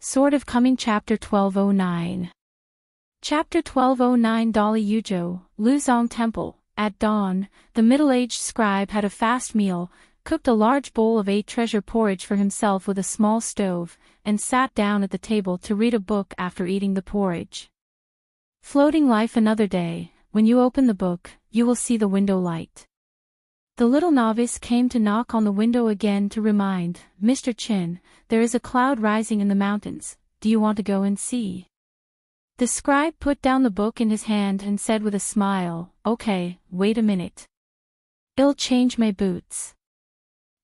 Sort of Coming Chapter 1209. Chapter 1209 Dali Yujo, Luzong Temple. At dawn, the middle-aged scribe had a fast meal, cooked a large bowl of 8 treasure porridge for himself with a small stove, and sat down at the table to read a book after eating the porridge. Floating Life Another Day. When you open the book, you will see the window light. The little novice came to knock on the window again to remind, Mr. Chin, there is a cloud rising in the mountains, do you want to go and see? The scribe put down the book in his hand and said with a smile, okay, wait a minute. I'll change my boots.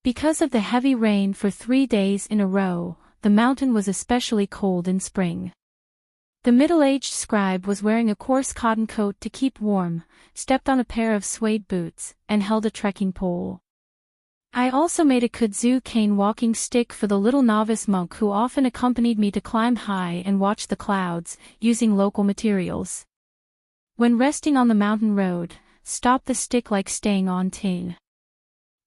Because of the heavy rain for 3 days in a row, the mountain was especially cold in spring. The middle-aged scribe was wearing a coarse cotton coat to keep warm, stepped on a pair of suede boots, and held a trekking pole. I also made a kudzu cane walking stick for the little novice monk who often accompanied me to climb high and watch the clouds, using local materials. When resting on the mountain road, stop the stick like staying on tin.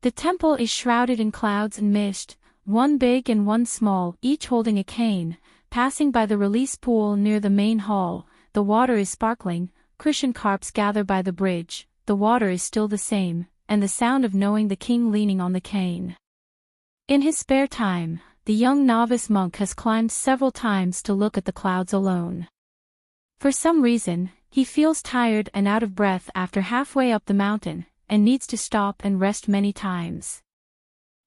The temple is shrouded in clouds and mist, one big and one small, each holding a cane. Passing by the release pool near the main hall, the water is sparkling, cushion carps gather by the bridge, the water is still the same, and the sound of knowing the king leaning on the cane. In his spare time, the young novice monk has climbed several times to look at the clouds alone. For some reason, he feels tired and out of breath after halfway up the mountain, and needs to stop and rest many times.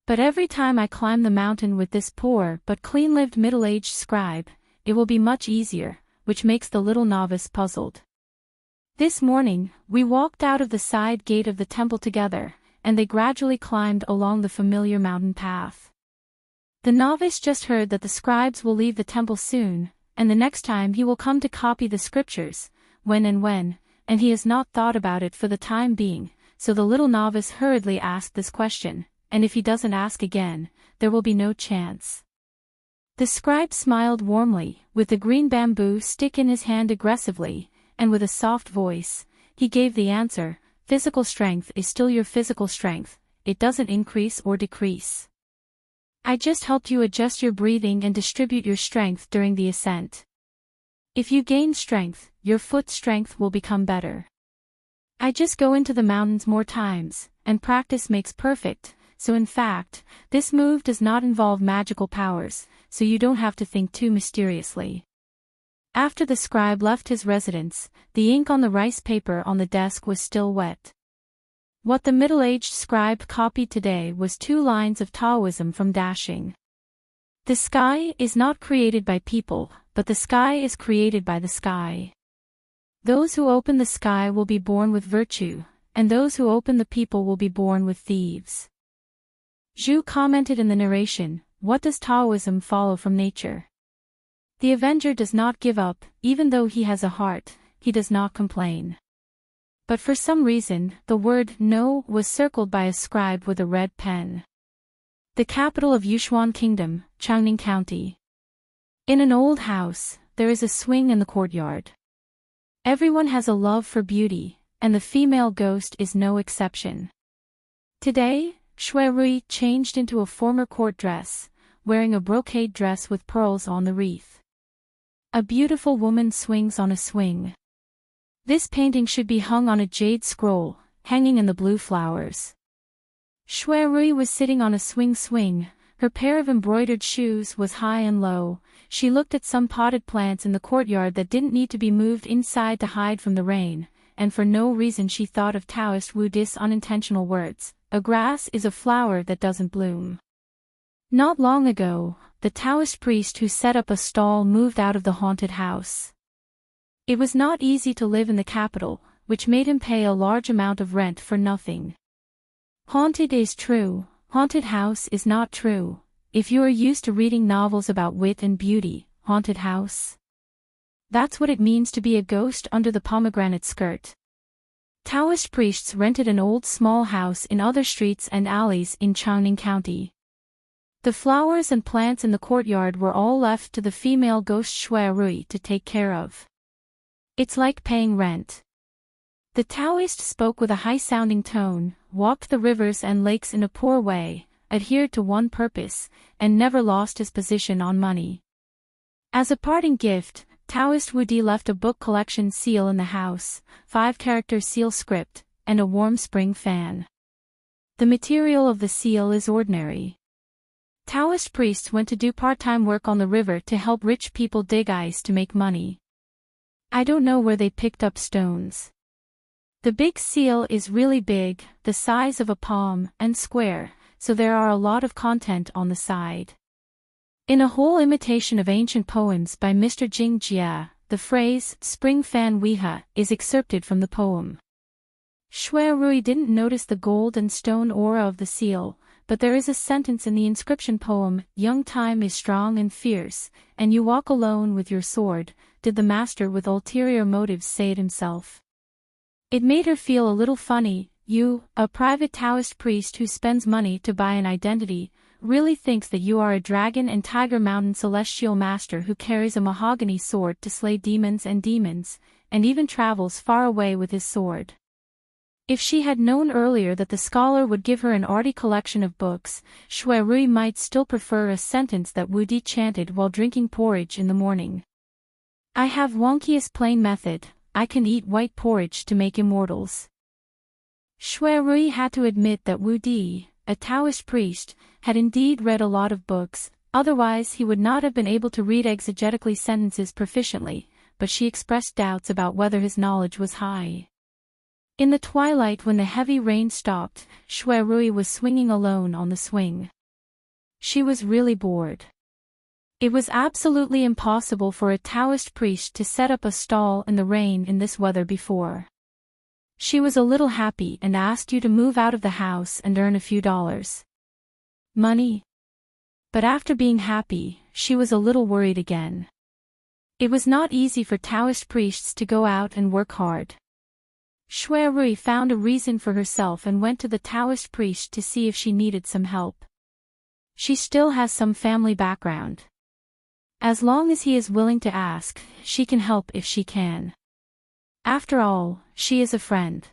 But every time I climb the mountain with this poor but clean-lived middle-aged scribe, it will be much easier, which makes the little novice puzzled. This morning, we walked out of the side gate of the temple together, and they gradually climbed along the familiar mountain path. The novice just heard that the scribes will leave the temple soon, and the next time he will come to copy the scriptures, when, and he has not thought about it for the time being, so the little novice hurriedly asked this question. And if he doesn't ask again, there will be no chance. The scribe smiled warmly, with the green bamboo stick in his hand aggressively, and with a soft voice, he gave the answer, physical strength is still your physical strength, it doesn't increase or decrease. I just helped you adjust your breathing and distribute your strength during the ascent. If you gain strength, your foot strength will become better. I just go into the mountains more times, and practice makes perfect. So in fact, this move does not involve magical powers, so you don't have to think too mysteriously. After the scribe left his residence, the ink on the rice paper on the desk was still wet. What the middle-aged scribe copied today was 2 lines of Taoism from Dashing. The sky is not created by people, but the sky is created by the sky. Those who open the sky will be born with virtue, and those who open the people will be born with thieves. Zhu commented in the narration, what does Taoism follow from nature? The avenger does not give up, even though he has a heart, he does not complain. But for some reason, the word no was circled by a scribe with a red pen. The capital of Yushuan Kingdom, Changning County. In an old house, there is a swing in the courtyard. Everyone has a love for beauty, and the female ghost is no exception. Today, Shui Rui changed into a former court dress, wearing a brocade dress with pearls on the wreath. A beautiful woman swings on a swing. This painting should be hung on a jade scroll, hanging in the blue flowers. Shui Rui was sitting on a swing, her pair of embroidered shoes was high and low, she looked at some potted plants in the courtyard that didn't need to be moved inside to hide from the rain, and for no reason she thought of Taoist Wu's unintentional words. A grass is a flower that doesn't bloom. Not long ago, the Taoist priest who set up a stall moved out of the haunted house. It was not easy to live in the capital, which made him pay a large amount of rent for nothing. Haunted is true, haunted house is not true. If you are used to reading novels about wit and beauty, haunted house? That's what it means to be a ghost under the pomegranate skirt. Taoist priests rented an old small house in other streets and alleys in Changning County. The flowers and plants in the courtyard were all left to the female ghost Shui Rui to take care of. It's like paying rent. The Taoist spoke with a high-sounding tone, walked the rivers and lakes in a poor way, adhered to one purpose, and never lost his position on money. As a parting gift, Taoist Wudi left a book collection seal in the house, 5-character seal script, and a warm spring fan. The material of the seal is ordinary. Taoist priests went to do part-time work on the river to help rich people dig ice to make money. I don't know where they picked up stones. The big seal is really big, the size of a palm, and square, so there are a lot of content on the side. In a whole imitation of ancient poems by Mr. Jing Jia, the phrase, spring fan wiha, is excerpted from the poem. Shui Rui didn't notice the gold and stone aura of the seal, but there is a sentence in the inscription poem, young time is strong and fierce, and you walk alone with your sword, did the master with ulterior motives say it himself. It made her feel a little funny. You, a private Taoist priest who spends money to buy an identity, really thinks that you are a dragon and tiger mountain celestial master who carries a mahogany sword to slay demons, and even travels far away with his sword. If she had known earlier that the scholar would give her an arty collection of books, Shui Rui might still prefer a sentence that Wudi chanted while drinking porridge in the morning. I have wonkiest plain method, I can eat white porridge to make immortals. Shui Rui had to admit that Wudi, a Taoist priest, had indeed read a lot of books, otherwise he would not have been able to read exegetically sentences proficiently, but she expressed doubts about whether his knowledge was high. In the twilight when the heavy rain stopped, Shui Rui was swinging alone on the swing. She was really bored. It was absolutely impossible for a Taoist priest to set up a stall in the rain in this weather before. She was a little happy and asked you to move out of the house and earn a few dollars. Money? But after being happy, she was a little worried again. It was not easy for Taoist priests to go out and work hard. Shui Rui found a reason for herself and went to the Taoist priest to see if she needed some help. She still has some family background. As long as he is willing to ask, she can help if she can. After all, she is a friend.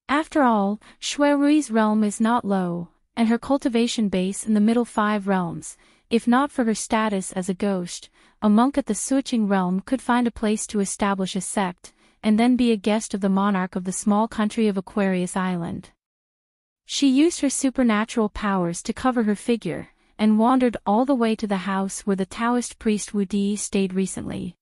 After all, Shui Rui's realm is not low, and her cultivation base in the middle 5 realms, if not for her status as a ghost, a monk at the Suiqing realm could find a place to establish a sect, and then be a guest of the monarch of the small country of Aquarius Island. She used her supernatural powers to cover her figure, and wandered all the way to the house where the Taoist priest Wudi stayed recently.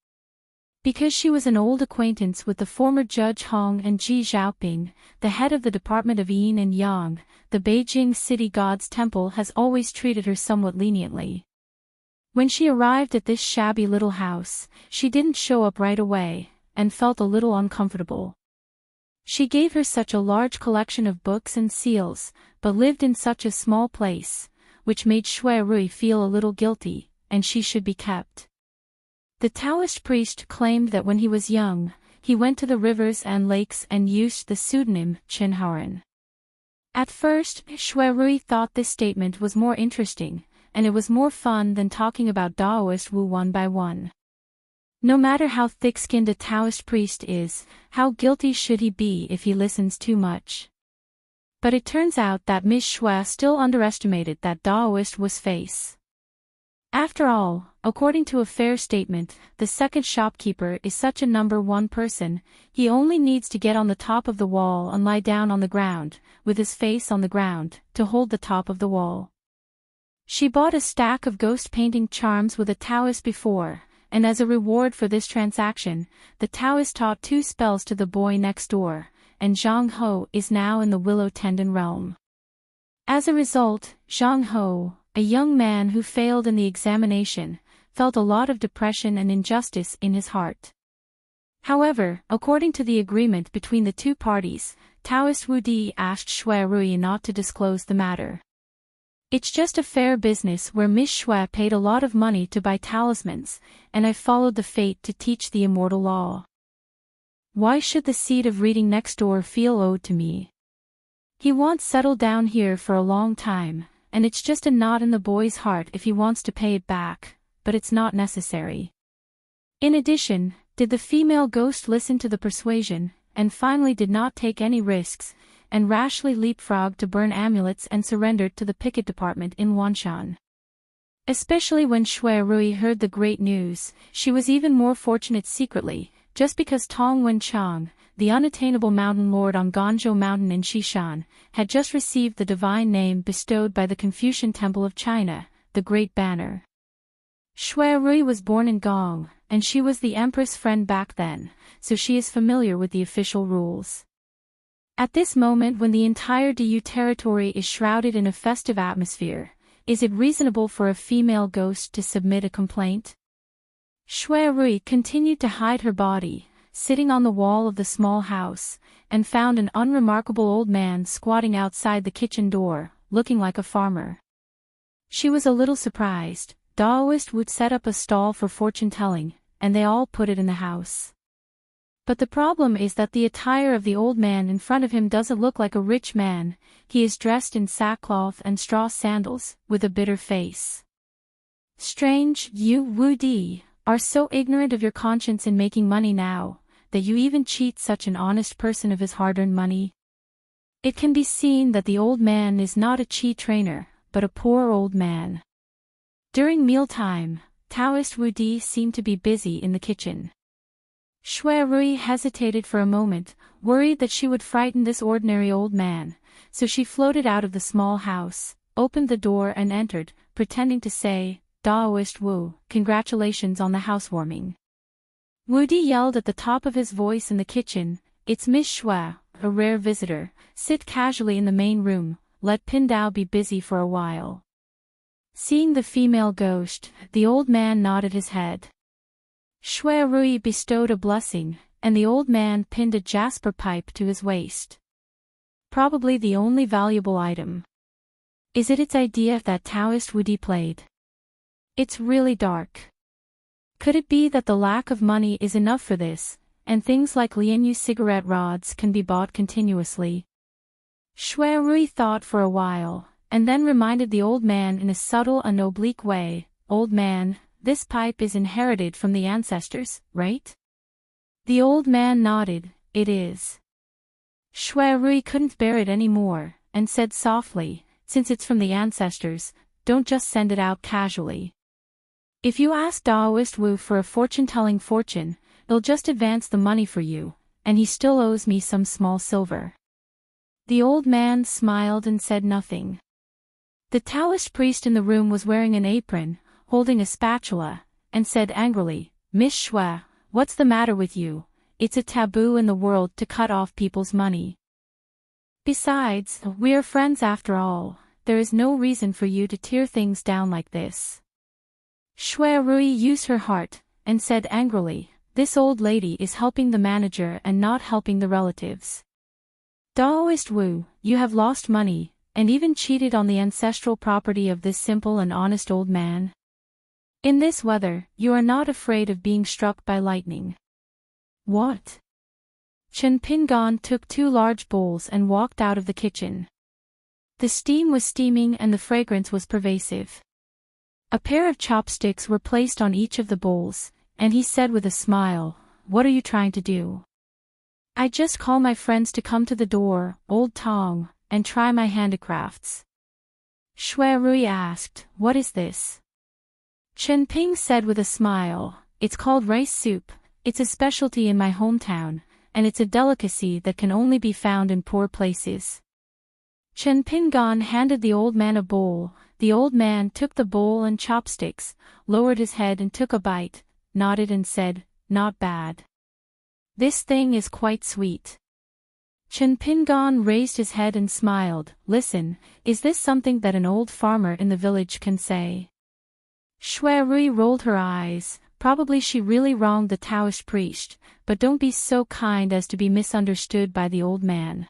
Because she was an old acquaintance with the former Judge Hong and Ji Xiaoping, the head of the Department of Yin and Yang, the Beijing City God's Temple has always treated her somewhat leniently. When she arrived at this shabby little house, she didn't show up right away, and felt a little uncomfortable. She gave her such a large collection of books and seals, but lived in such a small place, which made Shui Rui feel a little guilty, and she should be kept. The Taoist priest claimed that when he was young, he went to the rivers and lakes and used the pseudonym Chinhaoren. At first, Shui Rui thought this statement was more interesting, and it was more fun than talking about Daoist Wu one by one. No matter how thick-skinned a Taoist priest is, how guilty should he be if he listens too much? But it turns out that Miss Shui still underestimated that Daoist Wu's face. After all, according to a fair statement, the second shopkeeper is such a number 1 person, he only needs to get on the top of the wall and lie down on the ground, with his face on the ground, to hold the top of the wall. She bought a stack of ghost painting charms with a Taoist before, and as a reward for this transaction, the Taoist taught 2 spells to the boy next door, and Zhang Ho is now in the Willow Tendon realm. As a result, Zhang Ho, a young man who failed in the examination, felt a lot of depression and injustice in his heart. However, according to the agreement between the 2 parties, Taoist Wudi asked Shui Rui not to disclose the matter. It's just a fair business where Miss Shui paid a lot of money to buy talismans, and I followed the fate to teach the immortal law. Why should the seed of reading next door feel owed to me? He won't settle down here for a long time, and it's just a knot in the boy's heart if he wants to pay it back, but it's not necessary. In addition, did the female ghost listen to the persuasion, and finally did not take any risks, and rashly leapfrogged to burn amulets and surrendered to the picket department in Wanshan. Especially when Shui Rui heard the great news, she was even more fortunate secretly, just because Tong Wenchang, the unattainable mountain lord on Ganzhou Mountain in Xishan, had just received the divine name bestowed by the Confucian Temple of China, the Great Banner. Shui Rui was born in Gong, and she was the empress' friend back then, so she is familiar with the official rules. At this moment when the entire Du territory is shrouded in a festive atmosphere, is it reasonable for a female ghost to submit a complaint? Shui Rui continued to hide her body, sitting on the wall of the small house, and found an unremarkable old man squatting outside the kitchen door, looking like a farmer. She was a little surprised. Daoist would set up a stall for fortune-telling, and they all put it in the house. But the problem is that the attire of the old man in front of him doesn't look like a rich man. He is dressed in sackcloth and straw sandals, with a bitter face. Strange, you, Wu Di, are so ignorant of your conscience in making money now, that you even cheat such an honest person of his hard-earned money. It can be seen that the old man is not a chi trainer, but a poor old man. During mealtime, Taoist Wu Di seemed to be busy in the kitchen. Shui Rui hesitated for a moment, worried that she would frighten this ordinary old man, so she floated out of the small house, opened the door and entered, pretending to say, "Daoist Wu, congratulations on the housewarming." Wu Di yelled at the top of his voice in the kitchen, "It's Miss Shui, a rare visitor, sit casually in the main room, let Pindao be busy for a while." Seeing the female ghost, the old man nodded his head. Shui Rui bestowed a blessing, and the old man pinned a jasper pipe to his waist. Probably the only valuable item. Is it its idea that Taoist Wu Di played? It's really dark. Could it be that the lack of money is enough for this, and things like Lianyu cigarette rods can be bought continuously? Shui Rui thought for a while, and then reminded the old man in a subtle and oblique way, "Old man, this pipe is inherited from the ancestors, right?" The old man nodded, "It is." Shui Rui couldn't bear it any more, and said softly, "Since it's from the ancestors, don't just send it out casually. If you ask Daoist Wu for a fortune-telling fortune, he'll just advance the money for you, and he still owes me some small silver." The old man smiled and said nothing. The Taoist priest in the room was wearing an apron, holding a spatula, and said angrily, "Miss Shui, what's the matter with you? It's a taboo in the world to cut off people's money. Besides, we are friends after all, there is no reason for you to tear things down like this." Shui Rui used her heart, and said angrily, "This old lady is helping the manager and not helping the relatives. Daoist Wu, you have lost money, and even cheated on the ancestral property of this simple and honest old man. In this weather, you are not afraid of being struck by lightning." "What?" Chen Pingan took 2 large bowls and walked out of the kitchen. The steam was steaming and the fragrance was pervasive. A pair of chopsticks were placed on each of the bowls, and he said with a smile, "What are you trying to do?" "I just call my friends to come to the door, old Tong, and try my handicrafts." Shui Rui asked, "What is this?" Chen Ping said with a smile, "It's called rice soup, it's a specialty in my hometown, and it's a delicacy that can only be found in poor places." Chen Pingan handed the old man a bowl. The old man took the bowl and chopsticks, lowered his head and took a bite, nodded and said, "Not bad. This thing is quite sweet." Chen Pingan raised his head and smiled, "Listen, is this something that an old farmer in the village can say?" Shui Rui rolled her eyes. Probably she really wronged the Taoist priest, but don't be so kind as to be misunderstood by the old man.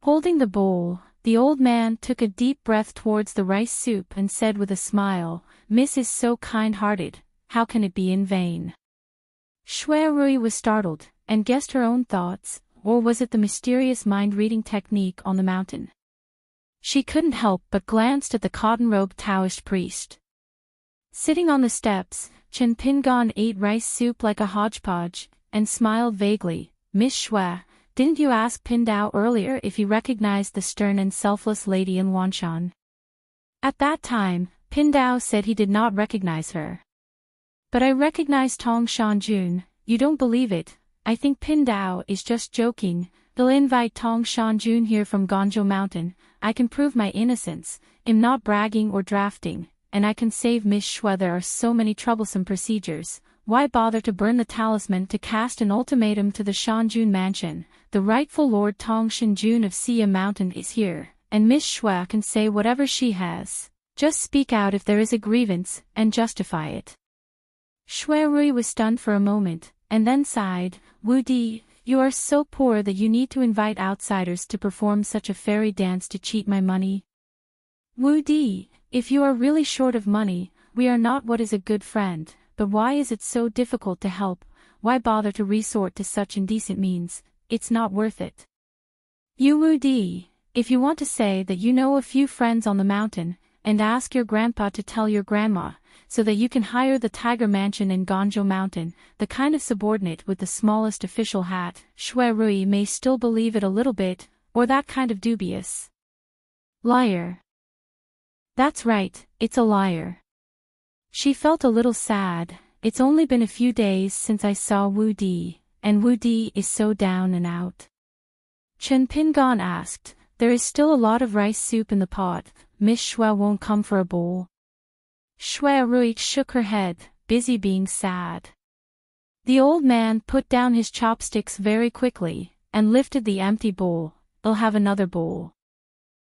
Holding the bowl, the old man took a deep breath towards the rice soup and said with a smile, "Miss is so kind-hearted, how can it be in vain?" Shui Rui was startled, and guessed her own thoughts, or was it the mysterious mind-reading technique on the mountain? She couldn't help but glanced at the cotton-robed Taoist priest. Sitting on the steps, Chen Pingan ate rice soup like a hodgepodge, and smiled vaguely. "Miss Shui, didn't you ask Pindao earlier if he recognized the stern and selfless lady in Wanshan?" At that time, Pindao said he did not recognize her. But I recognize Tong Shanjun. You don't believe it. I think Pindao is just joking. They'll invite Tong Shanjun here from Ganzhou Mountain. I can prove my innocence. I'm not bragging or drafting, and I can save Miss Shui. There are so many troublesome procedures. Why bother to burn the talisman to cast an ultimatum to the Shanjun mansion? The rightful Lord Tong Shanjun of Xia Mountain is here, and Miss Shui can say whatever she has. Just speak out if there is a grievance, and justify it. Shui Rui was stunned for a moment, and then sighed. Wu Di, you are so poor that you need to invite outsiders to perform such a fairy dance to cheat my money. Wu Di, if you are really short of money, we are not what is a good friend, but why is it so difficult to help? Why bother to resort to such indecent means? It's not worth it. You Wu Di, if you want to say that you know a few friends on the mountain, and ask your grandpa to tell your grandma, so that you can hire the Tiger Mansion in Ganzhou Mountain, the kind of subordinate with the smallest official hat. Shui Rui may still believe it a little bit, or that kind of dubious. Liar. That's right, it's a liar. She felt a little sad. It's only been a few days since I saw Wu Di, and Wu Di is so down and out. Chen Pingan asked, there is still a lot of rice soup in the pot. Miss Shui won't come for a bowl. Shui Rui shook her head, busy being sad. The old man put down his chopsticks very quickly, and lifted the empty bowl. I'll have another bowl.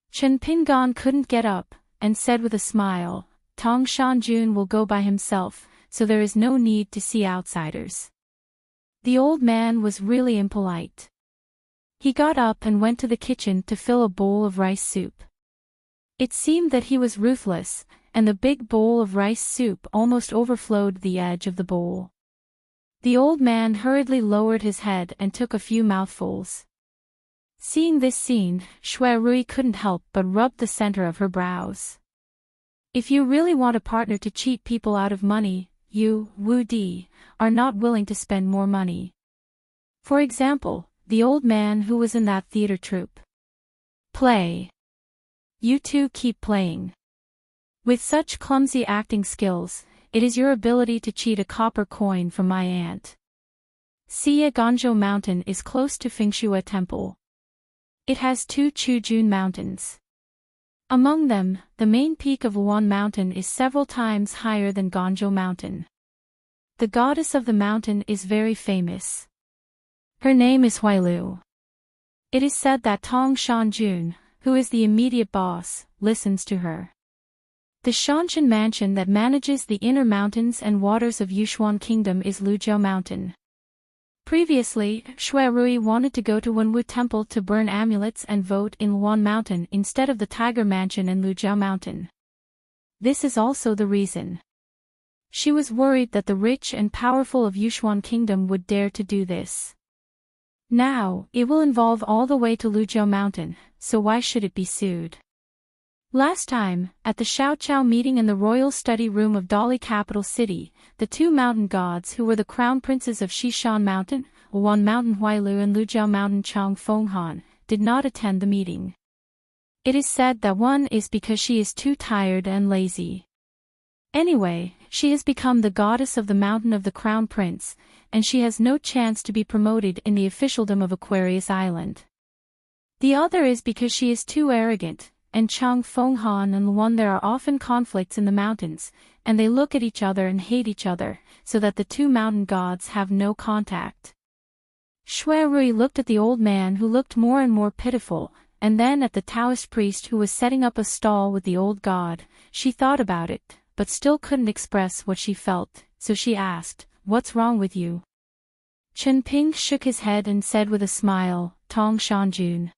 Chen Pingan couldn't get up, and said with a smile, Tong Shanjun will go by himself, so there is no need to see outsiders. The old man was really impolite. He got up and went to the kitchen to fill a bowl of rice soup. It seemed that he was ruthless, and the big bowl of rice soup almost overflowed the edge of the bowl. The old man hurriedly lowered his head and took a few mouthfuls. Seeing this scene, Shui Rui couldn't help but rub the center of her brows. If you really want a partner to cheat people out of money, you, Wu Di, are not willing to spend more money. For example, the old man who was in that theater troupe. Play. You two keep playing. With such clumsy acting skills, it is your ability to cheat a copper coin from my aunt. Xia Ganzhou Mountain is close to Fengshui Temple. It has 2 Chujun mountains. Among them, the main peak of Luan Mountain is several times higher than Ganzhou Mountain. The goddess of the mountain is very famous. Her name is Huailu. It is said that Tong Shanjun, who is the immediate boss, listens to her. The Shanshan mansion that manages the inner mountains and waters of Yushuan Kingdom is Lujiao Mountain. Previously, Shui Rui wanted to go to Wenwu Temple to burn amulets and vote in Luan Mountain instead of the Tiger Mansion in Lujiao Mountain. This is also the reason. She was worried that the rich and powerful of Yushuan Kingdom would dare to do this. Now, it will involve all the way to Lujiao Mountain, so why should it be sued? Last time, at the Xiaoqiao meeting in the royal study room of Dali capital city, the 2 mountain gods who were the crown princes of Xishan Mountain, Luan Mountain Huailu and Lujiao Mountain Chang Fenghan, did not attend the meeting. It is said that one is because she is too tired and lazy. Anyway, she has become the goddess of the mountain of the crown prince, and she has no chance to be promoted in the officialdom of Aquarius Island. The other is because she is too arrogant, and Chang Fenghan and Luan there are often conflicts in the mountains, and they look at each other and hate each other, so that the 2 mountain gods have no contact. Shui Rui looked at the old man who looked more and more pitiful, and then at the Taoist priest who was setting up a stall with the old god. She thought about it, but still couldn't express what she felt, so she asked, "What's wrong with you?" Chen Ping shook his head and said with a smile, "Tong Shanjun."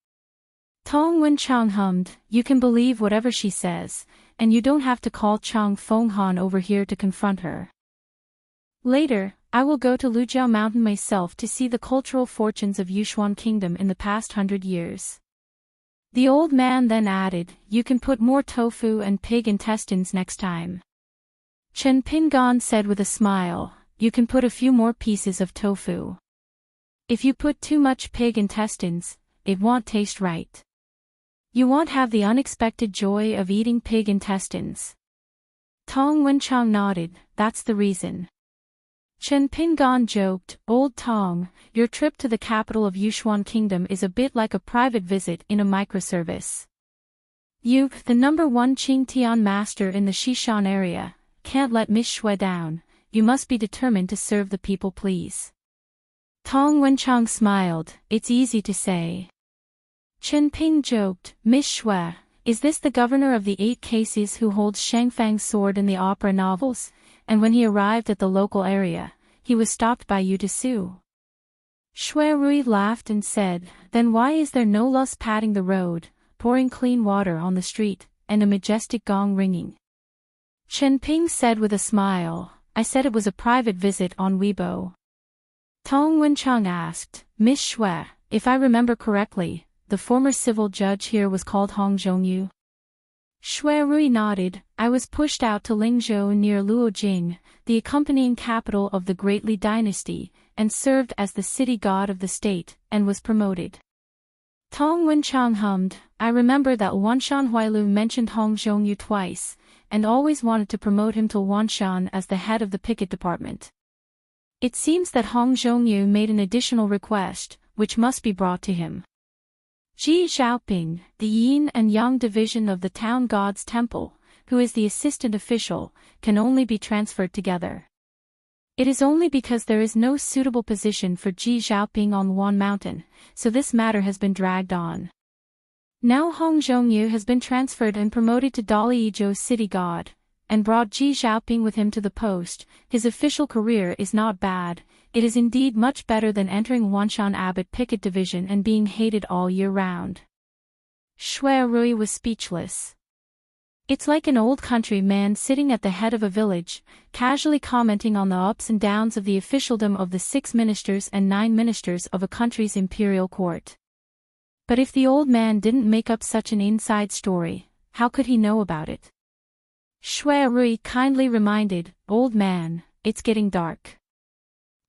Tong Wen Chang hummed, "You can believe whatever she says, and you don't have to call Chang Fenghan over here to confront her. Later, I will go to Lujiao Mountain myself to see the cultural fortunes of Yushuan Kingdom in the past 100 years. The old man then added, "You can put more tofu and pig intestines next time." Chen Pingan said with a smile, "You can put a few more pieces of tofu. If you put too much pig intestines, it won't taste right. You won't have the unexpected joy of eating pig intestines." Tong Wenchang nodded, that's the reason. Chen Pingan joked, Old Tong, your trip to the capital of Yushuan Kingdom is a bit like a private visit in a microservice. You, the #1 Qingtian master in the Xishan area, can't let Miss Shui down, you must be determined to serve the people please. Tong Wenchang smiled, it's easy to say. Chen Ping joked, Miss Shui, is this the governor of the 8 cases who holds Shangfang's sword in the opera novels, and when he arrived at the local area, he was stopped by you to sue? Shui Rui laughed and said, then why is there no less patting the road, pouring clean water on the street, and a majestic gong ringing? Chen Ping said with a smile, I said it was a private visit on Weibo. Tong Wenchang asked, Miss Shui, if I remember correctly, the former civil judge here was called Hong Zhongyu. Shui Rui nodded, I was pushed out to Lingzhou near Luojing, the accompanying capital of the Great Li dynasty, and served as the city god of the state, and was promoted. Tong Wenchang hummed, I remember that Wanshan Huailu mentioned Hong Zhongyu twice, and always wanted to promote him to Wanshan as the head of the picket department. It seems that Hong Zhongyu made an additional request, which must be brought to him. Ji Xiaoping, the yin and yang division of the town god's temple, who is the assistant official, can only be transferred together. It is only because there is no suitable position for Ji Xiaoping on Wan Mountain, so this matter has been dragged on. Now Hong Zhongyu has been transferred and promoted to Daliizhou city god, and brought Ji Xiaoping with him to the post. His official career is not bad, it is indeed much better than entering Wanshan Abbot Picket Division and being hated all year round. Shui Rui was speechless. It's like an old country man sitting at the head of a village, casually commenting on the ups and downs of the officialdom of the 6 ministers and 9 ministers of a country's imperial court. But if the old man didn't make up such an inside story, how could he know about it? Shui Rui kindly reminded, Old man, it's getting dark.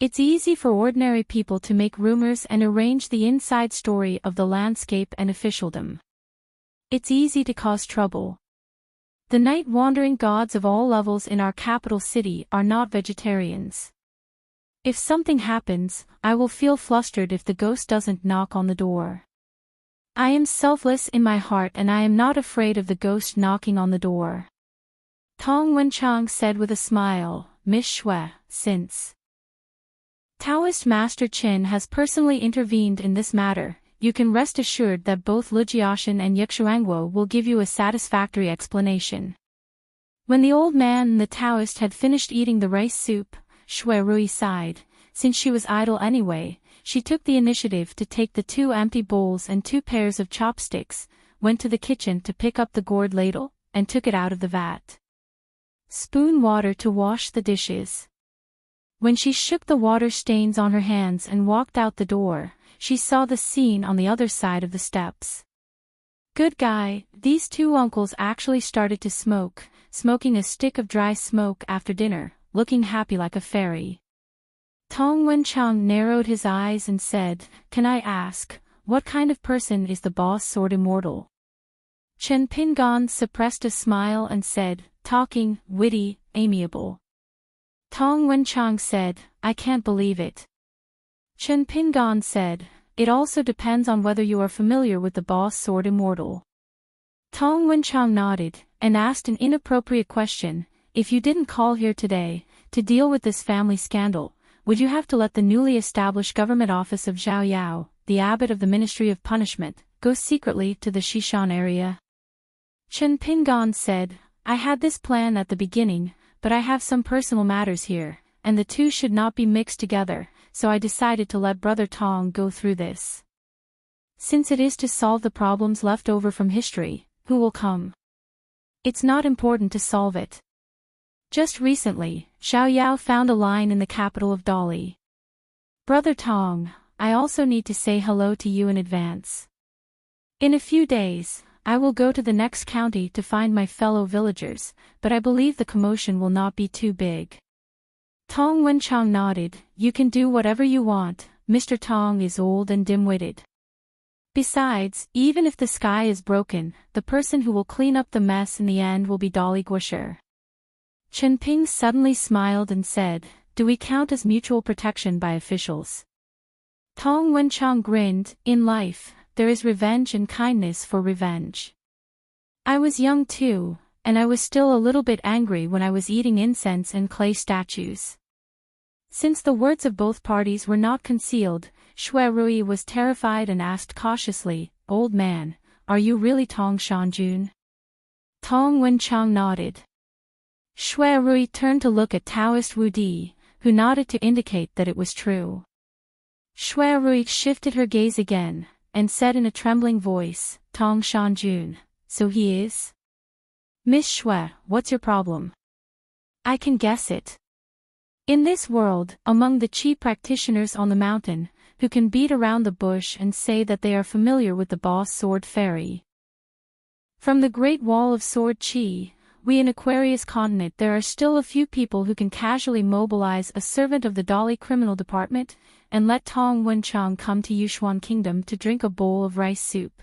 It's easy for ordinary people to make rumors and arrange the inside story of the landscape and officialdom. It's easy to cause trouble. The night-wandering gods of all levels in our capital city are not vegetarians. If something happens, I will feel flustered if the ghost doesn't knock on the door. I am selfless in my heart and I am not afraid of the ghost knocking on the door. Tong Wenchang said with a smile, Miss Shui, since Taoist Master Qin has personally intervened in this matter, you can rest assured that both Lu Jiashan and Yixuangguo will give you a satisfactory explanation. When the old man and the Taoist had finished eating the rice soup, Shui Rui sighed. Since she was idle anyway, she took the initiative to take the 2 empty bowls and 2 pairs of chopsticks, went to the kitchen to pick up the gourd ladle, and took it out of the vat. Spoon water to wash the dishes. When she shook the water stains on her hands and walked out the door, she saw the scene on the other side of the steps. Good guy, these 2 uncles actually started to smoke, smoking a stick of dry smoke after dinner, looking happy like a fairy. Tong Wenchang narrowed his eyes and said, Can I ask, what kind of person is the boss sword immortal? Chen Pingan suppressed a smile and said, Talking, witty, amiable. Tong Wenchang said, I can't believe it. Chen Pingan said, It also depends on whether you are familiar with the boss sword immortal. Tong Wenchang nodded, and asked an inappropriate question, If you didn't call here today, to deal with this family scandal, would you have to let the newly established government office of Zhao Yao, the abbot of the Ministry of Punishment, go secretly to the Xishan area? Chen Pingan said, I had this plan at the beginning, but I have some personal matters here, and the 2 should not be mixed together, so I decided to let Brother Tong go through this. Since it is to solve the problems left over from history, who will come? It's not important to solve it. Just recently, Xiao Yao found a line in the capital of Dali. Brother Tong, I also need to say hello to you in advance. In a few days, I will go to the next county to find my fellow villagers, but I believe the commotion will not be too big. Tong Wenchang nodded, You can do whatever you want, Mr. Tong is old and dim-witted. Besides, even if the sky is broken, the person who will clean up the mess in the end will be Dolly Guisher. Chen Ping suddenly smiled and said, "Do we count as mutual protection by officials?" Tong Wenchang grinned, "In life, there is revenge and kindness for revenge. I was young too, and I was still a little bit angry when I was eating incense and clay statues." Since the words of both parties were not concealed, Xue Rui was terrified and asked cautiously, "Old man, are you really Tong Shanjun?" Tong Wenchang nodded. Xue Rui turned to look at Taoist Wu Di, who nodded to indicate that it was true. Xue Rui shifted her gaze again, and said in a trembling voice, "Tong Shanjun, so he is? Miss Xue, what's your problem?" "I can guess it. In this world, among the Qi practitioners on the mountain, who can beat around the bush and say that they are familiar with the boss sword fairy. From the Great Wall of Sword Qi, we in Aquarius continent there are still a few people who can casually mobilize a servant of the Dali criminal department, and let Tong Wenchang come to Yushuan Kingdom to drink a bowl of rice soup.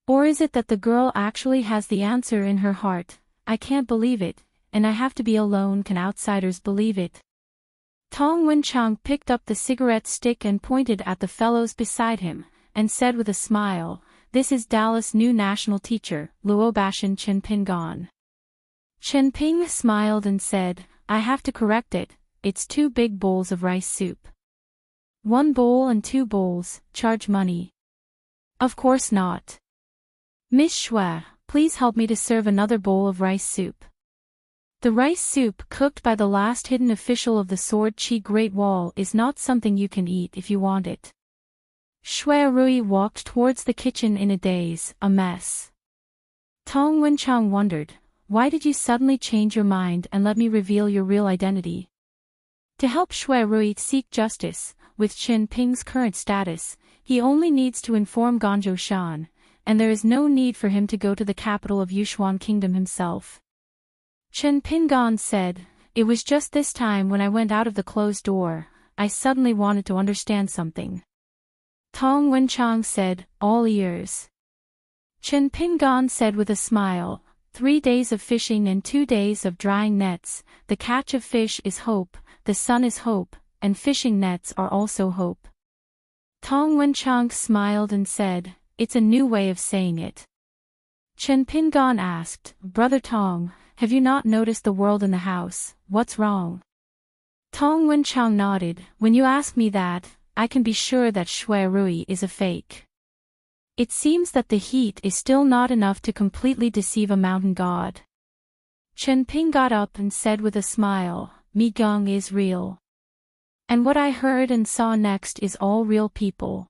Or is it that the girl actually has the answer in her heart? I can't believe it, and I have to be alone. Can outsiders believe it?" Tong Wenchang picked up the cigarette stick and pointed at the fellows beside him, and said with a smile, "This is Dallas' new national teacher, Luobashan Chen Pingon." Chen Ping smiled and said, "I have to correct it, it's 2 big bowls of rice soup." "1 bowl and 2 bowls, charge money." "Of course not. Miss Xue, please help me to serve another bowl of rice soup." The rice soup cooked by the last hidden official of the Sword Qi Great Wall is not something you can eat if you want it. Xue Rui walked towards the kitchen in a daze, a mess. Tong Wenchang wondered, "Why did you suddenly change your mind and let me reveal your real identity?" To help Xue Rui seek justice, with Chen Ping's current status, he only needs to inform Ganzhou Shan, and there is no need for him to go to the capital of Yushuan Kingdom himself. Chen Pingon said, "It was just this time when I went out of the closed door, I suddenly wanted to understand something." Tong Wenchang said, "All ears." Chen Pingon said with a smile, 3 days of fishing and 2 days of drying nets, the catch of fish is hope, the sun is hope, and fishing nets are also hope. Tong Wenchang smiled and said, "It's a new way of saying it." Chen Pingon asked, "Brother Tong, have you not noticed the world in the house? What's wrong?" Tong Wenchang nodded, "When you ask me that, I can be sure that Xue Rui is a fake. It seems that the heat is still not enough to completely deceive a mountain god." Chen Ping got up and said with a smile, "Mi Geng is real. And what I heard and saw next is all real people."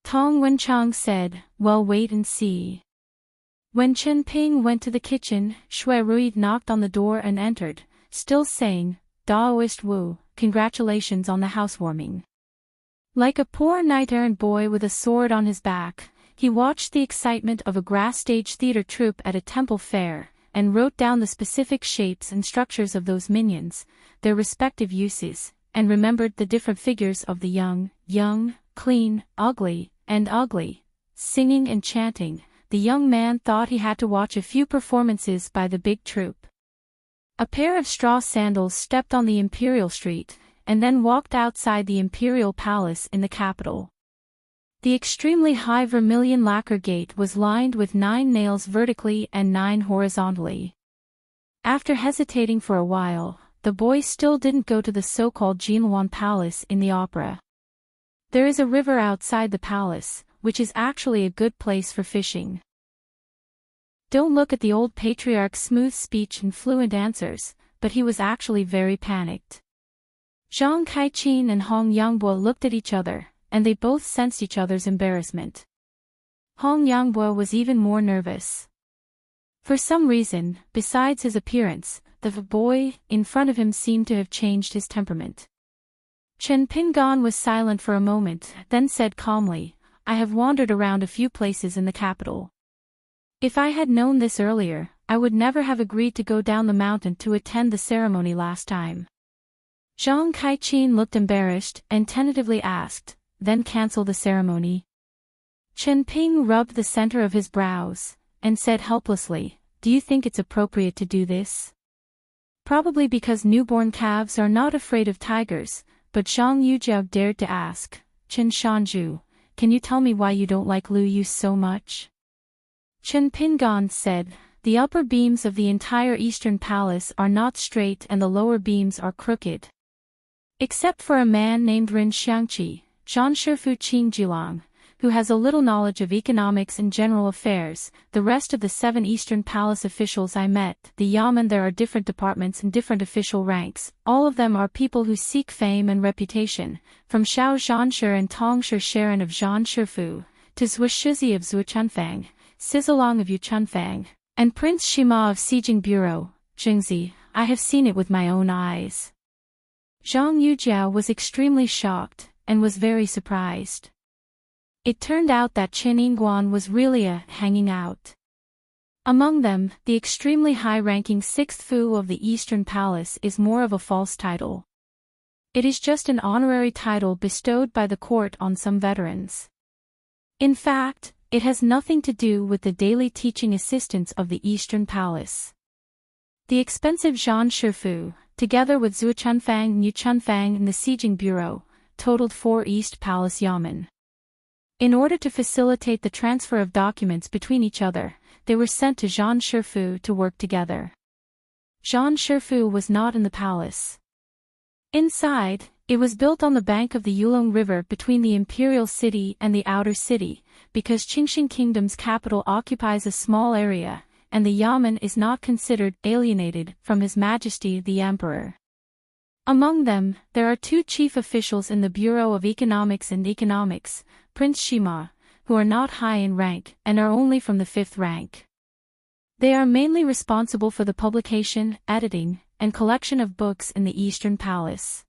Tong Wenchang said, "Well, wait and see." When Chen Ping went to the kitchen, Xue Rui knocked on the door and entered, still saying, "Daoist Wu, congratulations on the housewarming." Like a poor knight-errant boy with a sword on his back, he watched the excitement of a grass-stage theater troupe at a temple fair, and wrote down the specific shapes and structures of those minions, their respective uses, and remembered the different figures of the young, clean, ugly, and ugly. Singing and chanting, the young man thought he had to watch a few performances by the big troupe. A pair of straw sandals stepped on the Imperial Street, and then walked outside the Imperial Palace in the capital. The extremely high vermilion lacquer gate was lined with 9 nails vertically and 9 horizontally. After hesitating for a while, the boy still didn't go to the so-called Jinluan Palace in the opera. There is a river outside the palace, which is actually a good place for fishing. Don't look at the old patriarch's smooth speech and fluent answers, but he was actually very panicked. Zhang Kaiqin and Hong Yangbo looked at each other, and they both sensed each other's embarrassment. Hong Yangbo was even more nervous. For some reason, besides his appearance, the boy in front of him seemed to have changed his temperament. Chen Pingon was silent for a moment, then said calmly, "I have wandered around a few places in the capital. If I had known this earlier, I would never have agreed to go down the mountain to attend the ceremony last time." Zhang Kaiqin looked embarrassed and tentatively asked, "Then cancel the ceremony?" Chen Ping rubbed the center of his brows, and said helplessly, "Do you think it's appropriate to do this?" probably because newborn calves are not afraid of tigers, but Zhang Yujiao dared to ask, Chen Shanzhu, can you tell me why you don't like Lu Yu so much? Chen Pingan said, the upper beams of the entire eastern palace are not straight and the lower beams are crooked. Except for a man named Ren Xiangqi, Zhang Shifu Qingjilang, who has a little knowledge of economics and general affairs, the rest of the 7 Eastern Palace officials I met, the Yamen there are different departments and different official ranks, all of them are people who seek fame and reputation, from Xiao Zhanshi and Tong Sharon of Zhan Shifu, to Zhui Shizi of Zuchunfang, Sizalong of Yuchunfang, and Prince Shima of Xijing Bureau, Jingzi, I have seen it with my own eyes. Zhang Yujiao was extremely shocked, and was very surprised. It turned out that Chen Yingguan was really hanging out. Among them, the extremely high-ranking 6th Fu of the Eastern Palace is more of a false title. It is just an honorary title bestowed by the court on some veterans. In fact, it has nothing to do with the daily teaching assistants of the Eastern Palace. The expensive Zhan Shifu, together with Zuchunfang, Nichunfang and the Xijing Bureau, totaled 4 East Palace Yamen. In order to facilitate the transfer of documents between each other, they were sent to Zhan Shifu to work together. Zhan Shifu was not in the palace. Inside, it was built on the bank of the Yulong River between the imperial city and the outer city, because Qingxing Kingdom's capital occupies a small area, and the Yamen is not considered alienated from His Majesty the Emperor. Among them, there are 2 chief officials in the Bureau of Economics and Economics, Prince Shima, who are not high in rank and are only from the 5th rank. They are mainly responsible for the publication, editing, and collection of books in the Eastern Palace.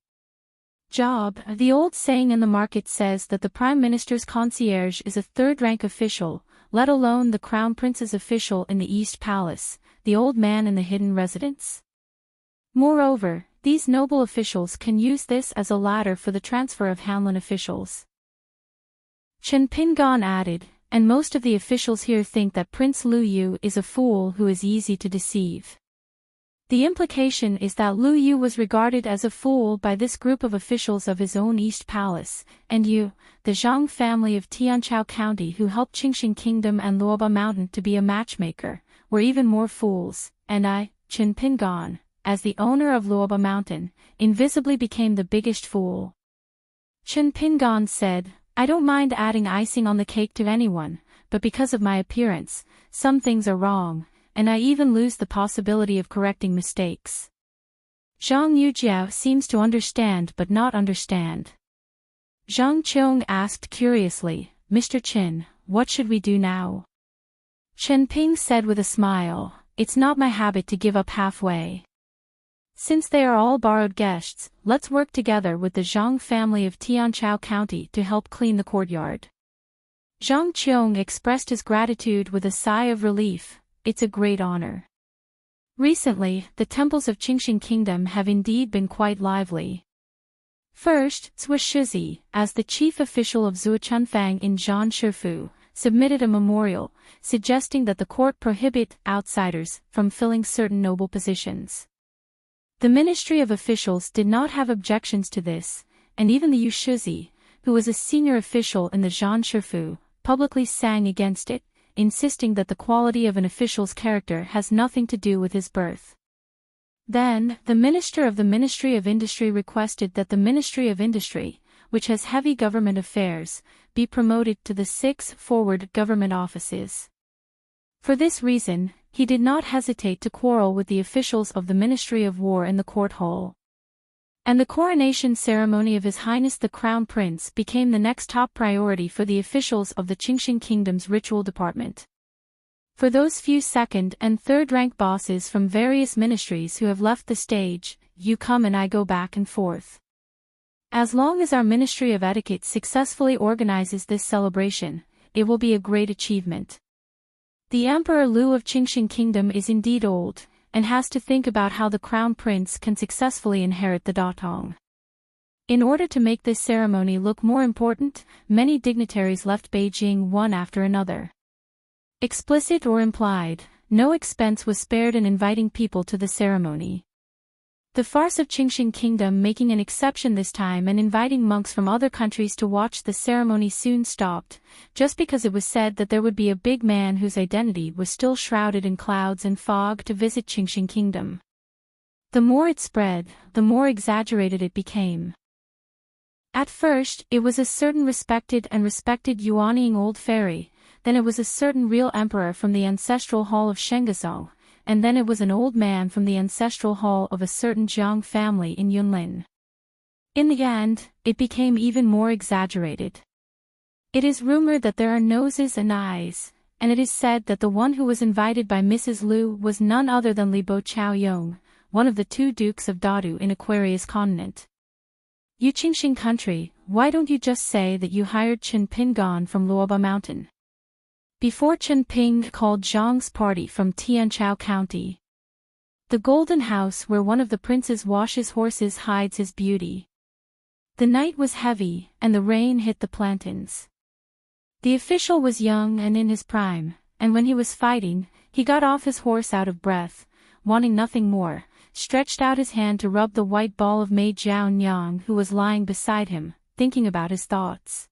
Job, the old saying in the market says that the Prime Minister's concierge is a 3rd-rank official, let alone the Crown Prince's official in the East Palace, the old man in the hidden residence. Moreover, these noble officials can use this as a ladder for the transfer of Hanlin officials. Chen Pingan added, and most of the officials here think that Prince Lu Yu is a fool who is easy to deceive. The implication is that Lu Yu was regarded as a fool by this group of officials of his own East Palace, and you, the Zhang family of Tianchao County who helped Qingxing Kingdom and Luoba Mountain to be a matchmaker, were even more fools, and I, Chen Pingan, as the owner of Luoba Mountain, invisibly became the biggest fool. Chen Pingan said, I don't mind adding icing on the cake to anyone, but because of my appearance, some things are wrong, and I even lose the possibility of correcting mistakes. Zhang Yujiao seems to understand but not understand. Zhang Qiong asked curiously, Mr. Chen, what should we do now? Chen Ping said with a smile, it's not my habit to give up halfway. Since they are all borrowed guests, let's work together with the Zhang family of Tianchao County to help clean the courtyard. Zhang Qiong expressed his gratitude with a sigh of relief. It's a great honor. Recently, the temples of Qingxing Kingdom have indeed been quite lively. First, Zhui Shizi, as the chief official of Zuchunfang in Zhan Shifu, submitted a memorial, suggesting that the court prohibit outsiders from filling certain noble positions. The Ministry of Officials did not have objections to this, and even the Yu Shizi, who was a senior official in the Zhan Shifu, publicly sang against it, insisting that the quality of an official's character has nothing to do with his birth. Then, the Minister of the Ministry of Industry requested that the Ministry of Industry, which has heavy government affairs, be promoted to the 6 forward government offices. For this reason, he did not hesitate to quarrel with the officials of the Ministry of War in the court hall. And the coronation ceremony of His Highness the Crown Prince became the next top priority for the officials of the Qingxing Kingdom's ritual department. For those few 2nd and 3rd rank bosses from various ministries who have left the stage, you come and I go back and forth. As long as our Ministry of Etiquette successfully organizes this celebration, it will be a great achievement. The Emperor Lu of Qingxing Kingdom is indeed old, and has to think about how the Crown Prince can successfully inherit the Datong. In order to make this ceremony look more important, many dignitaries left Beijing one after another. Explicit or implied, no expense was spared in inviting people to the ceremony. The farce of Qingxing Kingdom making an exception this time and inviting monks from other countries to watch the ceremony soon stopped, just because it was said that there would be a big man whose identity was still shrouded in clouds and fog to visit Qingxing Kingdom. The more it spread, the more exaggerated it became. At first, it was a certain respected Yuanying old fairy, then it was a certain real emperor from the ancestral hall of Shengazong, and then it was an old man from the ancestral hall of a certain Jiang family in Yunlin. In the end, it became even more exaggerated. It is rumored that there are noses and eyes, and it is said that the one who was invited by Mrs. Liu was none other than Li Bo Chao Yong, one of the two dukes of Dadu in Aquarius Continent. You Qingxing country, why don't you just say that you hired Chen Pingon from Luoba Mountain? Before Chen Ping called Zhang's party from Tianchao County. The golden house where one of the princes washes horses hides his beauty. The night was heavy, and the rain hit the plantains. The official was young and in his prime, and when he was fighting, he got off his horse out of breath, wanting nothing more, stretched out his hand to rub the white ball of Mei Jiaonyang who was lying beside him, thinking about his thoughts.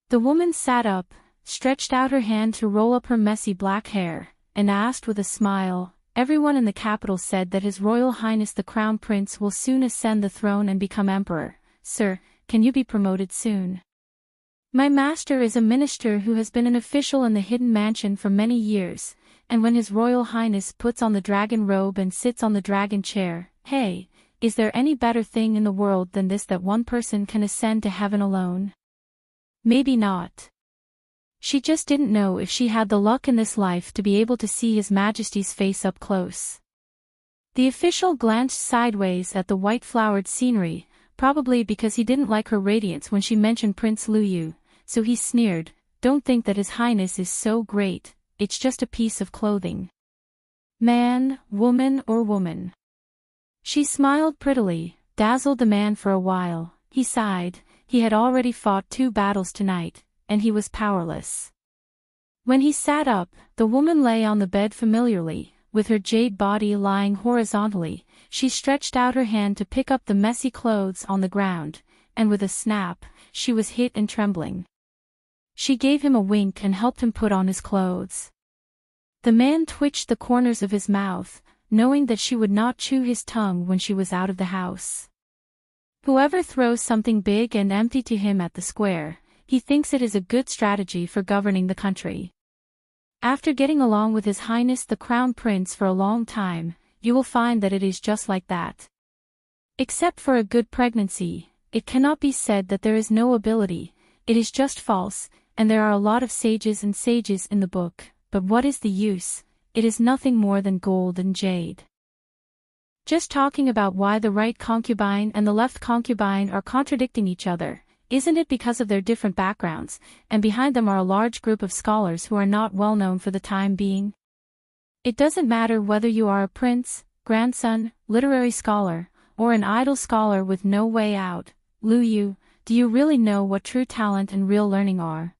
The woman sat up, stretched out her hand to roll up her messy black hair, and asked with a smile, "Everyone in the capital said that His Royal Highness the Crown Prince will soon ascend the throne and become emperor. Sir, can you be promoted soon? My master is a minister who has been an official in the hidden mansion for many years, and when His Royal Highness puts on the dragon robe and sits on the dragon chair, hey, is there any better thing in the world than this, that one person can ascend to heaven alone? Maybe not. She just didn't know if she had the luck in this life to be able to see His Majesty's face up close." The official glanced sideways at the white-flowered scenery, probably because he didn't like her radiance when she mentioned Prince Lu Yu, so he sneered, "Don't think that His Highness is so great, it's just a piece of clothing. Man, woman or woman." She smiled prettily, dazzled the man for a while. He sighed, he had already fought 2 battles tonight, and he was powerless. When he sat up, the woman lay on the bed familiarly, with her jade body lying horizontally. She stretched out her hand to pick up the messy clothes on the ground, and with a snap, she was hit and trembling. She gave him a wink and helped him put on his clothes. The man twitched the corners of his mouth, knowing that she would not chew his tongue when she was out of the house. Whoever throws something big and empty to him at the square, he thinks it is a good strategy for governing the country. After getting along with His Highness the Crown Prince for a long time, you will find that it is just like that. Except for a good pregnancy, it cannot be said that there is no ability, it is just false, and there are a lot of sages and sages in the book, but what is the use? It is nothing more than gold and jade. Just talking about why the right concubine and the left concubine are contradicting each other. Isn't it because of their different backgrounds, and behind them are a large group of scholars who are not well known for the time being? It doesn't matter whether you are a prince, grandson, literary scholar, or an idle scholar with no way out. Lu Yu, do you really know what true talent and real learning are?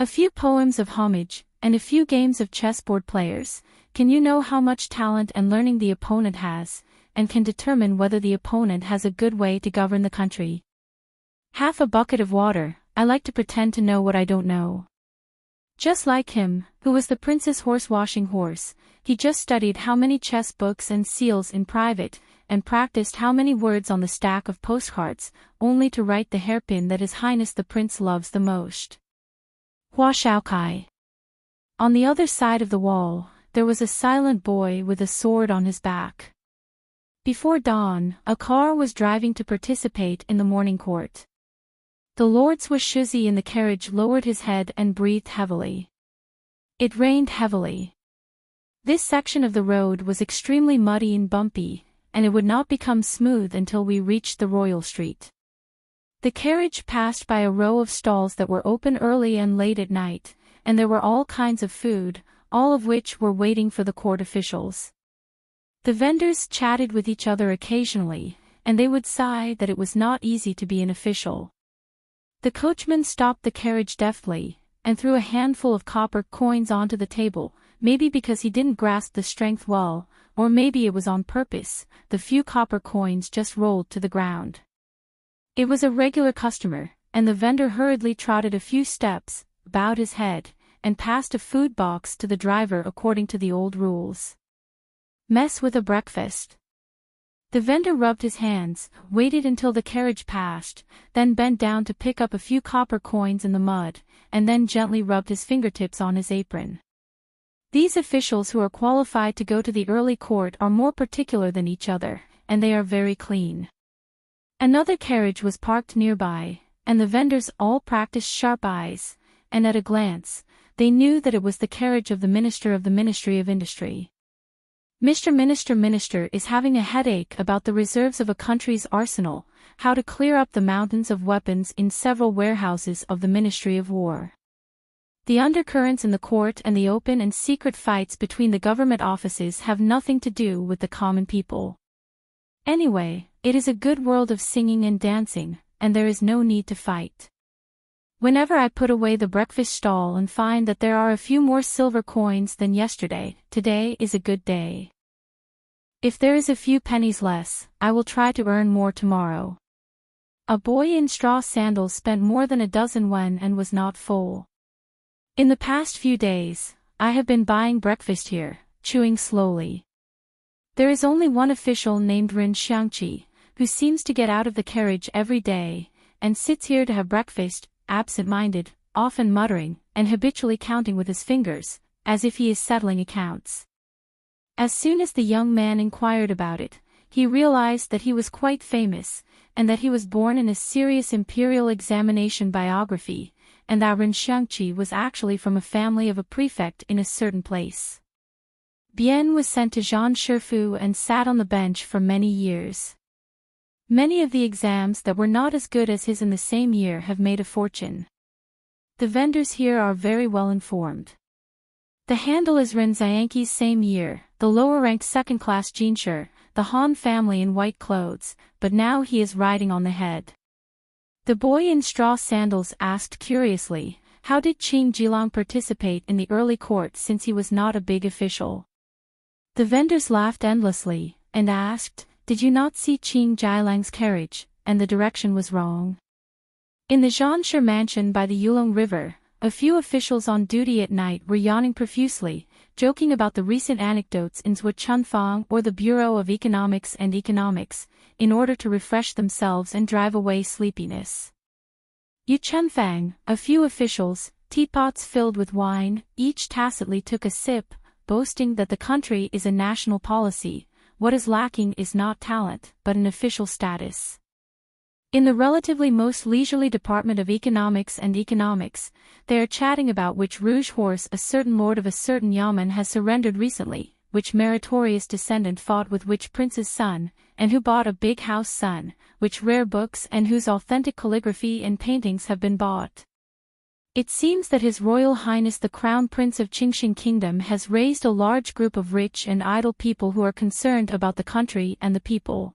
A few poems of homage, and a few games of chessboard players, can you know how much talent and learning the opponent has, and can determine whether the opponent has a good way to govern the country? Half a bucket of water, I like to pretend to know what I don't know. Just like him, who was the prince's horse-washing horse, he just studied how many chess books and seals in private, and practiced how many words on the stack of postcards, only to write the hairpin that His Highness the Prince loves the most. Hua Shaokai. On the other side of the wall, there was a silent boy with a sword on his back. Before dawn, a car was driving to participate in the morning court. The Lord Swishuzi in the carriage lowered his head and breathed heavily. It rained heavily. This section of the road was extremely muddy and bumpy, and it would not become smooth until we reached the Royal Street. The carriage passed by a row of stalls that were open early and late at night, and there were all kinds of food, all of which were waiting for the court officials. The vendors chatted with each other occasionally, and they would sigh that it was not easy to be an official. The coachman stopped the carriage deftly, and threw a handful of copper coins onto the table, maybe because he didn't grasp the strength well, or maybe it was on purpose, the few copper coins just rolled to the ground. It was a regular customer, and the vendor hurriedly trotted a few steps, bowed his head, and passed a food box to the driver according to the old rules. Mess with a breakfast. The vendor rubbed his hands, waited until the carriage passed, then bent down to pick up a few copper coins in the mud, and then gently rubbed his fingertips on his apron. These officials who are qualified to go to the early court are more particular than each other, and they are very clean. Another carriage was parked nearby, and the vendors all practiced sharp eyes, and at a glance, they knew that it was the carriage of the Minister of the Ministry of Industry. Mr. Minister is having a headache about the reserves of a country's arsenal, how to clear up the mountains of weapons in several warehouses of the Ministry of War. The undercurrents in the court and the open and secret fights between the government offices have nothing to do with the common people. Anyway, it is a good world of singing and dancing, and there is no need to fight. Whenever I put away the breakfast stall and find that there are a few more silver coins than yesterday, today is a good day. If there is a few pennies less, I will try to earn more tomorrow. A boy in straw sandals spent more than a dozen when and was not full. In the past few days, I have been buying breakfast here, chewing slowly. There is only one official named Ren Xiangqi, who seems to get out of the carriage every day, and sits here to have breakfast, absent-minded, often muttering, and habitually counting with his fingers, as if he is settling accounts. As soon as the young man inquired about it, he realized that he was quite famous, and that he was born in a serious imperial examination biography, and that Ren Xiangqi was actually from a family of a prefect in a certain place. Bien was sent to Zhan Shifu and sat on the bench for many years. Many of the exams that were not as good as his in the same year have made a fortune. The vendors here are very well informed. The handle is Ren Xiangqi's same year, the lower-ranked second-class Jinsher, the Han family in white clothes, but now he is riding on the head. The boy in straw sandals asked curiously, how did Qing Jilang participate in the early court since he was not a big official? The vendors laughed endlessly, and asked, did you not see Qing Jilang's carriage, and the direction was wrong? In the Zhanshe mansion by the Yulong River, a few officials on duty at night were yawning profusely, joking about the recent anecdotes in Zhuo Chunfang or the Bureau of Economics and Economics, in order to refresh themselves and drive away sleepiness. Yu Chunfang, a few officials, teapots filled with wine, each tacitly took a sip, boasting that the country is a national policy. What is lacking is not talent, but an official status. In the relatively most leisurely department of economics and economics, they are chatting about which rouge horse a certain lord of a certain yamen has surrendered recently, which meritorious descendant fought with which prince's son, and who bought a big house son, which rare books and whose authentic calligraphy and paintings have been bought. It seems that His Royal Highness the Crown Prince of Qingxing Kingdom has raised a large group of rich and idle people who are concerned about the country and the people.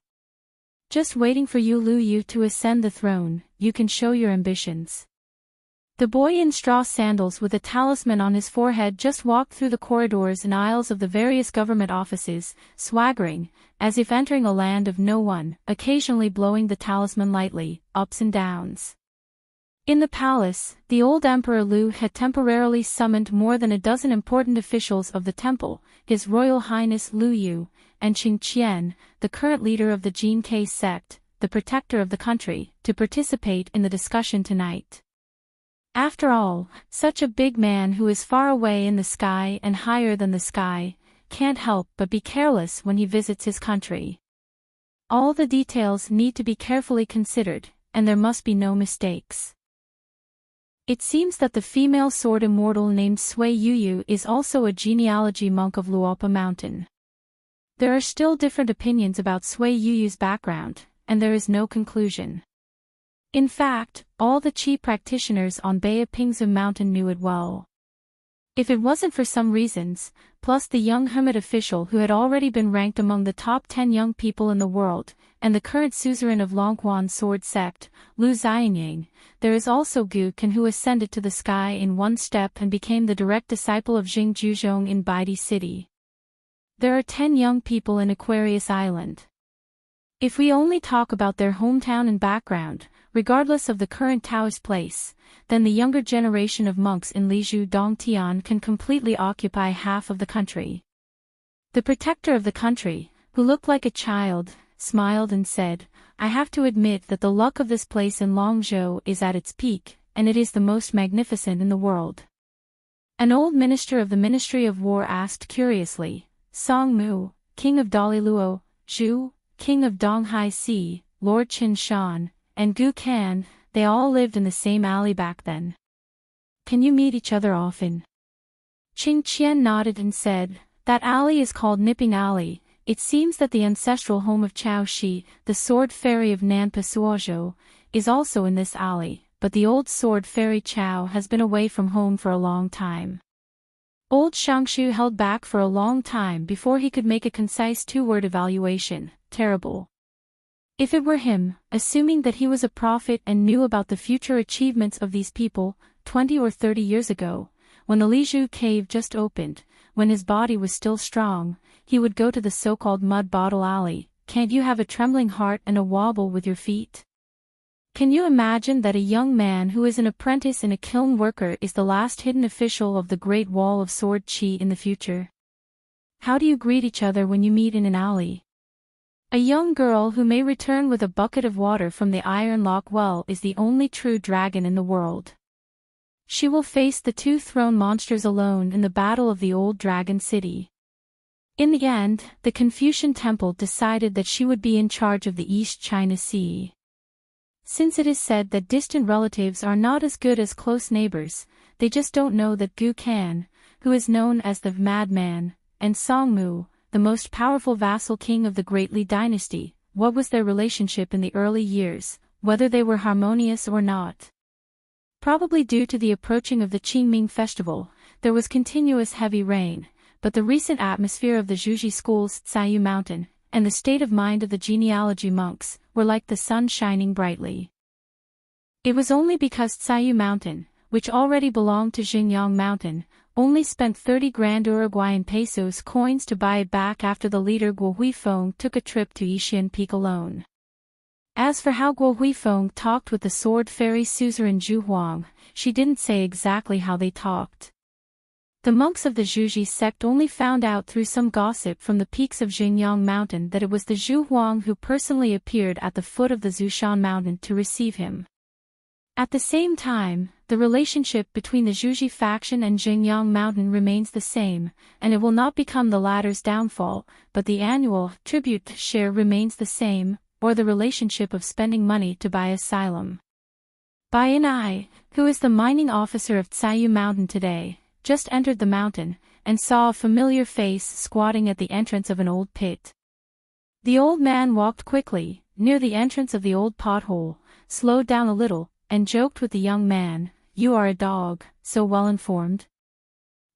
Just waiting for you Lu Yu to ascend the throne, you can show your ambitions. The boy in straw sandals with a talisman on his forehead just walked through the corridors and aisles of the various government offices, swaggering, as if entering a land of no one, occasionally blowing the talisman lightly, ups and downs. In the palace, the old Emperor Lu had temporarily summoned more than a dozen important officials of the temple, His Royal Highness Lu Yu, and Qing Qian, the current leader of the Jin Ke sect, the protector of the country, to participate in the discussion tonight. After all, such a big man who is far away in the sky and higher than the sky, can't help but be careless when he visits his country. All the details need to be carefully considered, and there must be no mistakes. It seems that the female sword immortal named Sui Yuyu is also a genealogy monk of Luopa Mountain. There are still different opinions about Sui Yuyu's background, and there is no conclusion. In fact, all the chi practitioners on Beipingzu Mountain knew it well. If it wasn't for some reasons, plus the young hermit official who had already been ranked among the top 10 young people in the world, and the current suzerain of Longquan sword sect, Lu Xianying, there is also Gu Kan who ascended to the sky in one step and became the direct disciple of Jing Juzhong in Baidi City. there are 10 young people in Aquarius Island. If we only talk about their hometown and background, regardless of the current Taoist place, then the younger generation of monks in Lizhu Dongtian can completely occupy half of the country. The protector of the country, who looked like a child, smiled and said, "I have to admit that the luck of this place in Longzhou is at its peak, and it is the most magnificent in the world." An old minister of the Ministry of War asked curiously, "Song Mu, king of Daliluo, Zhu, king of Donghai Si, Lord Qin Shan, and Gu Kan, they all lived in the same alley back then. Can you meet each other often?" Qin Qian nodded and said, "That alley is called Nipping Alley. It seems that the ancestral home of Chao Shi, the sword fairy of Nanpa Suozhou, is also in this alley, but the old sword fairy Chao has been away from home for a long time." Old Shangshu held back for a long time before he could make a concise two-word evaluation: terrible. If it were him, assuming that he was a prophet and knew about the future achievements of these people, 20 or 30 years ago, when the Lizhu cave just opened, when his body was still strong, he would go to the so-called mud bottle alley. Can't you have a trembling heart and a wobble with your feet? Can you imagine that a young man who is an apprentice and a kiln worker is the last hidden official of the Great Wall of Sword Qi in the future? How do you greet each other when you meet in an alley? A young girl who may return with a bucket of water from the Iron Lock Well is the only true dragon in the world. She will face the two throne monsters alone in the battle of the old dragon city. In the end, the Confucian Temple decided that she would be in charge of the East China Sea. Since it is said that distant relatives are not as good as close neighbors, they just don't know that Gu Kan, who is known as the Madman, and Song Mu, the most powerful vassal king of the Great Li dynasty, what was their relationship in the early years, whether they were harmonious or not. Probably due to the approaching of the Qingming festival, there was continuous heavy rain, but the recent atmosphere of the Zhuji school's Tsayu Mountain, and the state of mind of the genealogy monks, were like the sun shining brightly. It was only because Tsayu Mountain, which already belonged to Xingyang Mountain, only spent 30 grand Uruguayan pesos coins to buy it back after the leader Guo Huifeng took a trip to Yixian Peak alone. As for how Guo Huifeng talked with the sword fairy suzerain Zhu Huang, she didn't say exactly how they talked. The monks of the Zhuji sect only found out through some gossip from the peaks of Xingyang Mountain that it was the Zhu Huang who personally appeared at the foot of the Zushan Mountain to receive him. At the same time, the relationship between the Zhuji faction and Xingyang Mountain remains the same, and it will not become the latter's downfall, but the annual tribute share remains the same, or the relationship of spending money to buy asylum. Bayan Ai, who is the mining officer of Tsayu Mountain today, just entered the mountain, and saw a familiar face squatting at the entrance of an old pit. The old man walked quickly, near the entrance of the old pothole, slowed down a little, and joked with the young man, "You are a dog, so well informed.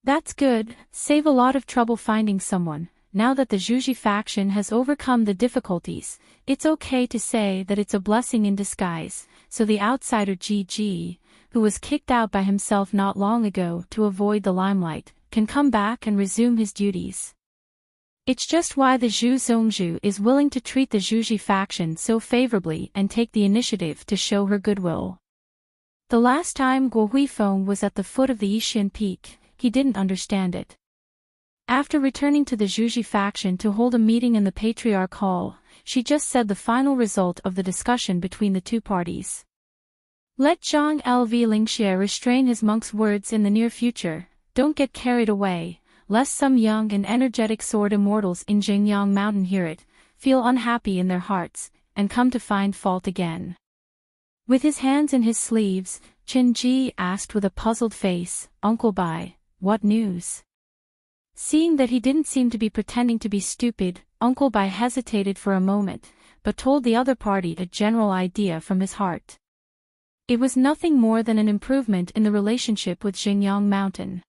That's good, save a lot of trouble finding someone. Now that the Zhuji faction has overcome the difficulties, it's okay to say that it's a blessing in disguise, so the outsider GG, who was kicked out by himself not long ago to avoid the limelight, can come back and resume his duties. It's just why the Zhu Zongzhu is willing to treat the Zhuji faction so favorably and take the initiative to show her goodwill. The last time Guo Huifeng was at the foot of the Yixian Peak, he didn't understand it. After returning to the Zhuji faction to hold a meeting in the Patriarch Hall, she just said the final result of the discussion between the two parties. Let Zhang Lv Lingxie restrain his monk's words in the near future, don't get carried away, lest some young and energetic sword immortals in Xingyang Mountain hear it, feel unhappy in their hearts, and come to find fault again. With his hands in his sleeves, Qin Ji asked with a puzzled face, "Uncle Bai, what news?" Seeing that he didn't seem to be pretending to be stupid, Uncle Bai hesitated for a moment, but told the other party a general idea from his heart. It was nothing more than an improvement in the relationship with Xingyang Mountain.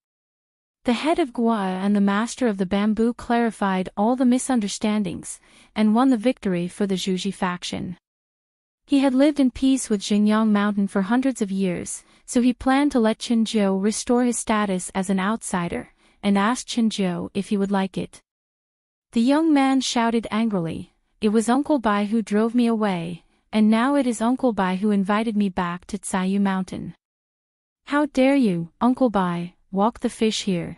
The head of Gua and the master of the bamboo clarified all the misunderstandings, and won the victory for the Zhuji faction. He had lived in peace with Xingyang Mountain for hundreds of years, so he planned to let Qinzhou restore his status as an outsider, and asked Qinzhou if he would like it. The young man shouted angrily, "It was Uncle Bai who drove me away, and now it is Uncle Bai who invited me back to Tsayu Mountain. How dare you, Uncle Bai, walk the fish here?"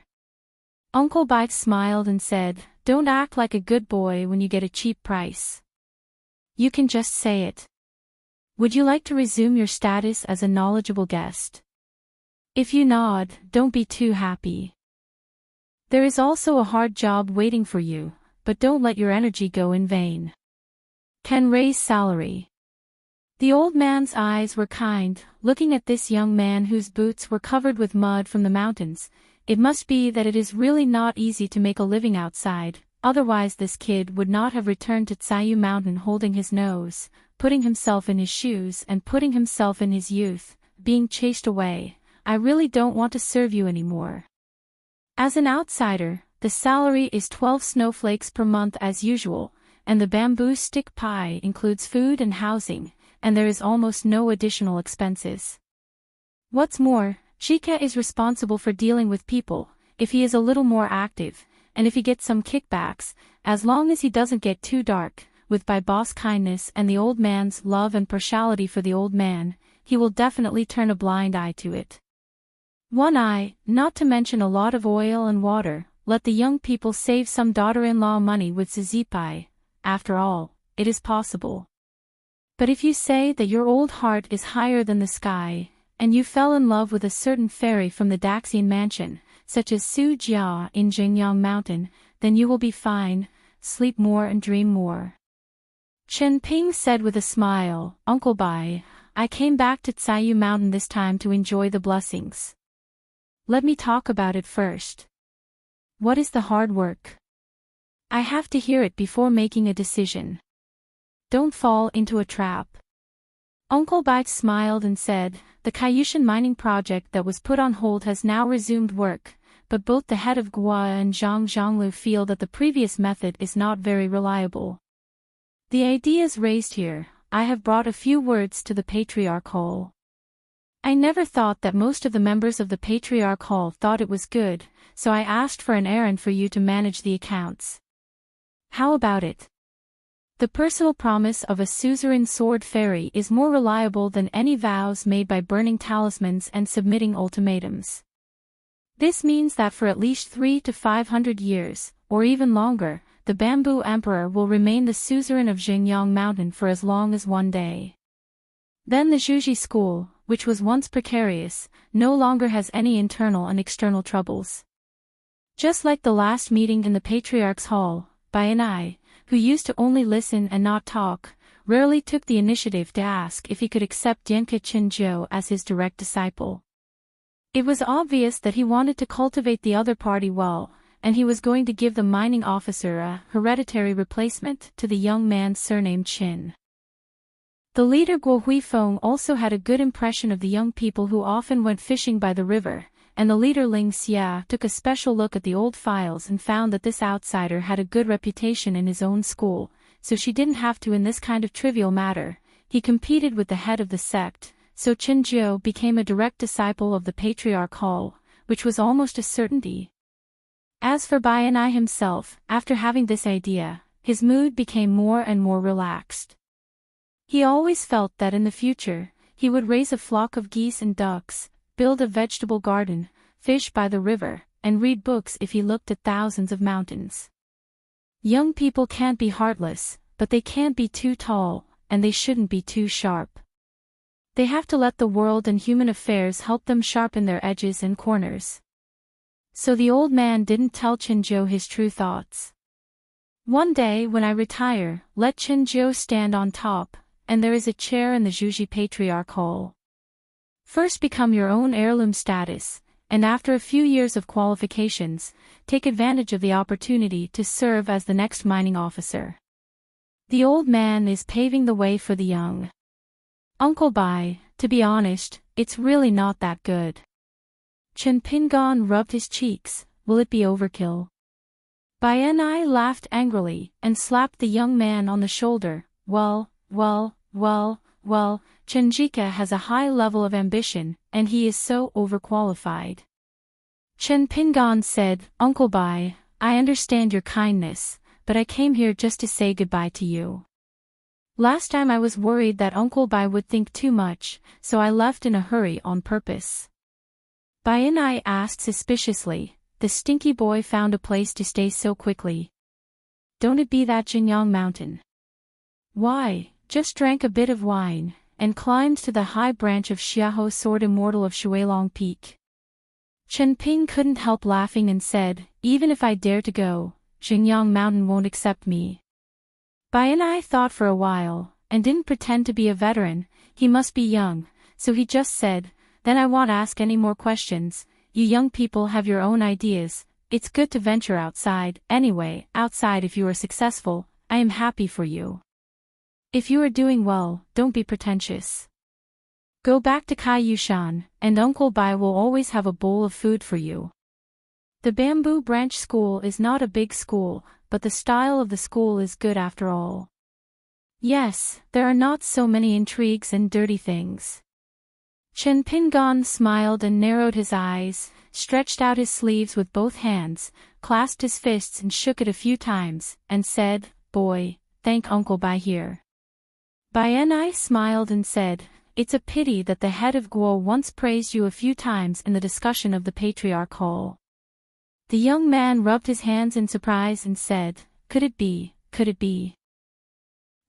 Uncle Bai smiled and said, "Don't act like a good boy when you get a cheap price. You can just say it. Would you like to resume your status as a knowledgeable guest? If you nod, don't be too happy. There is also a hard job waiting for you, but don't let your energy go in vain. Can raise salary." The old man's eyes were kind, looking at this young man whose boots were covered with mud from the mountains. It must be that it is really not easy to make a living outside, otherwise this kid would not have returned to Tsayu Mountain holding his nose, putting himself in his shoes and putting himself in his youth, being chased away. "I really don't want to serve you anymore. As an outsider, the salary is 12 snowflakes per month as usual, and the bamboo stick pie includes food and housing, and there is almost no additional expenses. What's more, Chika is responsible for dealing with people, if he is a little more active, and if he gets some kickbacks, as long as he doesn't get too dark, with by boss kindness and the old man's love and partiality for the old man, he will definitely turn a blind eye to it. One eye, not to mention a lot of oil and water, let the young people save some daughter-in-law money with Zizipai. After all, it is possible. But if you say that your old heart is higher than the sky, and you fell in love with a certain fairy from the Daxian mansion, such as Su Jia in Jingyang Mountain, then you will be fine, sleep more and dream more. Chen Ping said with a smile, "Uncle Bai, I came back to Tsayu Mountain this time to enjoy the blessings. Let me talk about it first. What is the hard work? I have to hear it before making a decision. Don't fall into a trap." Uncle Bai smiled and said, "The Kaiushan mining project that was put on hold has now resumed work, but both the head of Gua and Zhang Zhonglu feel that the previous method is not very reliable. The ideas raised here, I have brought a few words to the Patriarch Hall. I never thought that most of the members of the Patriarch Hall thought it was good, so I asked for an errand for you to manage the accounts. How about it? The personal promise of a suzerain sword fairy is more reliable than any vows made by burning talismans and submitting ultimatums. This means that for at least 300 to 500 years, or even longer, the Bamboo Emperor will remain the suzerain of Jingyang Mountain for as long as one day. Then the Zhuji school, which was once precarious, no longer has any internal and external troubles. Just like the last meeting in the Patriarch's Hall, Bai and I, who used to only listen and not talk, rarely took the initiative to ask if he could accept Yanka Chinzhou as his direct disciple. It was obvious that he wanted to cultivate the other party well, and he was going to give the mining officer a hereditary replacement to the young man surnamed Qin. The leader Guo Huifeng also had a good impression of the young people who often went fishing by the river, and the leader Ling Xia took a special look at the old files and found that this outsider had a good reputation in his own school, so she didn't have to in this kind of trivial matter. He competed with the head of the sect, so Qinzhou became a direct disciple of the Patriarch Hall, which was almost a certainty. As for Bai and I himself, after having this idea, his mood became more and more relaxed. He always felt that in the future, he would raise a flock of geese and ducks, build a vegetable garden, fish by the river, and read books if he looked at thousands of mountains. Young people can't be heartless, but they can't be too tall, and they shouldn't be too sharp. They have to let the world and human affairs help them sharpen their edges and corners. So the old man didn't tell Qinzhou his true thoughts. One day when I retire, let Qinzhou stand on top, and there is a chair in the Zhuji Patriarch Hall. First become your own heirloom status, and after a few years of qualifications, take advantage of the opportunity to serve as the next mining officer. The old man is paving the way for the young. Uncle Bai, to be honest, it's really not that good. Chen Pingon rubbed his cheeks. Will it be overkill? Bai and I laughed angrily and slapped the young man on the shoulder. Well, Chenjika has a high level of ambition, and he is so overqualified. Chen Pingon said, Uncle Bai, I understand your kindness, but I came here just to say goodbye to you. Last time I was worried that Uncle Bai would think too much, so I left in a hurry on purpose. Bai and I asked suspiciously, the stinky boy found a place to stay so quickly. Don't it be that Jinyang mountain? Why, just drank a bit of wine, and climbed to the high branch of Xiaoho Sword Immortal of Shuilong Peak. Chen Ping couldn't help laughing and said, even if I dare to go, Jinyang mountain won't accept me. Bai and I thought for a while, and didn't pretend to be a veteran, he must be young, so he just said, then I won't ask any more questions, you young people have your own ideas, it's good to venture outside, anyway, outside if you are successful, I am happy for you. If you are doing well, don't be pretentious. Go back to Kai Yushan, and Uncle Bai will always have a bowl of food for you. The Bamboo Branch School is not a big school, but the style of the school is good after all. Yes, there are not so many intrigues and dirty things. Chen Pingon smiled and narrowed his eyes, stretched out his sleeves with both hands, clasped his fists and shook it a few times, and said, boy, thank Uncle Bai here. Bai and I smiled and said, it's a pity that the head of Guo once praised you a few times in the discussion of the Patriarch Hall. The young man rubbed his hands in surprise and said, could it be, could it be?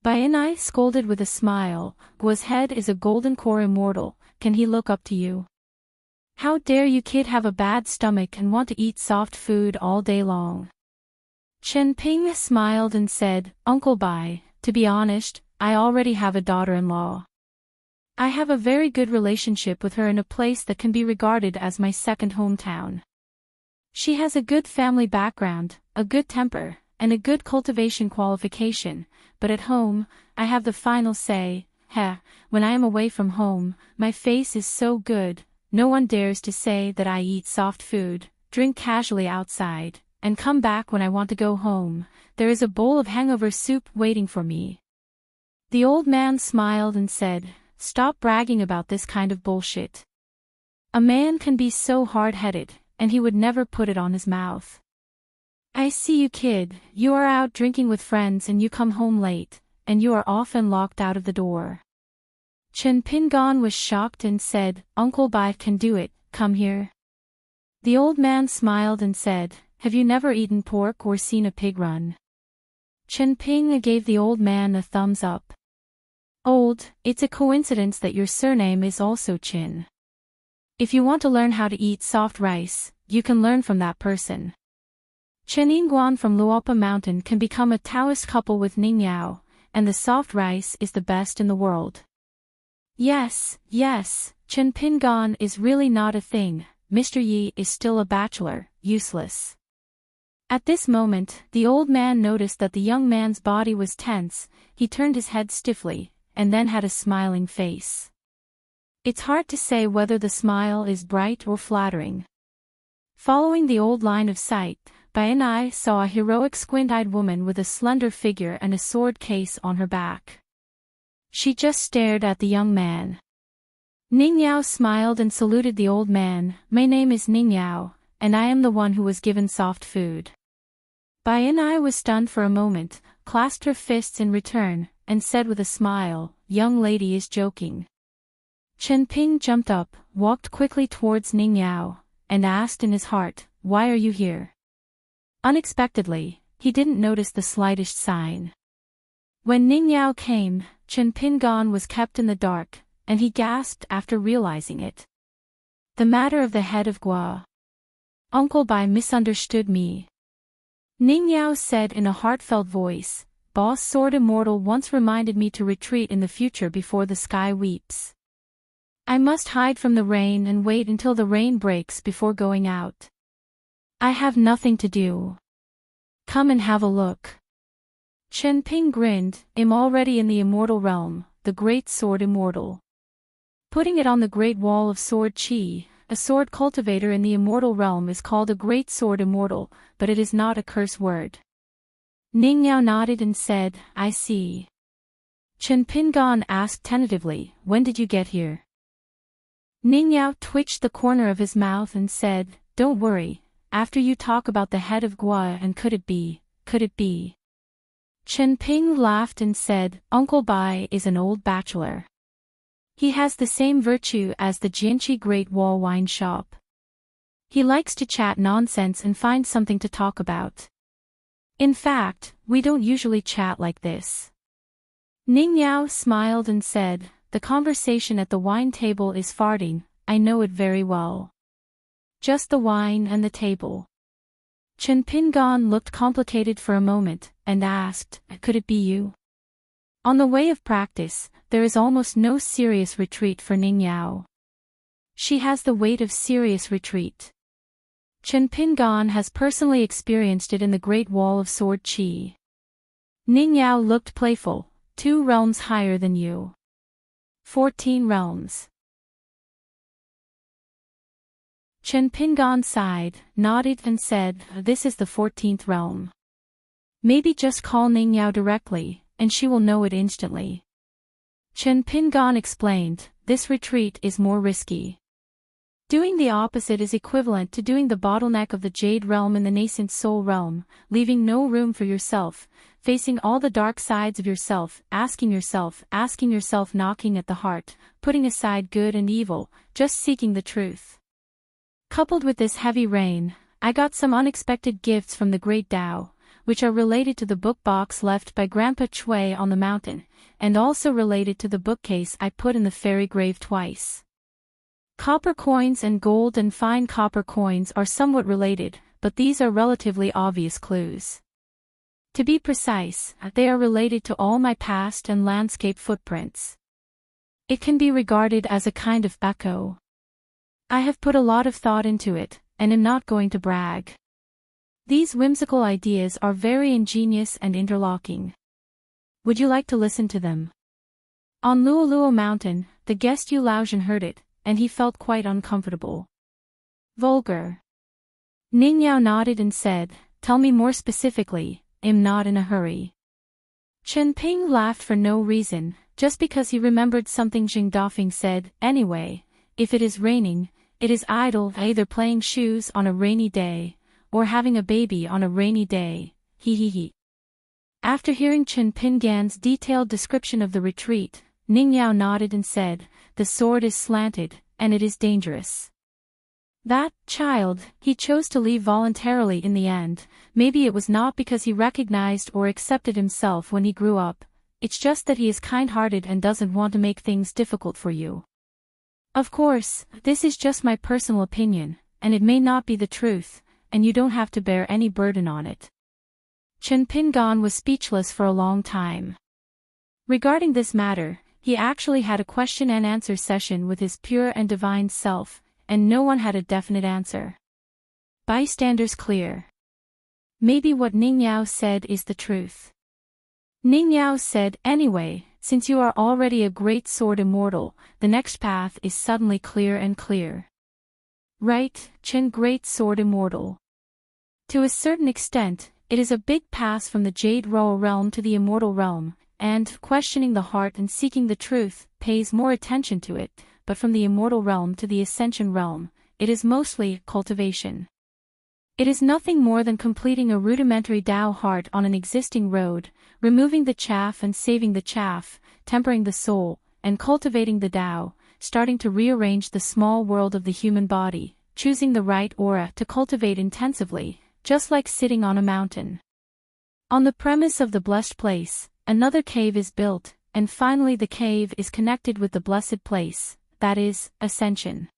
Bai and I scolded with a smile, Guo's head is a golden core immortal, can he look up to you? How dare you kid have a bad stomach and want to eat soft food all day long? Chen Ping smiled and said, Uncle Bai, to be honest, I already have a daughter-in-law. I have a very good relationship with her in a place that can be regarded as my second hometown. She has a good family background, a good temper, and a good cultivation qualification, but at home, I have the final say. When I am away from home, my face is so good, no one dares to say that I eat soft food, drink casually outside, and come back when I want to go home. There is a bowl of hangover soup waiting for me. The old man smiled and said, stop bragging about this kind of bullshit. A man can be so hard-headed, and he would never put it on his mouth. I see you kid, you are out drinking with friends and you come home late, and you are often locked out of the door. Chen Pingon was shocked and said, Uncle Bai can do it, come here. The old man smiled and said, have you never eaten pork or seen a pig run? Chen Ping gave the old man a thumbs up. Old, it's a coincidence that your surname is also Chin. If you want to learn how to eat soft rice, you can learn from that person. Chen Yingguan from Luopa Mountain can become a Taoist couple with Ning Yao, and the soft rice is the best in the world. Yes, Chen Pingon is really not a thing, Mr. Yi is still a bachelor, useless. At this moment, the old man noticed that the young man's body was tense, he turned his head stiffly, and then had a smiling face. It's hard to say whether the smile is bright or flattering. Following the old line of sight, Bai and I saw a heroic squint-eyed woman with a slender figure and a sword case on her back. She just stared at the young man. Ning Yao smiled and saluted the old man, my name is Ning Yao, and I am the one who was given soft food. Bai and I was stunned for a moment, clasped her fists in return, and said with a smile, young lady is joking. Chen Ping jumped up, walked quickly towards Ning Yao, and asked in his heart, why are you here? Unexpectedly, he didn't notice the slightest sign. When Ning Yao came, Chen Pingon was kept in the dark, and he gasped after realizing it. The matter of the head of Gua. Uncle Bai misunderstood me. Ning Yao said in a heartfelt voice, Boss Sword Immortal once reminded me to retreat in the future before the sky weeps. I must hide from the rain and wait until the rain breaks before going out. I have nothing to do. Come and have a look. Chen Ping grinned, I'm already in the immortal realm, the great sword immortal. Putting it on the great wall of sword chi, a sword cultivator in the immortal realm is called a great sword immortal, but it is not a curse word. Ning Yao nodded and said, I see. Chen Pingon asked tentatively, when did you get here? Ning Yao twitched the corner of his mouth and said, don't worry, after you talk about the head of Gua and could it be. Chen Ping laughed and said, Uncle Bai is an old bachelor. He has the same virtue as the Jianqi Great Wall wine shop. He likes to chat nonsense and find something to talk about. In fact, we don't usually chat like this. Ning Yao smiled and said, the conversation at the wine table is farting, I know it very well. Just the wine and the table. Chen Pingan looked complicated for a moment, and asked, could it be you? On the way of practice, there is almost no serious retreat for Ning Yao. She has the weight of serious retreat. Chen Pingan has personally experienced it in the Great Wall of Sword Qi. Ning Yao looked playful, 2 realms higher than you. 14 realms. Chen Pingan sighed, nodded and said, this is the 14th realm. Maybe just call Ning Yao directly, and she will know it instantly. Chen Pingan explained, this retreat is more risky. Doing the opposite is equivalent to doing the bottleneck of the Jade realm in the nascent Soul realm, leaving no room for yourself, facing all the dark sides of yourself, asking yourself, knocking at the heart, putting aside good and evil, just seeking the truth. Coupled with this heavy rain, I got some unexpected gifts from the Great Tao, which are related to the book box left by Grandpa Chui on the mountain, and also related to the bookcase I put in the fairy grave twice. Copper coins and gold and fine copper coins are somewhat related, but these are relatively obvious clues. To be precise, they are related to all my past and landscape footprints. It can be regarded as a kind of echo. I have put a lot of thought into it, and am not going to brag. These whimsical ideas are very ingenious and interlocking. Would you like to listen to them? On Luoluo Mountain, the guest Yu Laozhen heard it, and he felt quite uncomfortable. Vulgar. Ning Yao nodded and said, tell me more specifically, I'm not in a hurry. Chen Ping laughed for no reason, just because he remembered something Jing Dafeng said, anyway, if it is raining, it is idle either playing shoes on a rainy day, or having a baby on a rainy day, he. After hearing Chen Pingan's detailed description of the retreat, Ning Yao nodded and said, the sword is slanted, and it is dangerous. That child, he chose to leave voluntarily in the end, maybe it was not because he recognized or accepted himself when he grew up, it's just that he is kind-hearted and doesn't want to make things difficult for you. Of course, this is just my personal opinion, and it may not be the truth, and you don't have to bear any burden on it. Chen Pingan was speechless for a long time. Regarding this matter, he actually had a question and answer session with his pure and divine self, and no one had a definite answer. Bystanders clear. Maybe what Ning Yao said is the truth. Ning Yao said, anyway, since you are already a great sword immortal, the next path is suddenly clear and clear. Right, Chen Great Sword Immortal. To a certain extent, it is a big pass from the Jade Royal realm to the immortal realm, and, questioning the heart and seeking the truth, pays more attention to it, but from the immortal realm to the ascension realm, it is mostly cultivation. It is nothing more than completing a rudimentary Tao heart on an existing road, removing the chaff and saving the chaff, tempering the soul, and cultivating the Tao, starting to rearrange the small world of the human body, choosing the right aura to cultivate intensively, just like sitting on a mountain. On the premise of the blessed place, another cave is built, and finally the cave is connected with the blessed place, that is, ascension.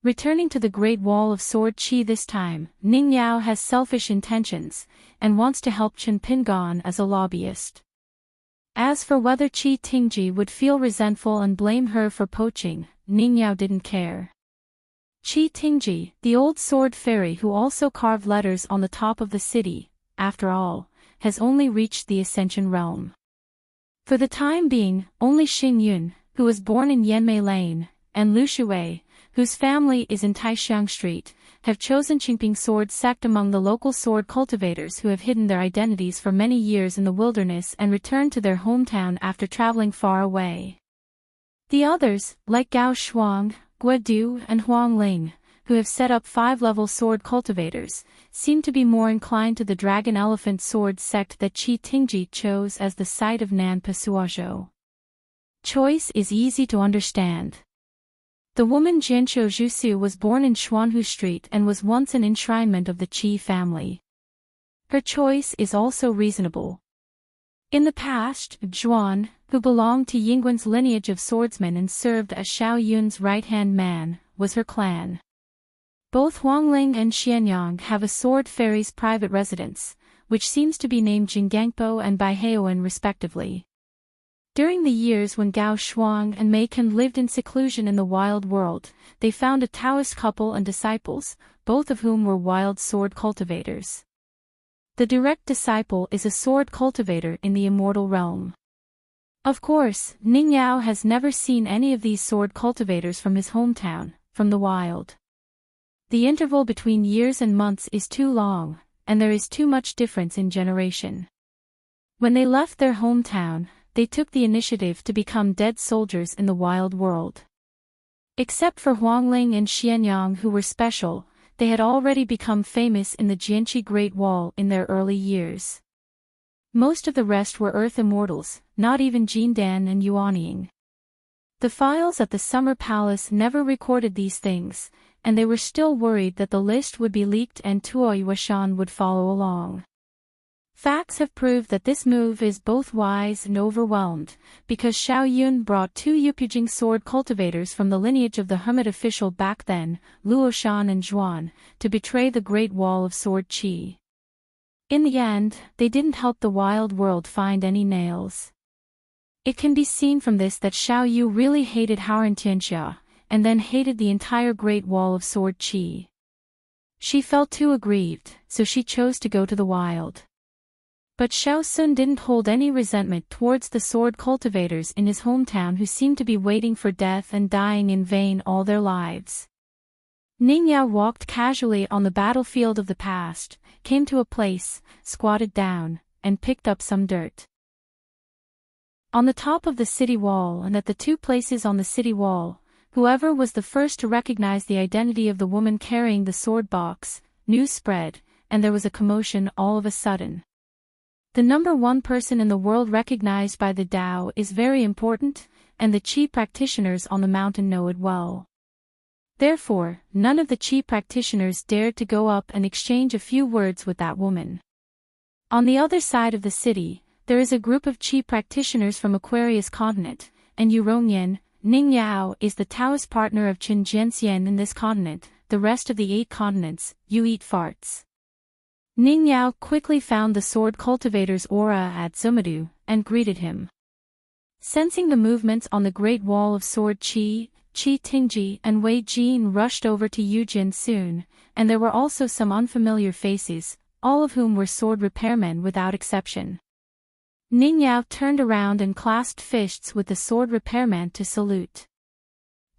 Returning to the Great Wall of Sword Qi this time, Ning Yao has selfish intentions, and wants to help Chen Pingan as a lobbyist. As for whether Qi Tingji would feel resentful and blame her for poaching, Ning Yao didn't care. Qi Tingji, the old sword fairy who also carved letters on the top of the city, after all, has only reached the Ascension realm. For the time being, only Xing Yun, who was born in Yanmei Lane, and Lu Shuwei, whose family is in Taixiang Street, have chosen Qingping sword sect among the local sword cultivators who have hidden their identities for many years in the wilderness and returned to their hometown after traveling far away. The others, like Gao Shuang, Guo Du and Huang Ling, who have set up 5-level sword cultivators, seem to be more inclined to the dragon elephant sword sect that Qi Tingji chose as the site of Nanpa Suozhou. Choice is easy to understand. The woman Jianqiu Zhusu was born in Xuanhu Street and was once an enshrinement of the Qi family. Her choice is also reasonable. In the past, Zhuan, who belonged to Yingguan's lineage of swordsmen and served as Xiao Yun's right-hand man, was her clan. Both Huangling and Xianyang have a sword fairy's private residence, which seems to be named Jinggangpo and Baiheoan respectively. During the years when Gao Shuang and Mei Kan lived in seclusion in the wild world, they found a Taoist couple and disciples, both of whom were wild sword cultivators. The direct disciple is a sword cultivator in the immortal realm. Of course, Ning Yao has never seen any of these sword cultivators from his hometown, from the wild. The interval between years and months is too long, and there is too much difference in generation. When they left their hometown, they took the initiative to become dead soldiers in the wild world. Except for Huangling and Xianyang, who were special, they had already become famous in the Jianqi Great Wall in their early years. Most of the rest were Earth Immortals, not even Jindan and Yuanying. The files at the Summer Palace never recorded these things, and they were still worried that the list would be leaked and Tuo Yuashan would follow along. Facts have proved that this move is both wise and overwhelmed, because Xiao Yun brought 2 Yupujing sword cultivators from the lineage of the hermit official back then, Luoshan and Zhuan, to betray the Great Wall of Sword Qi. In the end, they didn't help the wild world find any nails. It can be seen from this that Xiao Yu really hated Houran Tianxia, and then hated the entire Great Wall of Sword Qi. She felt too aggrieved, so she chose to go to the wild. But Xiao Sun didn't hold any resentment towards the sword cultivators in his hometown who seemed to be waiting for death and dying in vain all their lives. Ning Yao walked casually on the battlefield of the past, came to a place, squatted down, and picked up some dirt. On the top of the city wall and at the 2 places on the city wall, whoever was the first to recognize the identity of the woman carrying the sword box, news spread, and there was a commotion all of a sudden. The number 1 person in the world recognized by the Tao is very important, and the Qi practitioners on the mountain know it well. Therefore, none of the Qi practitioners dared to go up and exchange a few words with that woman. On the other side of the city, there is a group of Qi practitioners from Aquarius continent, and Yu Rongyan, Ning Yao is the Taoist partner of Qin Jianxian in this continent, the rest of the 8 continents, you eat farts. Ning Yao quickly found the sword cultivator's aura at Zumadu, and greeted him. Sensing the movements on the Great Wall of Sword Qi, Qi Tingji and Wei Jin rushed over to Yujin soon, and there were also some unfamiliar faces, all of whom were sword repairmen without exception. Ning Yao turned around and clasped fists with the sword repairman to salute.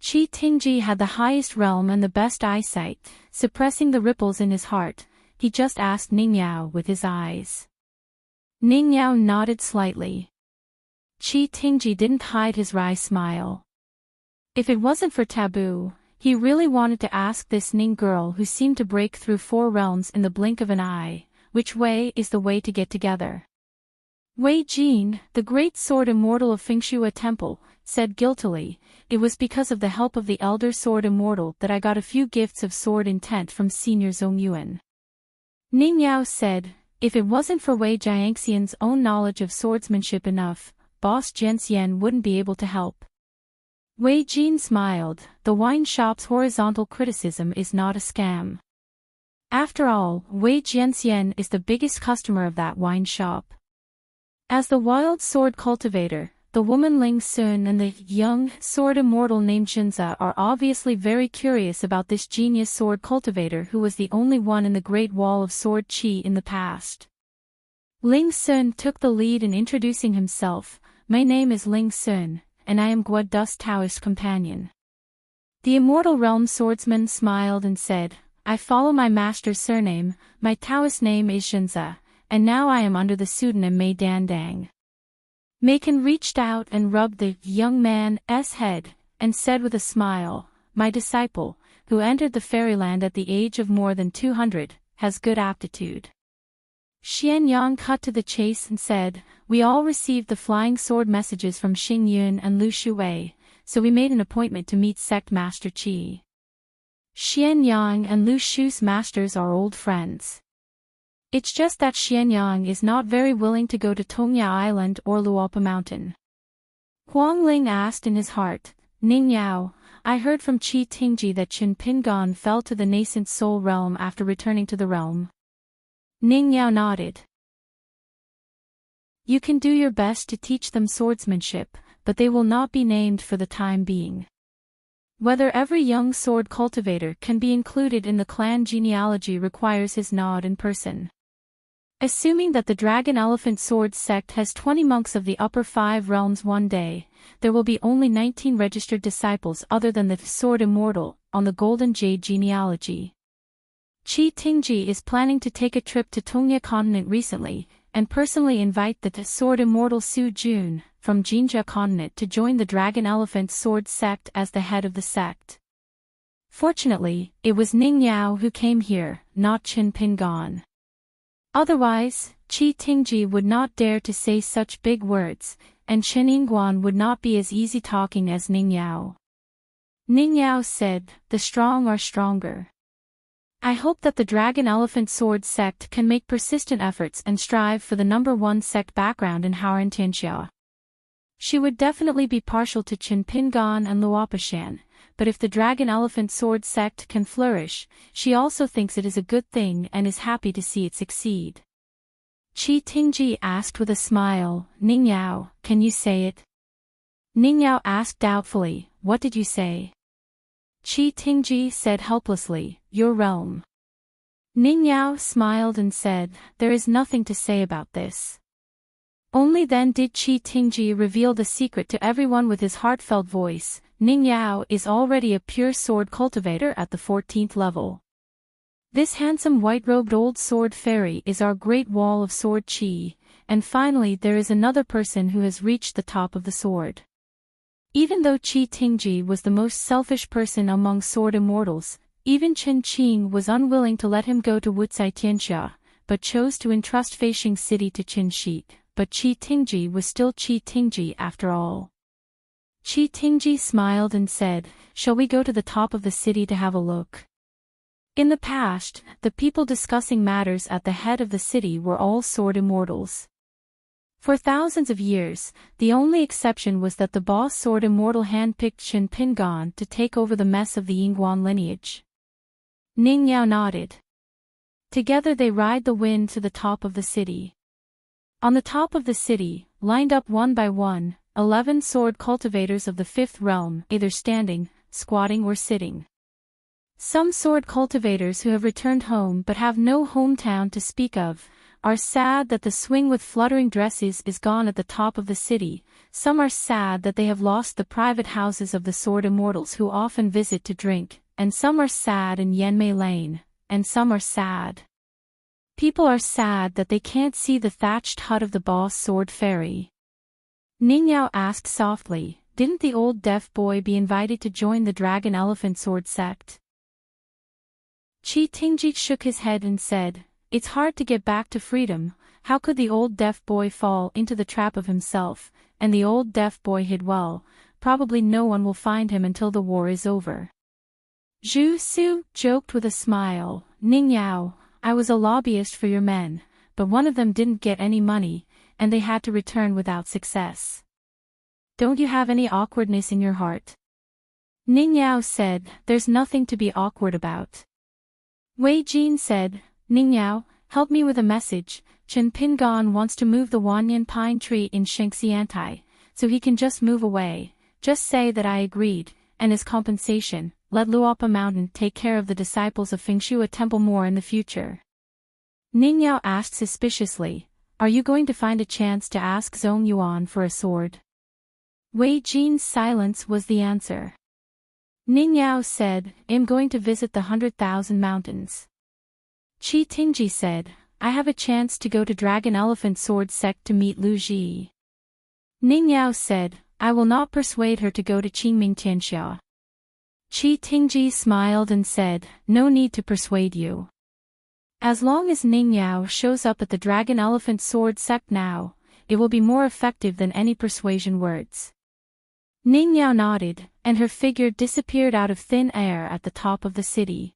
Qi Tingji had the highest realm and the best eyesight, suppressing the ripples in his heart. He just asked Ning Yao with his eyes. Ning Yao nodded slightly. Qi Tingji didn't hide his wry smile. If it wasn't for taboo, he really wanted to ask this Ning girl who seemed to break through 4 realms in the blink of an eye, which way is the way to get together. Wei Jin, the great sword immortal of Fengshua Temple, said guiltily, "It was because of the help of the elder sword immortal that I got a few gifts of sword intent from Senior Zongyuan." Ning Yao said, "If it wasn't for Wei Jiangxian's own knowledge of swordsmanship enough, Boss Jianxian wouldn't be able to help." Wei Jin smiled. The wine shop's horizontal criticism is not a scam. After all, Wei Jianxian is the biggest customer of that wine shop. As the wild sword cultivator, the woman Ling Sun and the young sword immortal named Junza are obviously very curious about this genius sword cultivator who was the only one in the Great Wall of Sword Qi in the past. Ling Sun took the lead in introducing himself. "My name is Ling Sun, and I am Guo Du's Taoist companion." The immortal realm swordsman smiled and said, "I follow my master's surname, my Taoist name is Junza, and now I am under the pseudonym Mei Dandang." Macon reached out and rubbed the young man's head, and said with a smile, "My disciple, who entered the fairyland at the age of more than 200, has good aptitude. Xian Yang cut to the chase and said, "We all received the flying sword messages from Xing Yun and Lu Shuwei, so we made an appointment to meet Sect Master Qi." Xian Yang and Lu Shu's masters are old friends. It's just that Xian Yang is not very willing to go to Tongya Island or Luopa Mountain. Huang Ling asked in his heart, "Ning Yao, I heard from Qi Tingji that Qin Pingan fell to the nascent soul realm after returning to the realm." Ning Yao nodded. "You can do your best to teach them swordsmanship, but they will not be named for the time being. Whether every young sword cultivator can be included in the clan genealogy requires his nod in person. Assuming that the Dragon Elephant Sword sect has 20 monks of the upper 5 realms one day, there will be only 19 registered disciples other than the Sword Immortal on the Golden Jade genealogy. Qi Tingji is planning to take a trip to Tongya continent recently, and personally invite the Sword Immortal Su Jun from Jinjia continent to join the Dragon Elephant Sword sect as the head of the sect. Fortunately, it was Ning Yao who came here, not Qin Pingan. Otherwise, Qi Tingji would not dare to say such big words, and Chen Yingguan would not be as easy talking as Ning Yao. Ning Yao said, "The strong are stronger. I hope that the Dragon Elephant Sword sect can make persistent efforts and strive for the #1 sect background in Haoran Tianxia." She would definitely be partial to Qin Pingan and Luopashan, but if the Dragon Elephant Sword sect can flourish, she also thinks it is a good thing and is happy to see it succeed. Qi Tingji asked with a smile, "Ning Yao, can you say it?" Ning Yao asked doubtfully, "What did you say?" Qi Tingji said helplessly, "Your realm." Ning Yao smiled and said, "There is nothing to say about this." Only then did Qi Tingji reveal the secret to everyone with his heartfelt voice. Ning Yao is already a pure sword cultivator at the 14th level. This handsome white-robed old sword fairy is our great wall of sword Qi, and finally there is another person who has reached the top of the sword. Even though Qi Tingji was the most selfish person among sword immortals, even Chen Qing was unwilling to let him go to Wucai Tianxia, but chose to entrust Feishing City to Qin Shi. But Qi Tingji was still Qi Tingji after all. Qi Tingji smiled and said, "Shall we go to the top of the city to have a look?" In the past, the people discussing matters at the head of the city were all sword immortals. For thousands of years, the only exception was that the boss sword immortal handpicked Qin Pingan to take over the mess of the Yingguan lineage. Ning Yao nodded. Together they ride the wind to the top of the city. On the top of the city, lined up one by one, 11 sword cultivators of the 5th realm, either standing, squatting or sitting. Some sword cultivators who have returned home but have no hometown to speak of, are sad that the swing with fluttering dresses is gone at the top of the city. Some are sad that they have lost the private houses of the sword immortals who often visit to drink, and some are sad in Yanmei Lane, and some are sad. People are sad that they can't see the thatched hut of the boss sword fairy. Ning Yao asked softly, "Didn't the old deaf boy be invited to join the Dragon Elephant Sword sect?" Qi Tingji shook his head and said, "It's hard to get back to freedom. How could the old deaf boy fall into the trap of himself? And the old deaf boy hid well. Probably no one will find him until the war is over." Zhu Su joked with a smile, "Ning Yao, I was a lobbyist for your men, but one of them didn't get any money, and they had to return without success. Don't you have any awkwardness in your heart?" Ning Yao said, "There's nothing to be awkward about." Wei Jin said, "Ning Yao, help me with a message. Chen Pingan wants to move the Wanyan pine tree in Shengxiantai, so he can just move away. Just say that I agreed, and as compensation, let Luopa Mountain take care of the disciples of Fengshua Temple more in the future." Ning Yao asked suspiciously, "Are you going to find a chance to ask Zhong Yuan for a sword?" Wei Jin's silence was the answer. Ning Yao said, "I'm going to visit the 100,000 mountains." Qi Tingji said, "I have a chance to go to Dragon Elephant Sword sect to meet Lu Ji." Ning Yao said, "I will not persuade her to go to Qingming Tianxia." Qi Tingji smiled and said, "No need to persuade you. As long as Ning Yao shows up at the Dragon Elephant Sword sect now, it will be more effective than any persuasion words." Ning Yao nodded, and her figure disappeared out of thin air at the top of the city.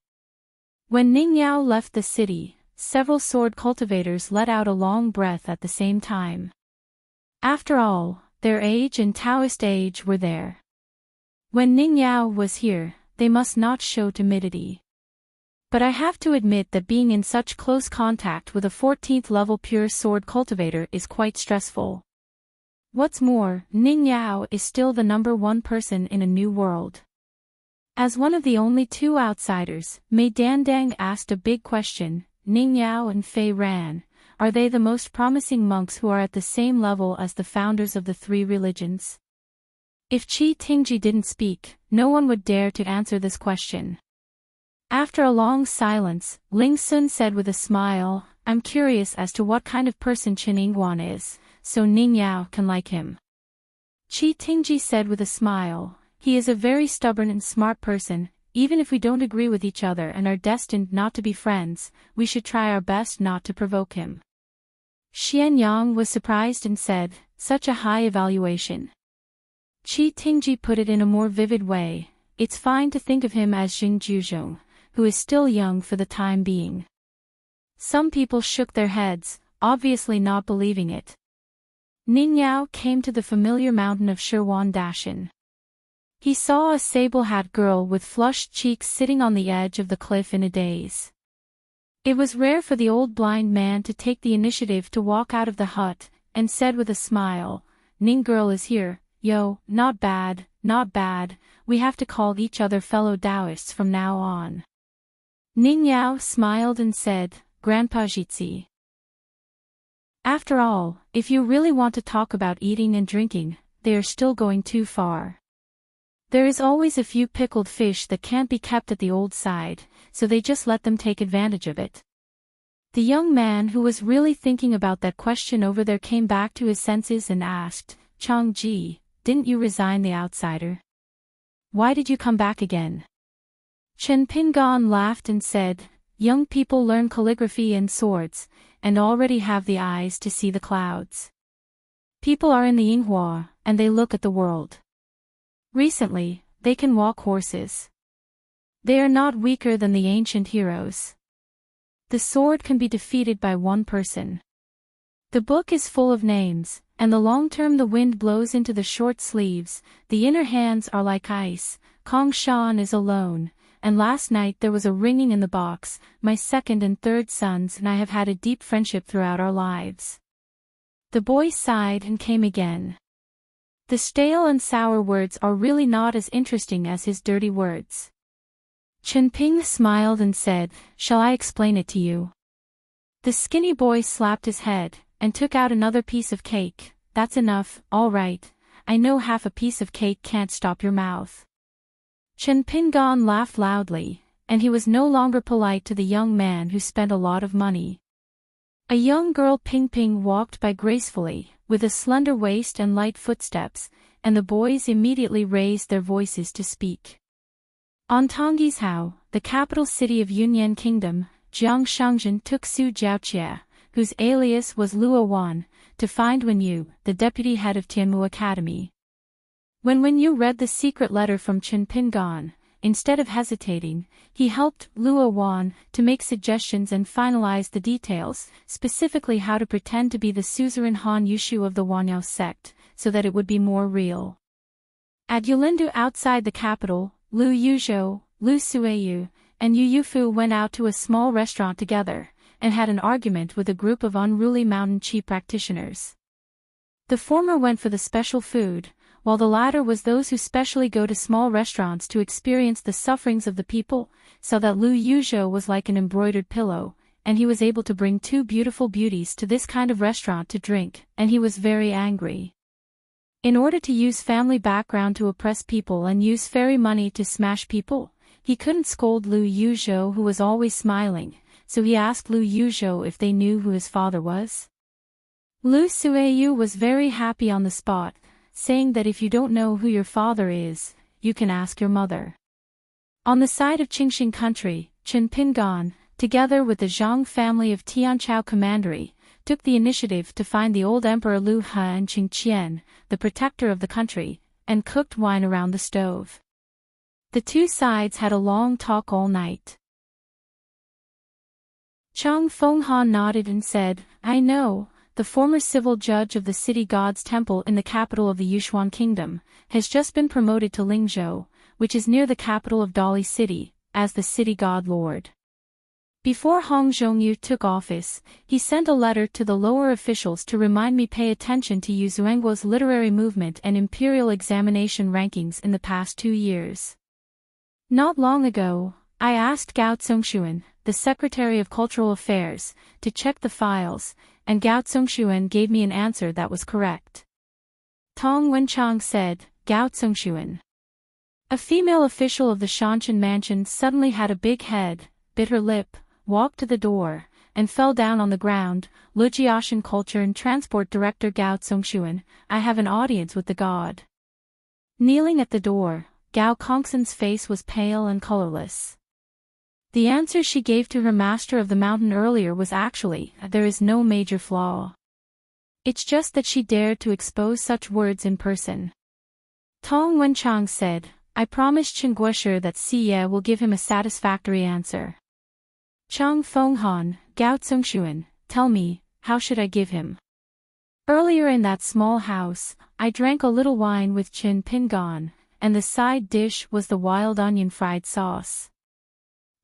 When Ning Yao left the city, several sword cultivators let out a long breath at the same time. After all, their age and Taoist age were there. When Ning Yao was here, they must not show timidity. But I have to admit that being in such close contact with a 14th level pure sword cultivator is quite stressful. What's more, Ning Yao is still the #1 person in a new world. As one of the only two outsiders, Mei Dandang asked a big question: Ning Yao and Fei Ran, are they the most promising monks who are at the same level as the founders of the three religions? If Qi Tingji didn't speak, no one would dare to answer this question. After a long silence, Ling Sun said with a smile, "I'm curious as to what kind of person Chen Yingguan is, so Ning Yao can like him." Qi Tingji said with a smile, "He is a very stubborn and smart person. Even if we don't agree with each other and are destined not to be friends, we should try our best not to provoke him." Xian Yang was surprised and said, "Such a high evaluation." Qi Tingji put it in a more vivid way, "It's fine to think of him as Jing Juzhong, who is still young for the time being." Some people shook their heads, obviously not believing it. Ning Yao came to the familiar mountain of Shirwan Dashan. He saw a sable-hat girl with flushed cheeks sitting on the edge of the cliff in a daze. It was rare for the old blind man to take the initiative to walk out of the hut, and said with a smile, "Ning girl is here, yo, not bad, not bad, we have to call each other fellow Taoists from now on." Ning Yao smiled and said, "Grandpa Jitsi. After all, if you really want to talk about eating and drinking, they are still going too far. There is always a few pickled fish that can't be kept at the old side, so they just let them take advantage of it." The young man who was really thinking about that question over there came back to his senses and asked, "Chang Ji, didn't you resign the outsider? Why did you come back again?" Chen Pingan laughed and said, "Young people learn calligraphy and swords, and already have the eyes to see the clouds. People are in the Yinghua, and they look at the world. Recently, they can walk horses. They are not weaker than the ancient heroes. The sword can be defeated by one person. The book is full of names, and the long term the wind blows into the short sleeves, the inner hands are like ice, Kong Shan is alone, and last night there was a ringing in the box, my second and third sons and I have had a deep friendship throughout our lives." The boy sighed and came again. The stale and sour words are really not as interesting as his dirty words. Chen Ping smiled and said, "Shall I explain it to you?" The skinny boy slapped his head, and took out another piece of cake. "That's enough, all right, I know half a piece of cake can't stop your mouth." Chen Pingan laughed loudly, and he was no longer polite to the young man who spent a lot of money. A young girl Ping Ping walked by gracefully, with a slender waist and light footsteps, and the boys immediately raised their voices to speak. On Tonggishao, the capital city of Yunyan Kingdom, Jiang Shangzhen took Su Jiaoqie, whose alias was Luo Wan, to find Wen Yu, the deputy head of Tianmu Academy. When Wen Yu read the secret letter from Chen Pingan, instead of hesitating, he helped Luo Wan to make suggestions and finalize the details, specifically how to pretend to be the suzerain Han Yushu of the Wanyao sect, so that it would be more real. At Yulindu outside the capital, Lu Yuzhou, Lu Suiyu, and Yu Yufu went out to a small restaurant together, and had an argument with a group of unruly mountain chi practitioners. The former went for the special food, while the latter was those who specially go to small restaurants to experience the sufferings of the people, so that Lu Yuzhou was like an embroidered pillow, and he was able to bring two beautiful beauties to this kind of restaurant to drink, and he was very angry. In order to use family background to oppress people and use fairy money to smash people, he couldn't scold Lu Yuzhou who was always smiling, so he asked Lu Yuzhou if they knew who his father was. Lu Suiyu was very happy on the spot, saying that if you don't know who your father is, you can ask your mother. On the side of Qingxing country, Chen Pingan, together with the Zhang family of Tianchao Commandery, took the initiative to find the old Emperor Lu He and Qing Qian, the protector of the country, and cooked wine around the stove. The two sides had a long talk all night. Chang Fenghan nodded and said, "I know, the former civil judge of the city god's temple in the capital of the Yushuan kingdom, has just been promoted to Lingzhou, which is near the capital of Dali City, as the city god lord." Before Hong Zhongyu took office, he sent a letter to the lower officials to remind me pay attention to Yu Zuangguo's literary movement and imperial examination rankings in the past 2 years. Not long ago, I asked Gao Zhongshuan, the Secretary of Cultural Affairs, to check the files, and Gao Zhongshuan gave me an answer that was correct. Tong Wenchang said, "Gao Zhongshuan." A female official of the Shanshan mansion suddenly had a big head, bit her lip, walked to the door, and fell down on the ground. Lujiashan Culture and Transport Director Gao Zhongshuan, I have an audience with the god. Kneeling at the door, Gao Kongsan's face was pale and colorless. The answer she gave to her master of the mountain earlier was actually, there is no major flaw. It's just that she dared to expose such words in person. Tong Wenchang said, "I promised Chen Guosher that Siye will give him a satisfactory answer." Chang Fenghan, Gao Zhongshuan, tell me, how should I give him? Earlier in that small house, I drank a little wine with Chen Pingan, and the side dish was the wild onion fried sauce.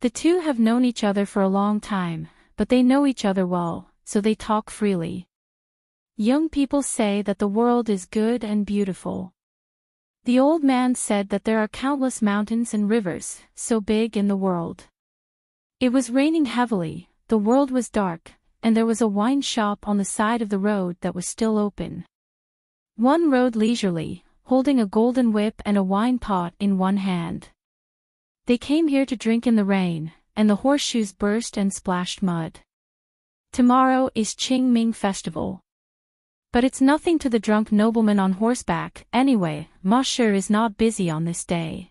The two have known each other for a long time, but they know each other well, so they talk freely. Young people say that the world is good and beautiful. The old man said that there are countless mountains and rivers, so big in the world. It was raining heavily, the world was dark, and there was a wine shop on the side of the road that was still open. One rode leisurely, holding a golden whip and a wine pot in one hand. They came here to drink in the rain, and the horseshoes burst and splashed mud. Tomorrow is Qingming Festival. But it's nothing to the drunk nobleman on horseback. Anyway, Ma Shi is not busy on this day.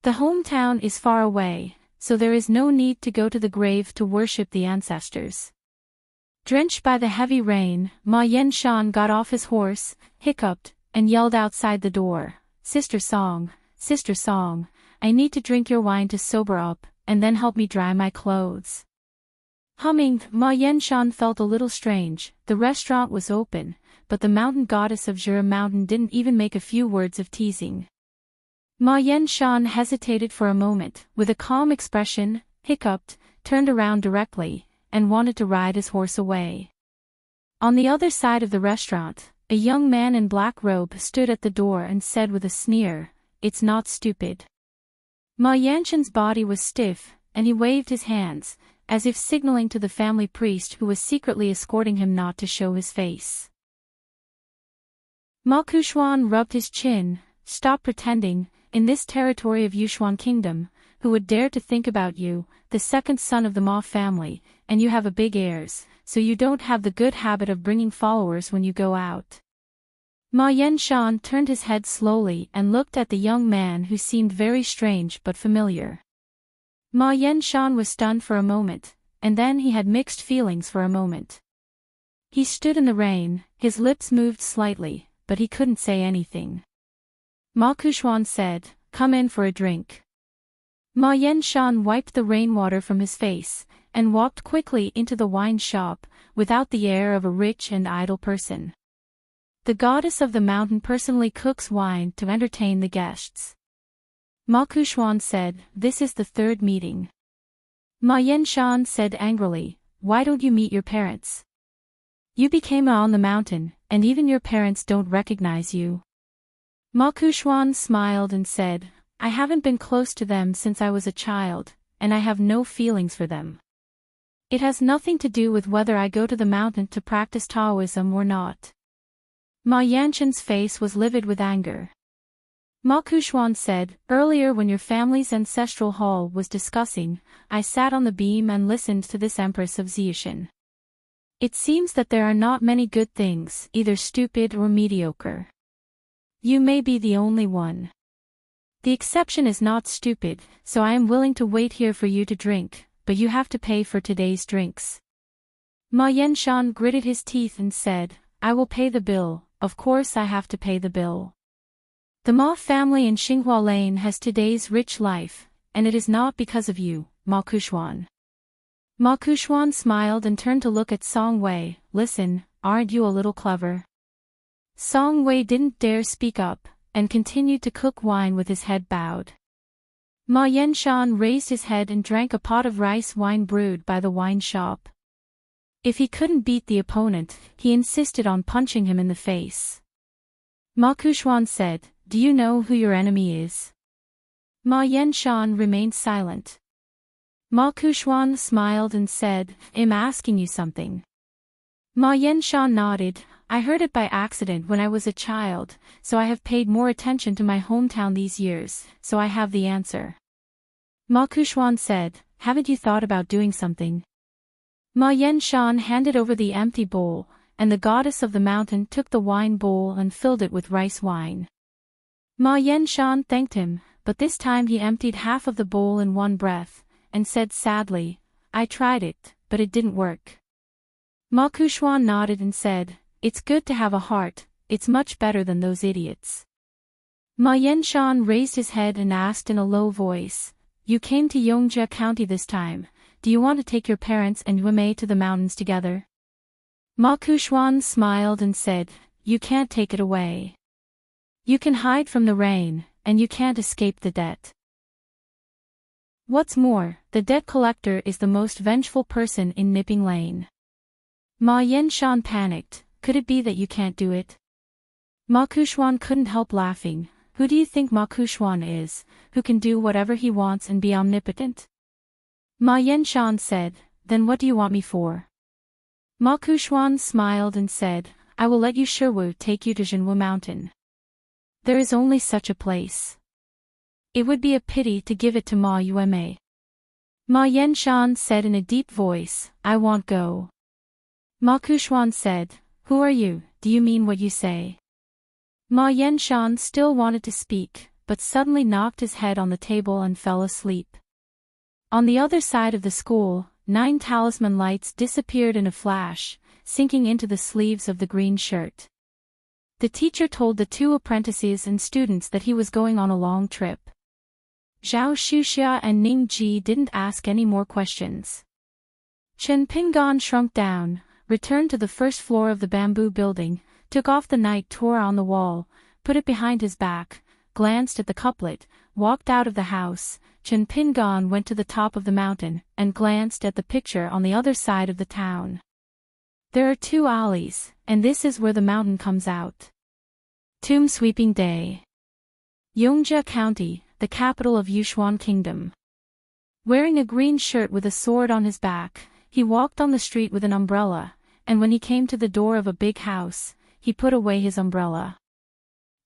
The hometown is far away, so there is no need to go to the grave to worship the ancestors. Drenched by the heavy rain, Ma Yenshan got off his horse, hiccuped, and yelled outside the door, Sister Song, I need to drink your wine to sober up, and then help me dry my clothes." Humming, Ma Yenshan felt a little strange. The restaurant was open, but the mountain goddess of Jura Mountain didn't even make a few words of teasing. Ma Yenshan hesitated for a moment, with a calm expression, hiccuped, turned around directly, and wanted to ride his horse away. On the other side of the restaurant, a young man in black robe stood at the door and said with a sneer, "It's not stupid." Ma Yanshan's body was stiff, and he waved his hands, as if signaling to the family priest who was secretly escorting him not to show his face. Ma Kushuan rubbed his chin. "Stop pretending, in this territory of Yushuan Kingdom, who would dare to think about you, the second son of the Ma family, and you have a big heirs, so you don't have the good habit of bringing followers when you go out." Ma Yenshan turned his head slowly and looked at the young man who seemed very strange but familiar. Ma Yenshan was stunned for a moment, and then he had mixed feelings for a moment. He stood in the rain, his lips moved slightly, but he couldn't say anything. Ma Kushuan said, "Come in for a drink." Ma Yenshan wiped the rainwater from his face, and walked quickly into the wine shop, without the air of a rich and idle person. The goddess of the mountain personally cooks wine to entertain the guests. Ma Kushuan said, "This is the third meeting." Ma Yenshan said angrily, "Why don't you meet your parents? You became on the mountain, and even your parents don't recognize you." Ma Kushuan smiled and said, "I haven't been close to them since I was a child, and I have no feelings for them. It has nothing to do with whether I go to the mountain to practice Taoism or not." Ma Yanshan's face was livid with anger. Ma Kushuan said, "Earlier when your family's ancestral hall was discussing, I sat on the beam and listened to this Empress of Ziyushan. It seems that there are not many good things, either stupid or mediocre. You may be the only one. The exception is not stupid, so I am willing to wait here for you to drink, but you have to pay for today's drinks. Ma Yenshan gritted his teeth and said, I will pay the bill, of course I have to pay the bill. The Ma family in Xinghua Lane has today's rich life, and it is not because of you, Ma Kushuan. Ma Kushuan smiled and turned to look at Song Wei. Listen, aren't you a little clever? Song Wei didn't dare speak up, and continued to cook wine with his head bowed. Ma Yenshan raised his head and drank a pot of rice wine brewed by the wine shop. If he couldn't beat the opponent, he insisted on punching him in the face. Ma Kushuan said, Do you know who your enemy is? Ma Yenshan remained silent. Ma Kushuan smiled and said, I'm asking you something. Ma Yenshan nodded, I heard it by accident when I was a child, so I have paid more attention to my hometown these years, so I have the answer. Ma Kushuan said, Haven't you thought about doing something? Ma Yenshan handed over the empty bowl, and the goddess of the mountain took the wine bowl and filled it with rice wine. Ma Yenshan thanked him, but this time he emptied half of the bowl in one breath, and said sadly, I tried it, but it didn't work. Ma Kushuan nodded and said, It's good to have a heart, it's much better than those idiots. Ma Yenshan raised his head and asked in a low voice, You came to Yongjia County this time, do you want to take your parents and Yuemei to the mountains together? Ma Kushuan smiled and said, You can't take it away. You can hide from the rain, and you can't escape the debt. What's more, the debt collector is the most vengeful person in Nipping Lane. Ma Yenshan panicked, Could it be that you can't do it? Ma Kushuan couldn't help laughing. Who do you think Ma Kushuan is, who can do whatever he wants and be omnipotent? Ma Yenshan said, Then what do you want me for? Ma Kushuan smiled and said, I will let you Shiwu take you to Jinwu Mountain. There is only such a place. It would be a pity to give it to Ma Yuemei. Ma Yenshan said in a deep voice, I won't go. Ma Kushuan said, Who are you, do you mean what you say? Ma Yenshan still wanted to speak, but suddenly knocked his head on the table and fell asleep. On the other side of the school, 9 talisman lights disappeared in a flash, sinking into the sleeves of the green shirt. The teacher told the 2 apprentices and students that he was going on a long trip. Zhao Shuxia and Ning Ji didn't ask any more questions. Chen Pingan shrunk down, returned to the first floor of the bamboo building, took off the night tour on the wall, put it behind his back, glanced at the couplet, walked out of the house. Chen Pingan went to the top of the mountain, and glanced at the picture on the other side of the town. There are 2 alleys, and this is where the mountain comes out. Tomb Sweeping Day. Yongjia County, the capital of Yushuan Kingdom. Wearing a green shirt with a sword on his back, he walked on the street with an umbrella, and when he came to the door of a big house, he put away his umbrella.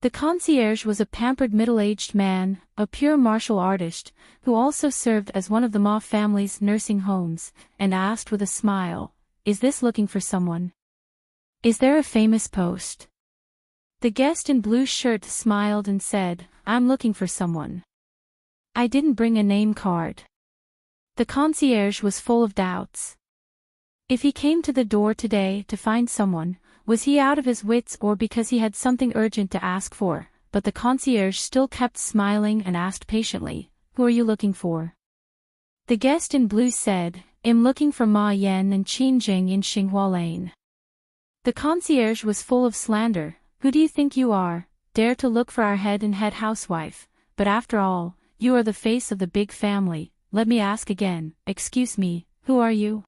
The concierge was a pampered middle-aged man, a pure martial artist, who also served as one of the Ma family's nursing homes, and asked with a smile, Is this looking for someone? Is there a famous post? The guest in blue shirt smiled and said, I'm looking for someone. I didn't bring a name card. The concierge was full of doubts. If he came to the door today to find someone, was he out of his wits or because he had something urgent to ask for? But the concierge still kept smiling and asked patiently, Who are you looking for? The guest in blue said, I'm looking for Ma Yan and Qin Jing in Xinghua Lane. The concierge was full of slander. Who do you think you are, dare to look for our head and head housewife? But after all, you are the face of the big family. Let me ask again, excuse me, who are you?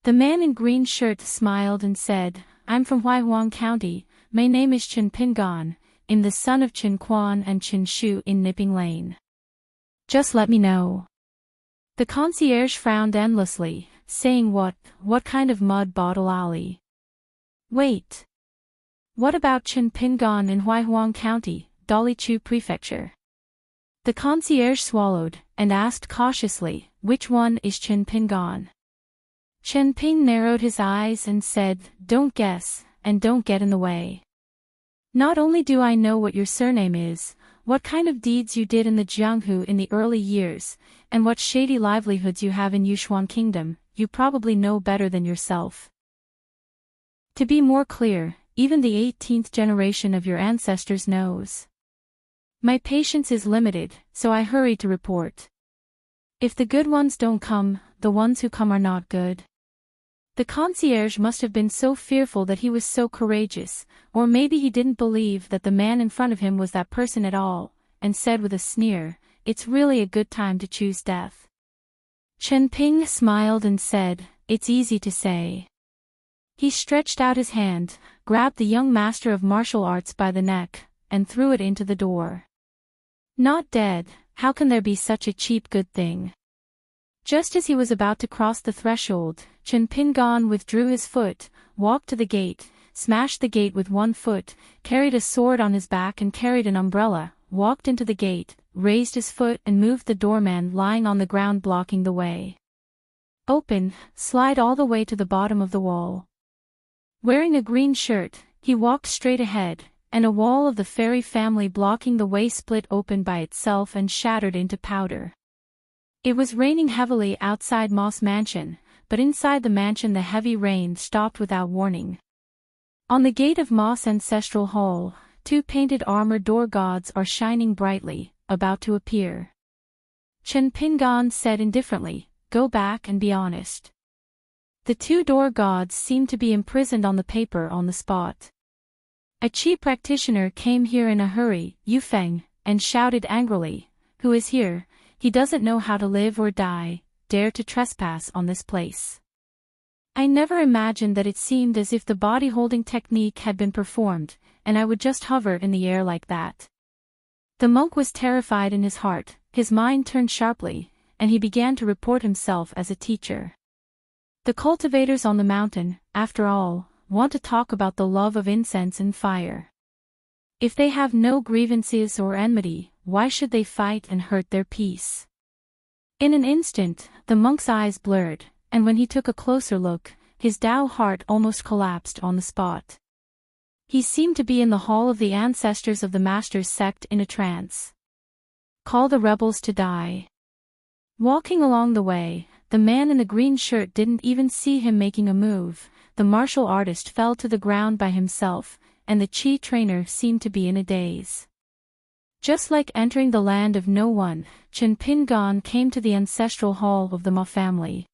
The man in green shirt smiled and said, I'm from Huaihuang County, my name is Chen Pingan, I'm the son of Chen Quan and Chen Shu in Nipping Lane. Just let me know. The concierge frowned endlessly, saying what kind of mud bottle alley? Wait. What about Chen Pingan in Huaihuang County, Dalichu Prefecture? The concierge swallowed, and asked cautiously, Which one is Chen Pingan? Chen Ping narrowed his eyes and said, Don't guess, and don't get in the way. Not only do I know what your surname is, what kind of deeds you did in the Jianghu in the early years, and what shady livelihoods you have in Yushuan Kingdom, you probably know better than yourself. To be more clear, even the 18th generation of your ancestors knows. My patience is limited, so I hurry to report. If the good ones don't come, the ones who come are not good. The concierge must have been so fearful that he was so courageous, or maybe he didn't believe that the man in front of him was that person at all, and said with a sneer, "It's really a good time to choose death." Chen Ping smiled and said, "It's easy to say." He stretched out his hand, grabbed the young master of martial arts by the neck, and threw it into the door. Not dead, how can there be such a cheap good thing? Just as he was about to cross the threshold, Chen Pingan withdrew his foot, walked to the gate, smashed the gate with one foot, carried a sword on his back and carried an umbrella, walked into the gate, raised his foot and moved the doorman lying on the ground blocking the way. Open, slide all the way to the bottom of the wall. Wearing a green shirt, he walked straight ahead, and a wall of the fairy family blocking the way split open by itself and shattered into powder. It was raining heavily outside Moss Mansion, but inside the mansion the heavy rain stopped without warning. On the gate of Moss Ancestral Hall, two painted armor door gods are shining brightly, about to appear. Chen Pingan said indifferently, "Go back and be honest." The two door gods seemed to be imprisoned on the paper on the spot. A cheap practitioner came here in a hurry, Yu Feng, and shouted angrily, "Who is here? He doesn't know how to live or die, dare to trespass on this place." I never imagined that it seemed as if the body-holding technique had been performed, and I would just hover in the air like that. The monk was terrified in his heart, his mind turned sharply, and he began to report himself as a teacher. The cultivators on the mountain, after all, want to talk about the love of incense and fire. If they have no grievances or enmity, why should they fight and hurt their peace? In an instant, the monk's eyes blurred, and when he took a closer look, his Tao heart almost collapsed on the spot. He seemed to be in the hall of the ancestors of the master's sect in a trance. Call the rebels to die. Walking along the way, the man in the green shirt didn't even see him making a move. The martial artist fell to the ground by himself, and the Qi trainer seemed to be in a daze. Just like entering the land of no one, Chen Pingan came to the ancestral hall of the Ma family.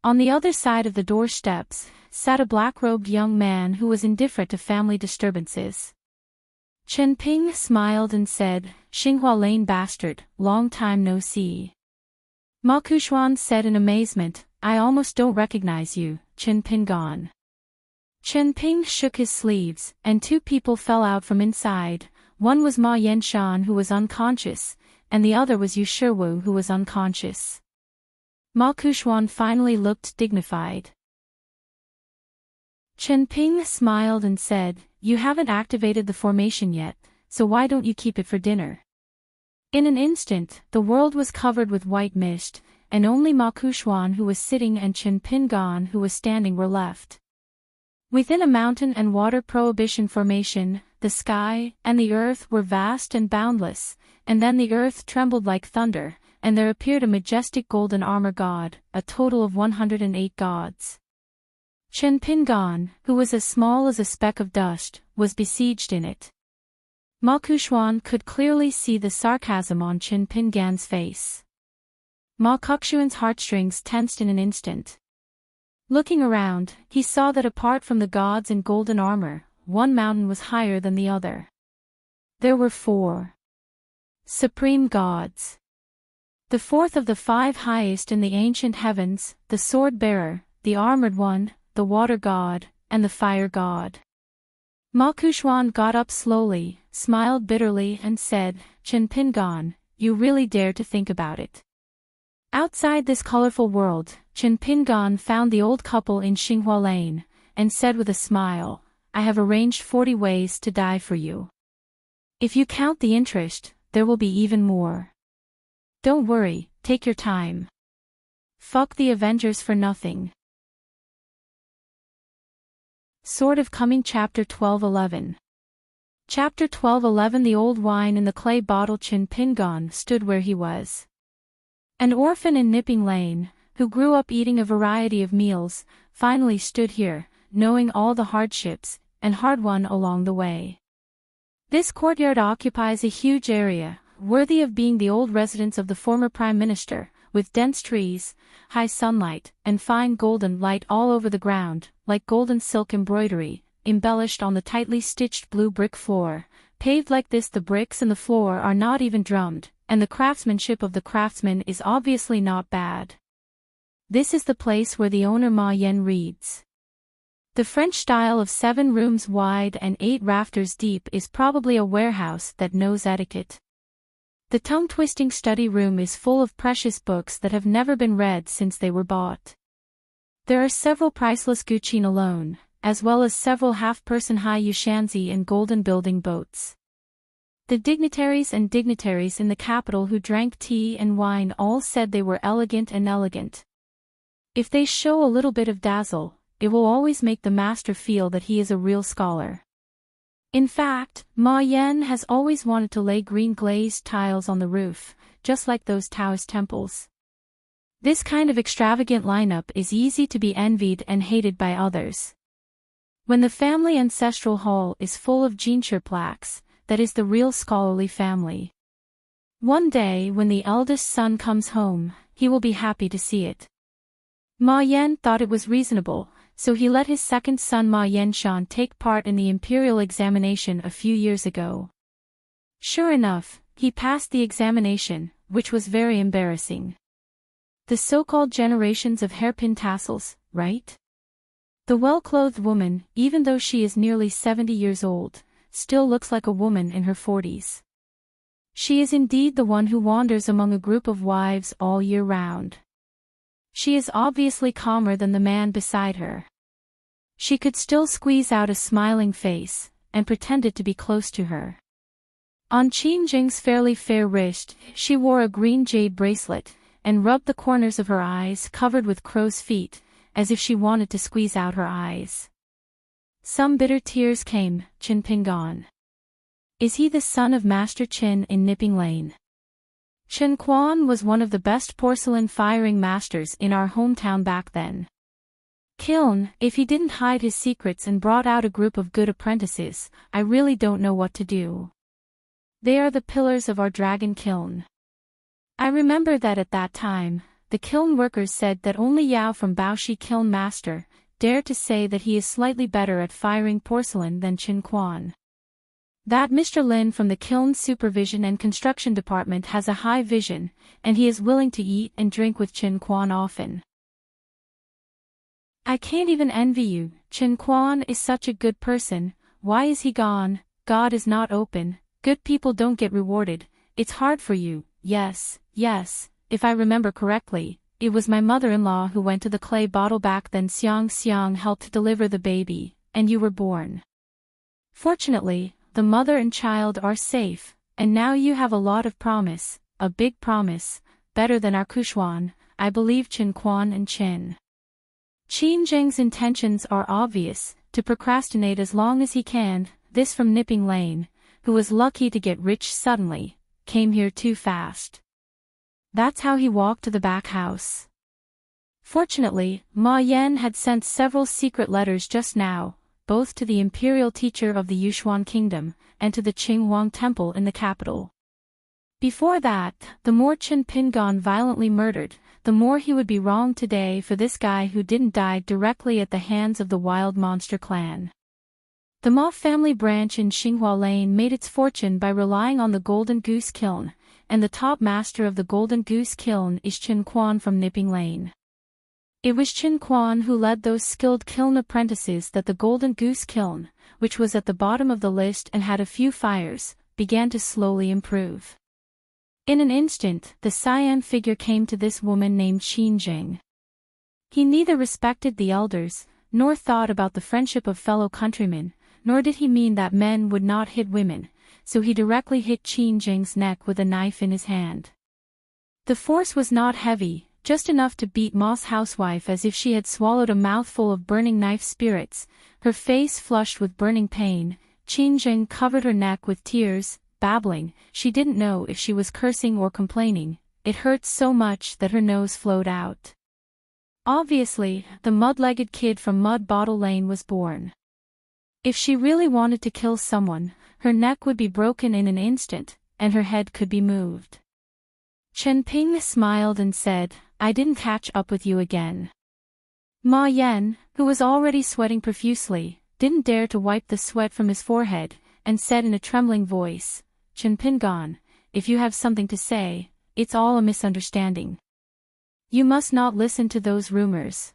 On the other side of the doorsteps, sat a black-robed young man who was indifferent to family disturbances. Chen Ping smiled and said, "Xinghua Lane bastard, long time no see." Ma Kushuan said in amazement, "I almost don't recognize you, Chen Pingan." Chen Ping shook his sleeves, and two people fell out from inside. One was Ma Yenshan who was unconscious, and the other was Yu Shiwu who was unconscious. Ma Kushuan finally looked dignified. Chen Ping smiled and said, "You haven't activated the formation yet, so why don't you keep it for dinner?" In an instant, the world was covered with white mist, and only Ma Kushuan who was sitting and Chen Pingan who was standing were left. Within a mountain and water prohibition formation, the sky and the earth were vast and boundless, and then the earth trembled like thunder, and there appeared a majestic golden armor god, a total of 108 gods. Chen Pingan, who was as small as a speck of dust, was besieged in it. Ma Kushuan could clearly see the sarcasm on Chen Pingan's face. Ma Kukshuan's heartstrings tensed in an instant. Looking around, he saw that apart from the gods in golden armor, one mountain was higher than the other. There were 4 supreme gods. The fourth of the 5 highest in the ancient heavens, the sword-bearer, the armored one, the water god, and the fire god. Ma Kushuan got up slowly, smiled bitterly and said, "Chen Pingan, you really dare to think about it." Outside this colorful world, Chen Pingan found the old couple in Xinghua Lane, and said with a smile, "I have arranged 40 ways to die for you. If you count the interest, there will be even more. Don't worry, take your time. Fuck the Avengers for nothing." Sword of Coming Chapter 12:11 Chapter 12:11 The old wine in the clay bottle. Chin Pingon stood where he was. An orphan in Nipping Lane, who grew up eating a variety of meals, finally stood here, knowing all the hardships, and hard-won along the way. This courtyard occupies a huge area, worthy of being the old residence of the former Prime Minister, with dense trees, high sunlight, and fine golden light all over the ground, like golden silk embroidery, embellished on the tightly stitched blue brick floor. Paved like this, the bricks and the floor are not even drummed, and the craftsmanship of the craftsman is obviously not bad. This is the place where the owner Ma Yen reads. The French style of 7 rooms wide and 8 rafters deep is probably a warehouse that knows etiquette. The tongue-twisting study room is full of precious books that have never been read since they were bought. There are several priceless Guqin alone, as well as several half-person high Yushanzi and golden building boats. The dignitaries in the capital who drank tea and wine all said they were elegant and elegant. If they show a little bit of dazzle, it will always make the master feel that he is a real scholar. In fact, Ma Yen has always wanted to lay green glazed tiles on the roof, just like those Taoist temples. This kind of extravagant lineup is easy to be envied and hated by others. When the family ancestral hall is full of Jinsher plaques, that is the real scholarly family. One day when the eldest son comes home, he will be happy to see it. Ma Yen thought it was reasonable, so he let his second son Ma Yenshan take part in the imperial examination a few years ago. Sure enough, he passed the examination, which was very embarrassing. The so-called generations of hairpin tassels, right? The well-clothed woman, even though she is nearly 70 years old, still looks like a woman in her 40s. She is indeed the one who wanders among a group of wives all year round. She is obviously calmer than the man beside her. She could still squeeze out a smiling face, and pretended to be close to her. On Qin Jing's fairly fair wrist, she wore a green jade bracelet, and rubbed the corners of her eyes covered with crow's feet, as if she wanted to squeeze out her eyes. Some bitter tears came. Qin Pingon. Is he the son of Master Qin in Nipping Lane? Chen Quan was one of the best porcelain firing masters in our hometown back then. Kiln, if he didn't hide his secrets and brought out a group of good apprentices, I really don't know what to do. They are the pillars of our dragon kiln. I remember that at that time, the kiln workers said that only Yao from Baoshi Kiln Master dared to say that he is slightly better at firing porcelain than Chen Quan. That Mr. Lin from the kiln supervision and construction department has a high vision, and he is willing to eat and drink with Chen Quan often. I can't even envy you. Chen Quan is such a good person. Why is he gone? God is not open. Good people don't get rewarded. It's hard for you. Yes, if I remember correctly, it was my mother-in-law who went to the clay bottle back then. Xiang helped deliver the baby, and you were born. Fortunately, the mother and child are safe, and now you have a lot of promise, a big promise, better than our Kushuan. I believe Chen Quan and Qin Jing's intentions are obvious, to procrastinate as long as he can. This from Nipping Lane, who was lucky to get rich suddenly, came here too fast. That's how he walked to the back house. Fortunately, Ma Yen had sent several secret letters just now, both to the imperial teacher of the Yushuan kingdom, and to the Qinghuang temple in the capital. Before that, the more Qin Pingon violently murdered, the more he would be wrong today for this guy who didn't die directly at the hands of the wild monster clan. The Ma family branch in Xinghua Lane made its fortune by relying on the Golden Goose Kiln, and the top master of the Golden Goose Kiln is Chen Quan from Nipping Lane. It was Chen Quan who led those skilled kiln apprentices that the Golden Goose Kiln, which was at the bottom of the list and had a few fires, began to slowly improve. In an instant, the cyan figure came to this woman named Qin Jing. He neither respected the elders, nor thought about the friendship of fellow countrymen, nor did he mean that men would not hit women, so he directly hit Qin Jing's neck with a knife in his hand. The force was not heavy, just enough to beat Ma's housewife as if she had swallowed a mouthful of burning knife spirits, her face flushed with burning pain, Qin Jing covered her neck with tears, babbling. She didn't know if she was cursing or complaining. It hurt so much that her nose flowed out. Obviously, the mud-legged kid from Mud Bottle Lane was born. If she really wanted to kill someone, her neck would be broken in an instant, and her head could be moved. Chen Ping smiled and said, "I didn't catch up with you again." Ma Yan, who was already sweating profusely, didn't dare to wipe the sweat from his forehead, and said in a trembling voice, "Chen Pingon, if you have something to say, it's all a misunderstanding. You must not listen to those rumors."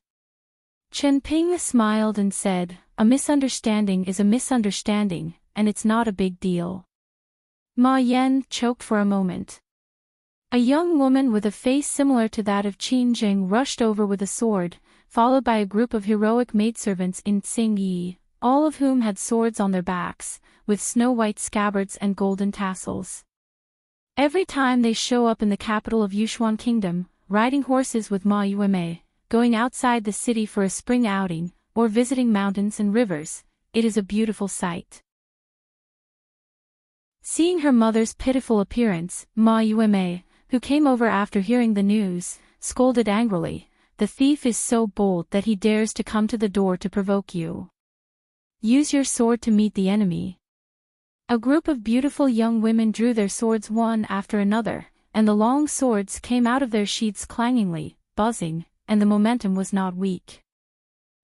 Chen Ping smiled and said, "A misunderstanding is a misunderstanding, and it's not a big deal." Ma Yan choked for a moment. A young woman with a face similar to that of Qin Jing rushed over with a sword, followed by a group of heroic maidservants in Tsing-yi, all of whom had swords on their backs, with snow-white scabbards and golden tassels. Every time they show up in the capital of Yushuan Kingdom, riding horses with Ma Yuemei, going outside the city for a spring outing, or visiting mountains and rivers, it is a beautiful sight. Seeing her mother's pitiful appearance, Ma Yuemei, who came over after hearing the news, scolded angrily, "The thief is so bold that he dares to come to the door to provoke you. Use your sword to meet the enemy." A group of beautiful young women drew their swords one after another, and the long swords came out of their sheaths clangingly, buzzing, and the momentum was not weak.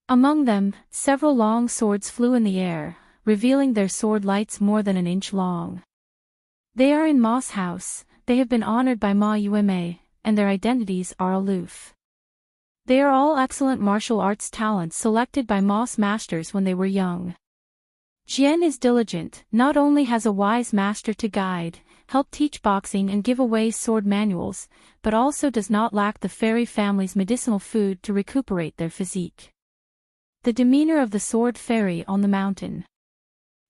Among them, several long swords flew in the air, revealing their sword lights more than an inch long. They are in Ma's house, they have been honored by Ma Yuemei, and their identities are aloof. They are all excellent martial arts talents selected by Ma's masters when they were young. Jian is diligent, not only has a wise master to guide, help teach boxing and give away sword manuals, but also does not lack the fairy family's medicinal food to recuperate their physique. The demeanor of the sword fairy on the mountain.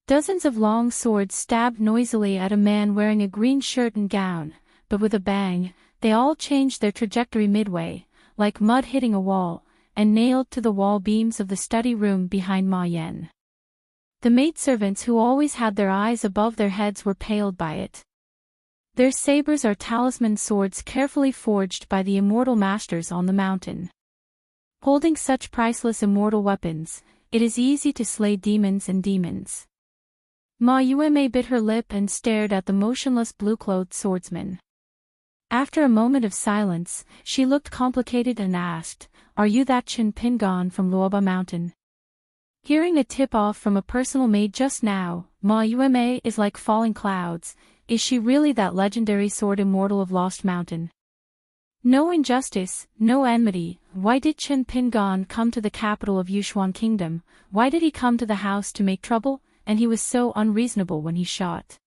Dozens of long swords stabbed noisily at a man wearing a green shirt and gown, but with a bang, they all changed their trajectory midway, like mud hitting a wall, and nailed to the wall beams of the study room behind Ma Yan. The maidservants who always had their eyes above their heads were paled by it. Their sabers are talisman swords carefully forged by the immortal masters on the mountain. Holding such priceless immortal weapons, it is easy to slay demons and demons. Ma Yuemei bit her lip and stared at the motionless blue-clothed swordsman. After a moment of silence, she looked complicated and asked, "Are you that Chen Pingon from Luoba Mountain?" Hearing a tip-off from a personal maid just now, Ma Yuemei is like falling clouds. Is she really that legendary sword immortal of Lost Mountain? No injustice, no enmity. Why did Chen Pingon come to the capital of Yushuan Kingdom? Why did he come to the house to make trouble? And he was so unreasonable when he shot.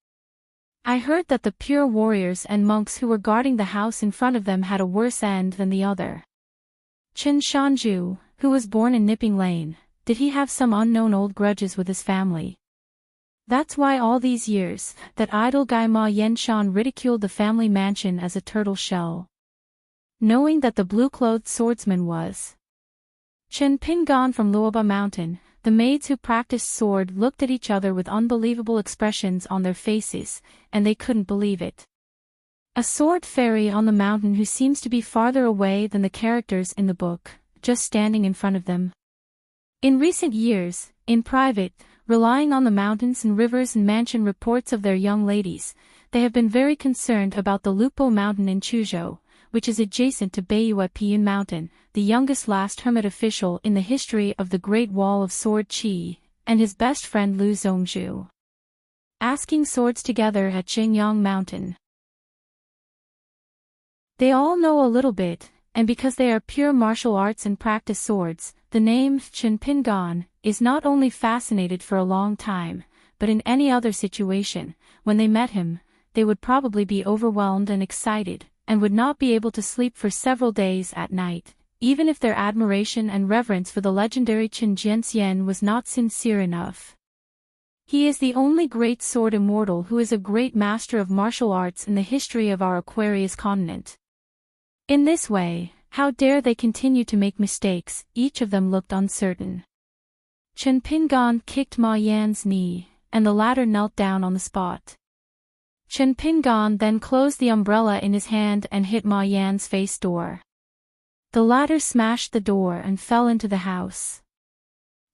I heard that the pure warriors and monks who were guarding the house in front of them had a worse end than the other. Chen Shanju, who was born in Nipping Lane, did he have some unknown old grudges with his family? That's why all these years, that idle guy Ma Yenshan ridiculed the family mansion as a turtle shell. Knowing that the blue-clothed swordsman was Chen Pingon from Luoba Mountain, the maids who practiced sword looked at each other with unbelievable expressions on their faces, and they couldn't believe it. A sword fairy on the mountain who seems to be farther away than the characters in the book, just standing in front of them. In recent years, in private, relying on the mountains and rivers and mansion reports of their young ladies, they have been very concerned about the Lupo Mountain in Chuzhou, which is adjacent to Beiyue Piyun Mountain, the youngest last hermit official in the history of the Great Wall of Sword Qi, and his best friend Lu Zongzhu. Asking swords together at Qingyang Mountain. They all know a little bit, and because they are pure martial arts and practice swords, the name Chen Pingon is not only fascinated for a long time, but in any other situation, when they met him, they would probably be overwhelmed and excited, and would not be able to sleep for several days at night, even if their admiration and reverence for the legendary Chen Jianxian was not sincere enough. He is the only great sword immortal who is a great master of martial arts in the history of our Aquarius continent. In this way, how dare they continue to make mistakes? Each of them looked uncertain. Chen Pingon kicked Ma Yan's knee, and the latter knelt down on the spot. Chen Pingan then closed the umbrella in his hand and hit Ma Yan's face door. The latter smashed the door and fell into the house.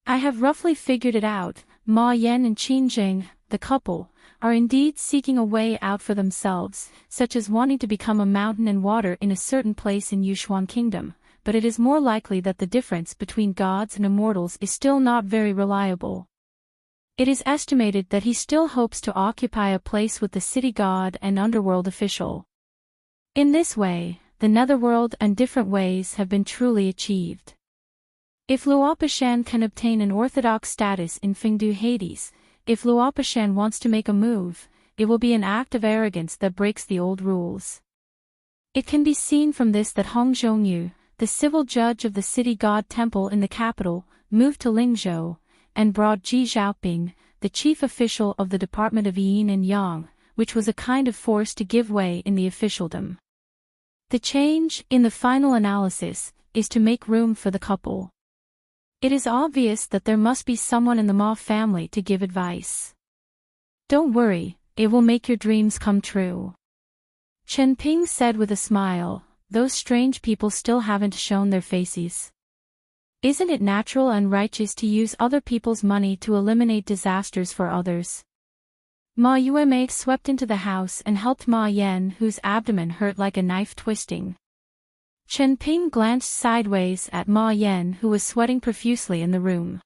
I have roughly figured it out. Ma Yan and Qin Jing, the couple, are indeed seeking a way out for themselves, such as wanting to become a mountain and water in a certain place in Yushuan Kingdom, but it is more likely that the difference between gods and immortals is still not very reliable. It is estimated that he still hopes to occupy a place with the city god and underworld official. In this way, the netherworld and different ways have been truly achieved. If Luopishan can obtain an orthodox status in Fengdu Hades, if Luopishan wants to make a move, it will be an act of arrogance that breaks the old rules. It can be seen from this that Hong Zhongyu, the civil judge of the city god temple in the capital, moved to Lingzhou, and brought Ji Xiaoping, the chief official of the Department of Yin and Yang, which was a kind of force to give way in the officialdom. The change, in the final analysis, is to make room for the couple. It is obvious that there must be someone in the Ma family to give advice. Don't worry, it will make your dreams come true. Chen Ping said with a smile, those strange people still haven't shown their faces. Isn't it natural and righteous to use other people's money to eliminate disasters for others? Ma Yuemei swept into the house and helped Ma Yan, whose abdomen hurt like a knife twisting. Chen Ping glanced sideways at Ma Yan, who was sweating profusely in the room.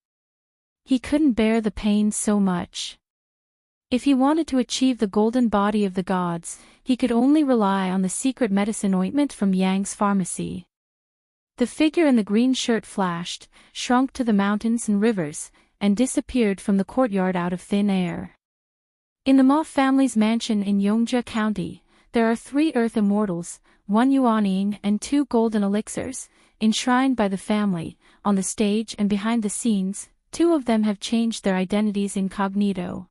He couldn't bear the pain so much. If he wanted to achieve the golden body of the gods, he could only rely on the secret medicine ointment from Yang's pharmacy. The figure in the green shirt flashed, shrunk to the mountains and rivers, and disappeared from the courtyard out of thin air. In the Ma family's mansion in Yongzhou County, there are 3 earth immortals, 1 yuanying and 2 golden elixirs, enshrined by the family. On the stage and behind the scenes, 2 of them have changed their identities incognito.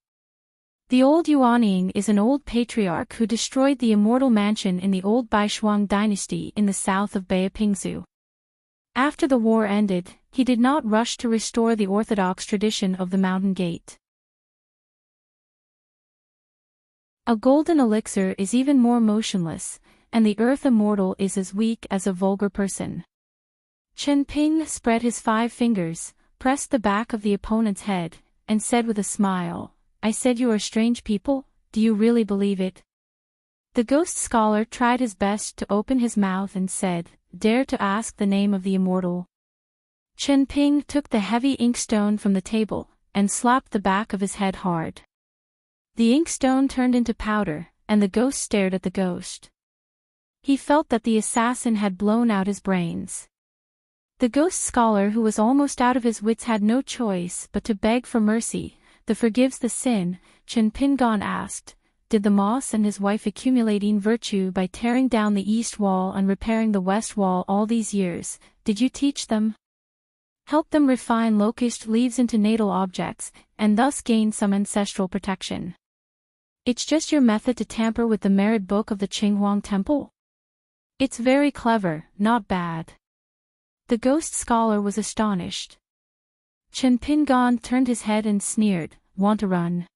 The old yuanying is an old patriarch who destroyed the immortal mansion in the old Baishuang dynasty in the south of Beipingzu. After the war ended, he did not rush to restore the orthodox tradition of the Mountain Gate. A golden elixir is even more motionless, and the earth immortal is as weak as a vulgar person. Chen Ping spread his 5 fingers, pressed the back of the opponent's head, and said with a smile, I said you are strange people, do you really believe it? The ghost scholar tried his best to open his mouth and said, dare to ask the name of the immortal. Chen Ping took the heavy inkstone from the table, and slapped the back of his head hard. The inkstone turned into powder, and the ghost stared at the ghost. He felt that the assassin had blown out his brains. The ghost scholar, who was almost out of his wits, had no choice but to beg for mercy. The forgives the sin, Chen Pingan asked. Did the Ma and his wife accumulating virtue by tearing down the east wall and repairing the west wall all these years? Did you teach them? Help them refine locust leaves into natal objects, and thus gain some ancestral protection. It's just your method to tamper with the merit book of the Qinghuang Temple? It's very clever, not bad. The ghost scholar was astonished. Chen Pingan turned his head and sneered, want to run?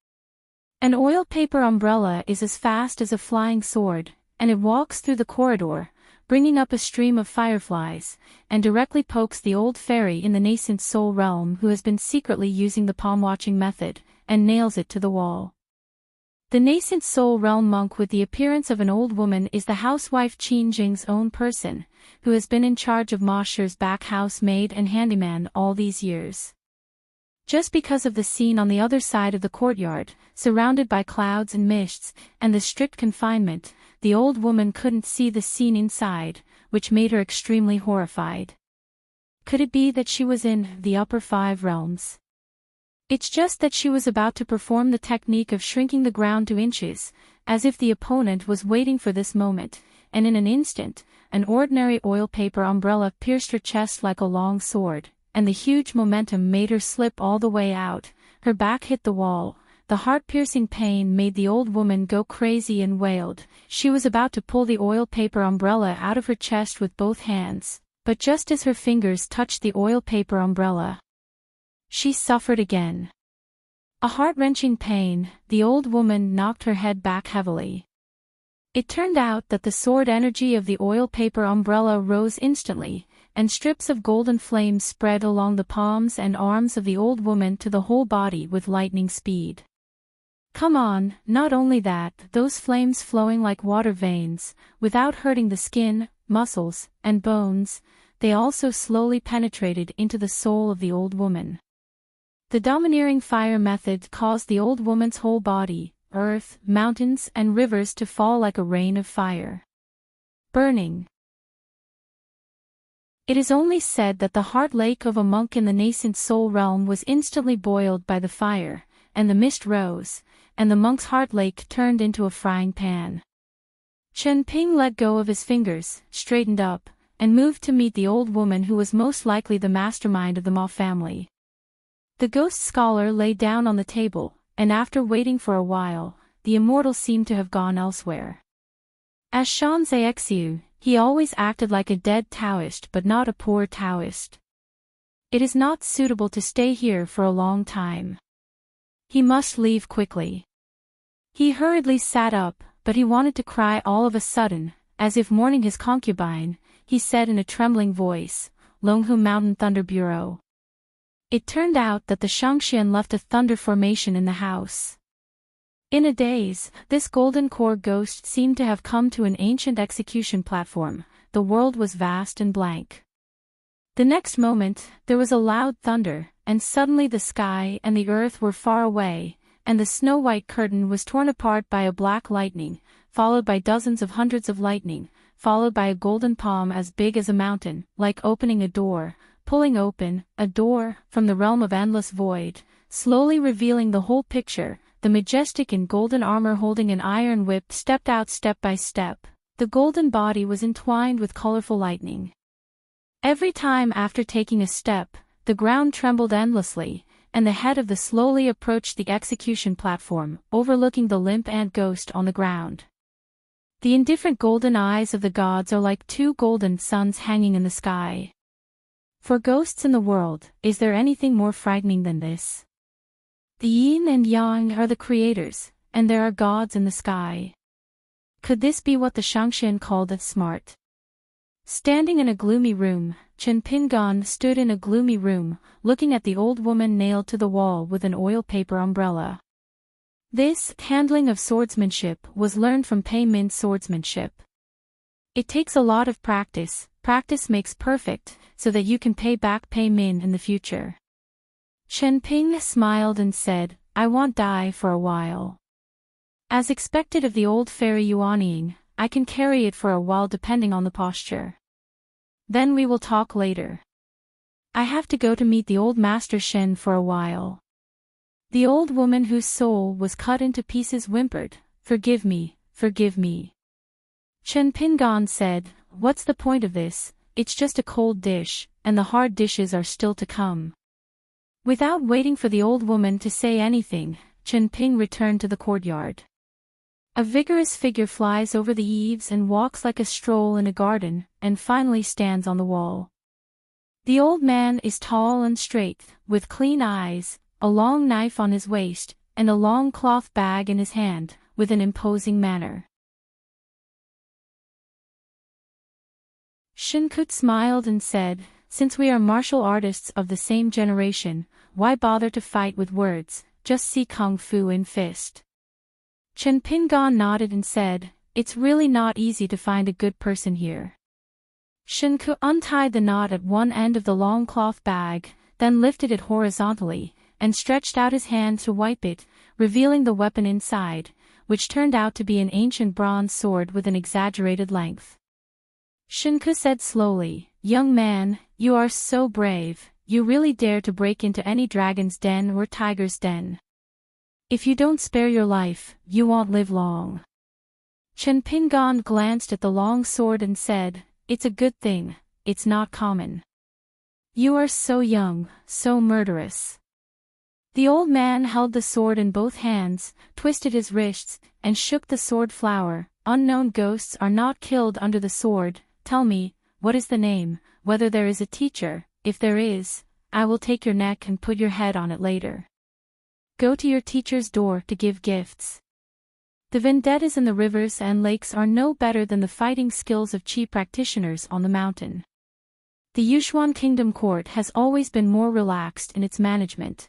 An oil paper umbrella is as fast as a flying sword, and it walks through the corridor, bringing up a stream of fireflies, and directly pokes the old fairy in the nascent soul realm who has been secretly using the palm-watching method, and nails it to the wall. The nascent soul realm monk with the appearance of an old woman is the housewife Qin Jing's own person, who has been in charge of Ma Shi's back house maid and handyman all these years. Just because of the scene on the other side of the courtyard, surrounded by clouds and mists, and the strict confinement, the old woman couldn't see the scene inside, which made her extremely horrified. Could it be that she was in the upper 5 realms? It's just that she was about to perform the technique of shrinking the ground to inches, as if the opponent was waiting for this moment, and in an instant, an ordinary oil paper umbrella pierced her chest like a long sword, and the huge momentum made her slip all the way out. Her back hit the wall. The heart-piercing pain made the old woman go crazy and wailed. She was about to pull the oil paper umbrella out of her chest with both hands, but just as her fingers touched the oil paper umbrella, she suffered again. A heart-wrenching pain, the old woman knocked her head back heavily. It turned out that the sword energy of the oil paper umbrella rose instantly, and strips of golden flames spread along the palms and arms of the old woman to the whole body with lightning speed. Come on, not only that, those flames flowing like water veins, without hurting the skin, muscles, and bones, they also slowly penetrated into the soul of the old woman. The domineering fire method caused the old woman's whole body, earth, mountains, and rivers to fall like a rain of fire. Burning. It is only said that the heart lake of a monk in the nascent soul realm was instantly boiled by the fire, and the mist rose, and the monk's heart lake turned into a frying pan. Chen Ping let go of his fingers, straightened up, and moved to meet the old woman who was most likely the mastermind of the Ma family. The ghost scholar lay down on the table, and after waiting for a while, the immortal seemed to have gone elsewhere. As Shan Zaixiu, he always acted like a dead Taoist but not a poor Taoist. It is not suitable to stay here for a long time. He must leave quickly. He hurriedly sat up, but he wanted to cry all of a sudden, as if mourning his concubine. He said in a trembling voice, "Longhu Mountain Thunder Bureau." It turned out that the Shangxian left a thunder formation in the house. In a daze, this golden core ghost seemed to have come to an ancient execution platform. The world was vast and blank. The next moment, there was a loud thunder, and suddenly the sky and the earth were far away, and the snow-white curtain was torn apart by a black lightning, followed by dozens of hundreds of lightning, followed by a golden palm as big as a mountain, like opening a door, pulling open a door from the realm of endless void, slowly revealing the whole picture. The majestic in golden armor holding an iron whip stepped out step by step. The golden body was entwined with colorful lightning. Every time after taking a step, the ground trembled endlessly, and the head of the slowly approached the execution platform, overlooking the limp ant ghost on the ground. The indifferent golden eyes of the gods are like two golden suns hanging in the sky. For ghosts in the world, is there anything more frightening than this? The yin and yang are the creators, and there are gods in the sky. Could this be what the Shangxian called smart? Standing in a gloomy room, Chen Pingan stood in a gloomy room, looking at the old woman nailed to the wall with an oil paper umbrella. This handling of swordsmanship was learned from Pei Min's swordsmanship. It takes a lot of practice. Practice makes perfect, so that you can pay back Pei Min in the future. Chen Ping smiled and said, "I won't die for a while." As expected of the old fairy Yuanying, I can carry it for a while depending on the posture. Then we will talk later. I have to go to meet the old master Shen for a while. The old woman whose soul was cut into pieces whimpered, "Forgive me, forgive me." Chen Pingan said, "What's the point of this? It's just a cold dish, and the hard dishes are still to come." Without waiting for the old woman to say anything, Chen Ping returned to the courtyard. A vigorous figure flies over the eaves and walks like a stroll in a garden, and finally stands on the wall. The old man is tall and straight, with clean eyes, a long knife on his waist, and a long cloth bag in his hand, with an imposing manner. Shinkut smiled and said, "Since we are martial artists of the same generation, why bother to fight with words, just see kung fu in fist." Chen Pingan nodded and said, "It's really not easy to find a good person here." Shinku untied the knot at one end of the long cloth bag, then lifted it horizontally, and stretched out his hand to wipe it, revealing the weapon inside, which turned out to be an ancient bronze sword with an exaggerated length. Shinku said slowly, "Young man, you are so brave, you really dare to break into any dragon's den or tiger's den. If you don't spare your life, you won't live long." Chen Pingan glanced at the long sword and said, "It's a good thing, it's not common. You are so young, so murderous." The old man held the sword in both hands, twisted his wrists, and shook the sword flower. "Unknown ghosts are not killed under the sword. Tell me, what is the name, whether there is a teacher? If there is, I will take your neck and put your head on it later." Go to your teacher's door to give gifts. The vendettas in the rivers and lakes are no better than the fighting skills of chief practitioners on the mountain. The Yushuan Kingdom Court has always been more relaxed in its management.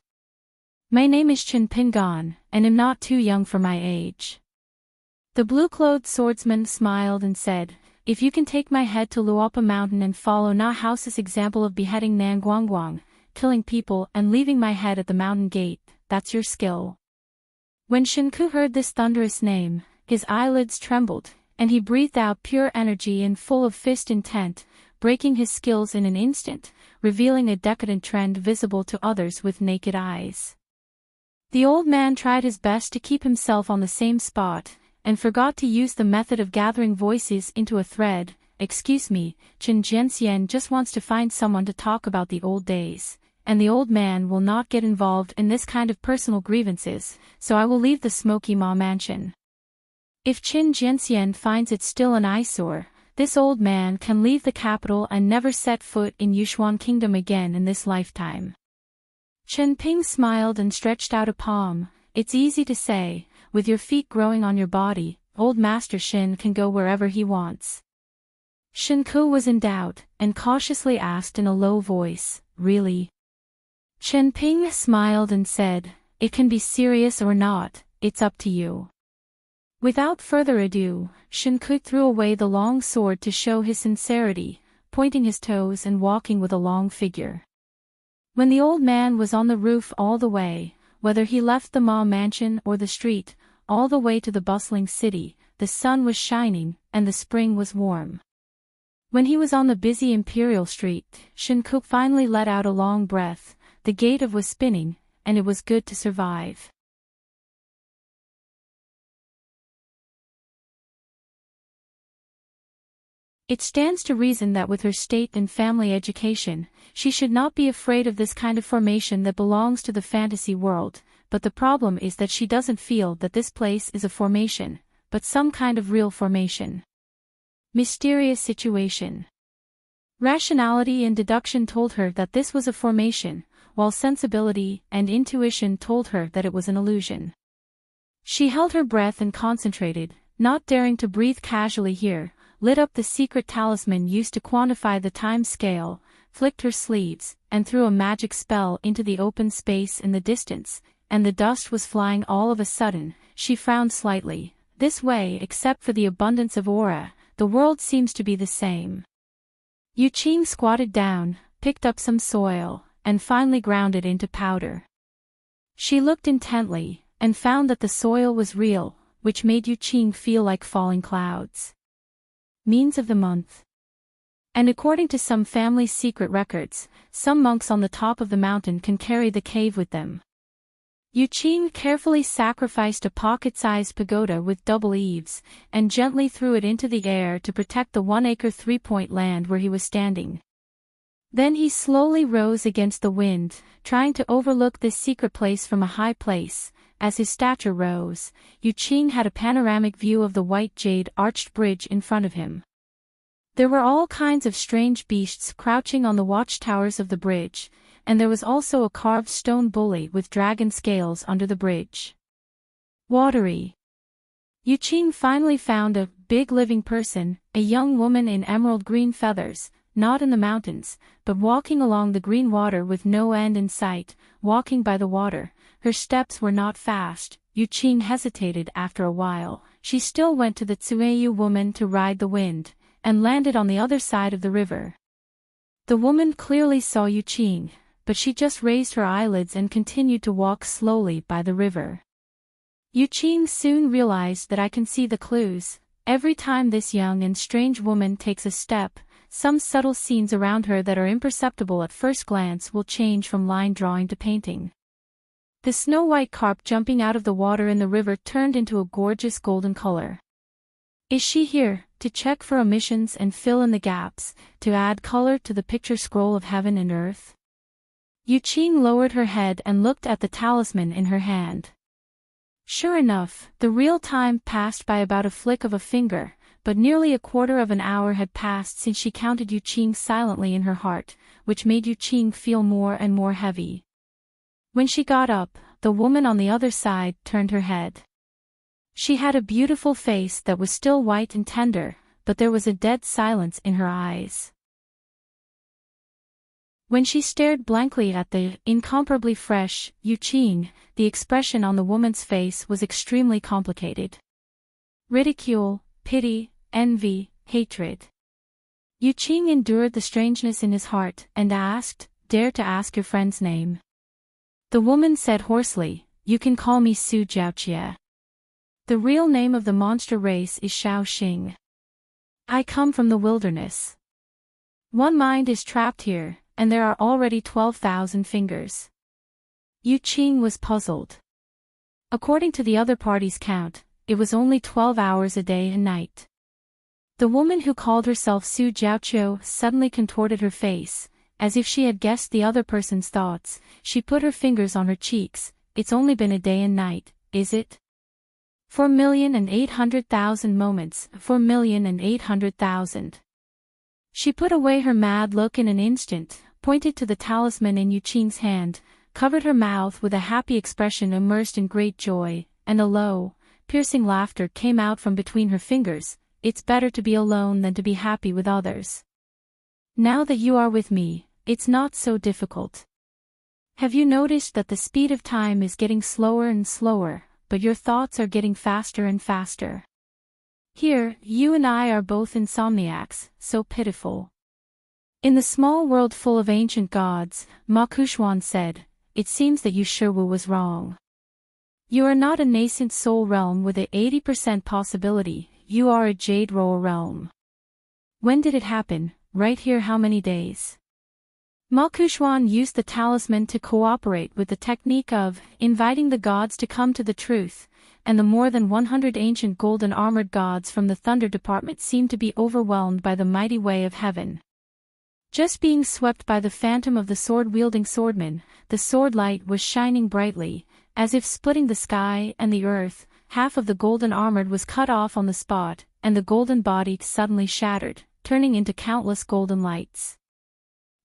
My name is Chen Pingan, and am not too young for my age. The blue-clothed swordsman smiled and said, if you can take my head to Luopa Mountain and follow Na House's example of beheading Nanguangguang, killing people and leaving my head at the mountain gate, that's your skill. When Shinku heard this thunderous name, his eyelids trembled, and he breathed out pure energy and full of fist intent, breaking his skills in an instant, revealing a decadent trend visible to others with naked eyes. The old man tried his best to keep himself on the same spot, and forgot to use the method of gathering voices into a thread. Excuse me, Chen Jianxian just wants to find someone to talk about the old days, and the old man will not get involved in this kind of personal grievances, so I will leave the Smoky Ma mansion. If Chen Jianxian finds it still an eyesore, this old man can leave the capital and never set foot in Yushuan Kingdom again in this lifetime. Chen Ping smiled and stretched out a palm. It's easy to say, with your feet growing on your body, old Master Shin can go wherever he wants. Shinku was in doubt, and cautiously asked in a low voice, really? Chen Ping smiled and said, it can be serious or not, it's up to you. Without further ado, Shinku threw away the long sword to show his sincerity, pointing his toes and walking with a long figure. When the old man was on the roof all the way, whether he left the Ma mansion or the street, all the way to the bustling city, the sun was shining, and the spring was warm. When he was on the busy Imperial Street, Shinku finally let out a long breath. The gate was spinning, and it was good to survive. It stands to reason that with her state and family education, she should not be afraid of this kind of formation that belongs to the fantasy world, but the problem is that she doesn't feel that this place is a formation, but some kind of real formation. Mysterious situation. Rationality and deduction told her that this was a formation, while sensibility and intuition told her that it was an illusion. She held her breath and concentrated, not daring to breathe casually here, lit up the secret talisman used to quantify the time scale, flicked her sleeves, and threw a magic spell into the open space in the distance, and the dust was flying all of a sudden. She frowned slightly. This way, except for the abundance of aura, the world seems to be the same. Yu Qing squatted down, picked up some soil, and finally ground it into powder. She looked intently, and found that the soil was real, which made Yu Qing feel like falling clouds. Means of the month. And according to some family secret records, some monks on the top of the mountain can carry the cave with them. Yu Qing carefully sacrificed a pocket-sized pagoda with double eaves, and gently threw it into the air to protect the 1-acre 3-point land where he was standing. Then he slowly rose against the wind, trying to overlook this secret place from a high place. As his stature rose, Yu Qing had a panoramic view of the white jade-arched bridge in front of him. There were all kinds of strange beasts crouching on the watchtowers of the bridge, and there was also a carved stone bully with dragon scales under the bridge. Watery. Yu Qing finally found a big living person, a young woman in emerald green feathers, not in the mountains, but walking along the green water with no end in sight, walking by the water. Her steps were not fast. Yu Qing hesitated after a while. She still went to the Tsueyu woman to ride the wind, and landed on the other side of the river. The woman clearly saw Yu Qing, but she just raised her eyelids and continued to walk slowly by the river. Yu Qing soon realized that I can see the clues. Every time this young and strange woman takes a step, some subtle scenes around her that are imperceptible at first glance will change from line drawing to painting. The snow-white carp jumping out of the water in the river turned into a gorgeous golden color. Is she here, to check for omissions and fill in the gaps, to add color to the picture scroll of heaven and earth? Yu Qing lowered her head and looked at the talisman in her hand. Sure enough, the real time passed by about a flick of a finger, but nearly a quarter of an hour had passed since she counted Yu Qing silently in her heart, which made Yu Qing feel more and more heavy. When she got up, the woman on the other side turned her head. She had a beautiful face that was still white and tender, but there was a dead silence in her eyes. When she stared blankly at the incomparably fresh Yu Qing, the expression on the woman's face was extremely complicated. Ridicule, pity, envy, hatred. Yu Qing endured the strangeness in his heart and asked, "Dare to ask your friend's name?" The woman said hoarsely, "You can call me Su Jiaoqie. The real name of the monster race is Shao Xing. I come from the wilderness. One mind is trapped here, and there are already 12,000 fingers." Yu Qing was puzzled. According to the other party's count, it was only 12 hours a day and night. The woman who called herself Su Jiaoqiu suddenly contorted her face, as if she had guessed the other person's thoughts. She put her fingers on her cheeks. "It's only been a day and night, is it? 4,800,000 moments, 4,800,000. She put away her mad look in an instant, pointed to the talisman in Yu Qing's hand, covered her mouth with a happy expression immersed in great joy, and a low, piercing laughter came out from between her fingers. "It's better to be alone than to be happy with others. Now that you are with me, it's not so difficult. Have you noticed that the speed of time is getting slower and slower, but your thoughts are getting faster and faster? Here, you and I are both insomniacs, so pitiful." In the small world full of ancient gods, Ma Kuxuan said, "It seems that Yu Shiwu was wrong. You are not a nascent soul realm with a 80% possibility, you are a jade roll realm. When did it happen? Right here. How many days?" Ma Kuxuan used the talisman to cooperate with the technique of inviting the gods to come to the truth, and the more than 100 ancient golden armored gods from the Thunder Department seemed to be overwhelmed by the mighty way of heaven. Just being swept by the phantom of the sword-wielding swordman, the sword light was shining brightly, as if splitting the sky and the earth. Half of the golden armored was cut off on the spot, and the golden body suddenly shattered, turning into countless golden lights.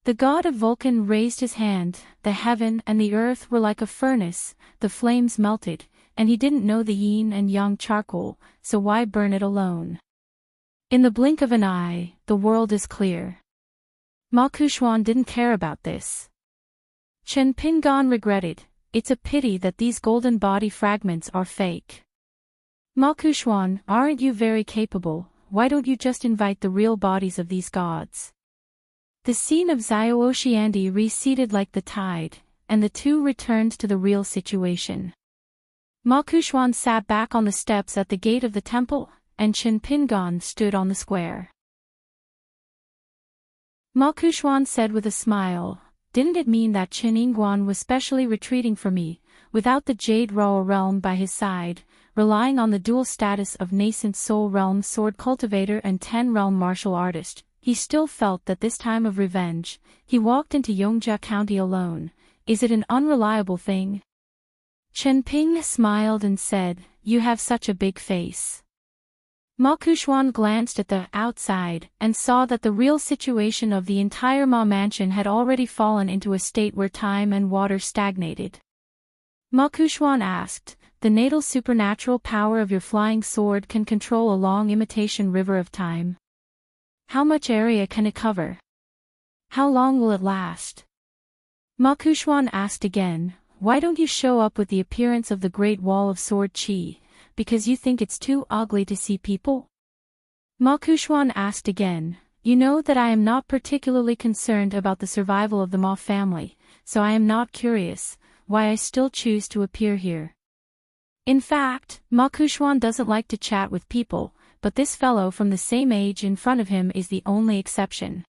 The god of Vulcan raised his hand. The heaven and the earth were like a furnace, the flames melted, and he didn't know the yin and yang charcoal, so why burn it alone? In the blink of an eye, the world is clear. Ma Kuxuan didn't care about this. Chen Pingan regretted, "It's a pity that these golden body fragments are fake. Ma Kuxuan, aren't you very capable? Why don't you just invite the real bodies of these gods?" The scene of Xiaoxiandi receded like the tide, and the two returned to the real situation. Ma Kuxuan sat back on the steps at the gate of the temple, and Chen Pingan stood on the square. Ma Kuxuan said with a smile, "Didn't it mean that Chen Yingguan was specially retreating from me, without the Jade Royal Realm by his side, relying on the dual status of nascent soul realm sword cultivator and 10-realm martial artist? He still felt that this time of revenge, he walked into Yongjia County alone. Is it an unreliable thing?" Chen Ping smiled and said, "You have such a big face." Ma Kuxuan glanced at the outside and saw that the real situation of the entire Ma mansion had already fallen into a state where time and water stagnated. Ma Kuxuan asked, "The natal supernatural power of your flying sword can control a long imitation river of time. How much area can it cover? How long will it last?" Ma Kuxuan asked again, "Why don't you show up with the appearance of the Great Wall of Sword Qi? Because you think it's too ugly to see people?" Ma Kuxuan asked again, "You know that I am not particularly concerned about the survival of the Ma family, so I am not curious why I still choose to appear here." In fact, Ma Kuxuan doesn't like to chat with people, but this fellow from the same age in front of him is the only exception.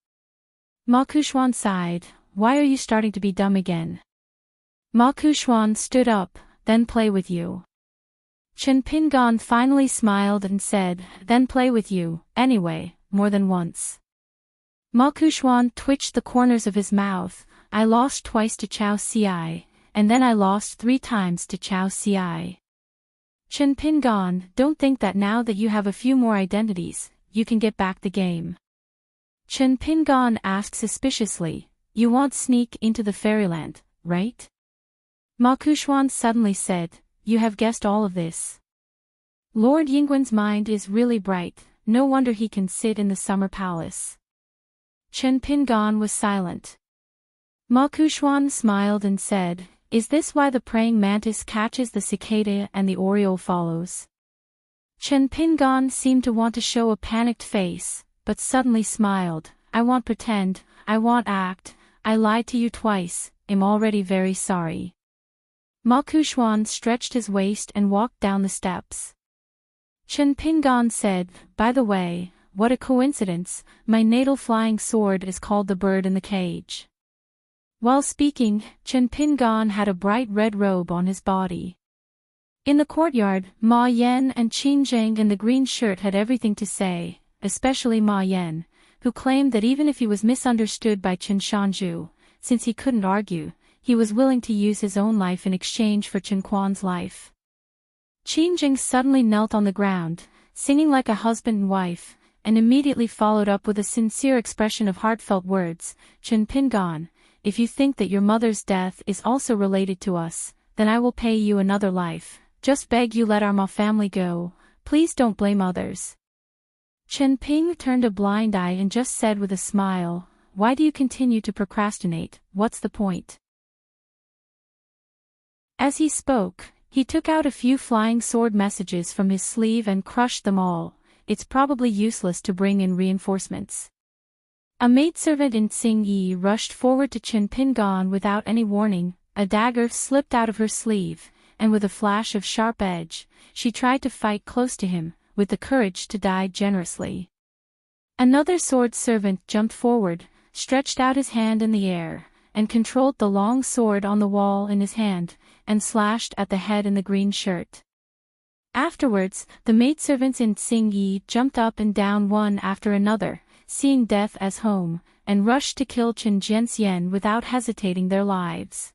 Ma Kuxuan sighed, "Why are you starting to be dumb again?" Ma Kuxuan stood up, "Then play with you." Chen Pingan finally smiled and said, "Then play with you, anyway, more than once." Ma Kuxuan twitched the corners of his mouth. "I lost twice to Chao Ci, and then I lost 3 times to Chao Ci. Chen Pingan, don't think that now that you have a few more identities, you can get back the game." Chen Pingan asked suspiciously, "You want sneak into the fairyland, right?" Ma Kuxuan suddenly said, "You have guessed all of this. Lord Yingguan's mind is really bright, no wonder he can sit in the summer palace." Chen Pingan was silent. Ma Kuxuan smiled and said, "Is this why the praying mantis catches the cicada and the oriole follows?" Chen Pingan seemed to want to show a panicked face, but suddenly smiled. "I won't pretend, I won't act, I lied to you twice, am already very sorry." Ma Kuxuan stretched his waist and walked down the steps. Chen Pingan said, "By the way, what a coincidence, my natal flying sword is called the bird in the cage." While speaking, Chen Pingan had a bright red robe on his body. In the courtyard, Ma Yan and Qin Zheng in the green shirt had everything to say, especially Ma Yan, who claimed that even if he was misunderstood by Chen Shanzhu, since he couldn't argue, he was willing to use his own life in exchange for Chen Quan's life. Qin Zheng suddenly knelt on the ground, singing like a husband and wife, and immediately followed up with a sincere expression of heartfelt words, "Chen Pingan, if you think that your mother's death is also related to us, then I will pay you another life. Just beg you let our Ma family go, please don't blame others." Chen Ping turned a blind eye and just said with a smile, "Why do you continue to procrastinate, what's the point?" As he spoke, he took out a few flying sword messages from his sleeve and crushed them all. It's probably useless to bring in reinforcements. A maidservant in Tsing Yi rushed forward to Chen Pingan without any warning. A dagger slipped out of her sleeve, and with a flash of sharp edge, she tried to fight close to him, with the courage to die generously. Another sword servant jumped forward, stretched out his hand in the air, and controlled the long sword on the wall in his hand, and slashed at the head in the green shirt. Afterwards, the maidservants in Tsing Yi jumped up and down one after another, seeing death as home, and rushed to kill Chen Jianxian without hesitating their lives.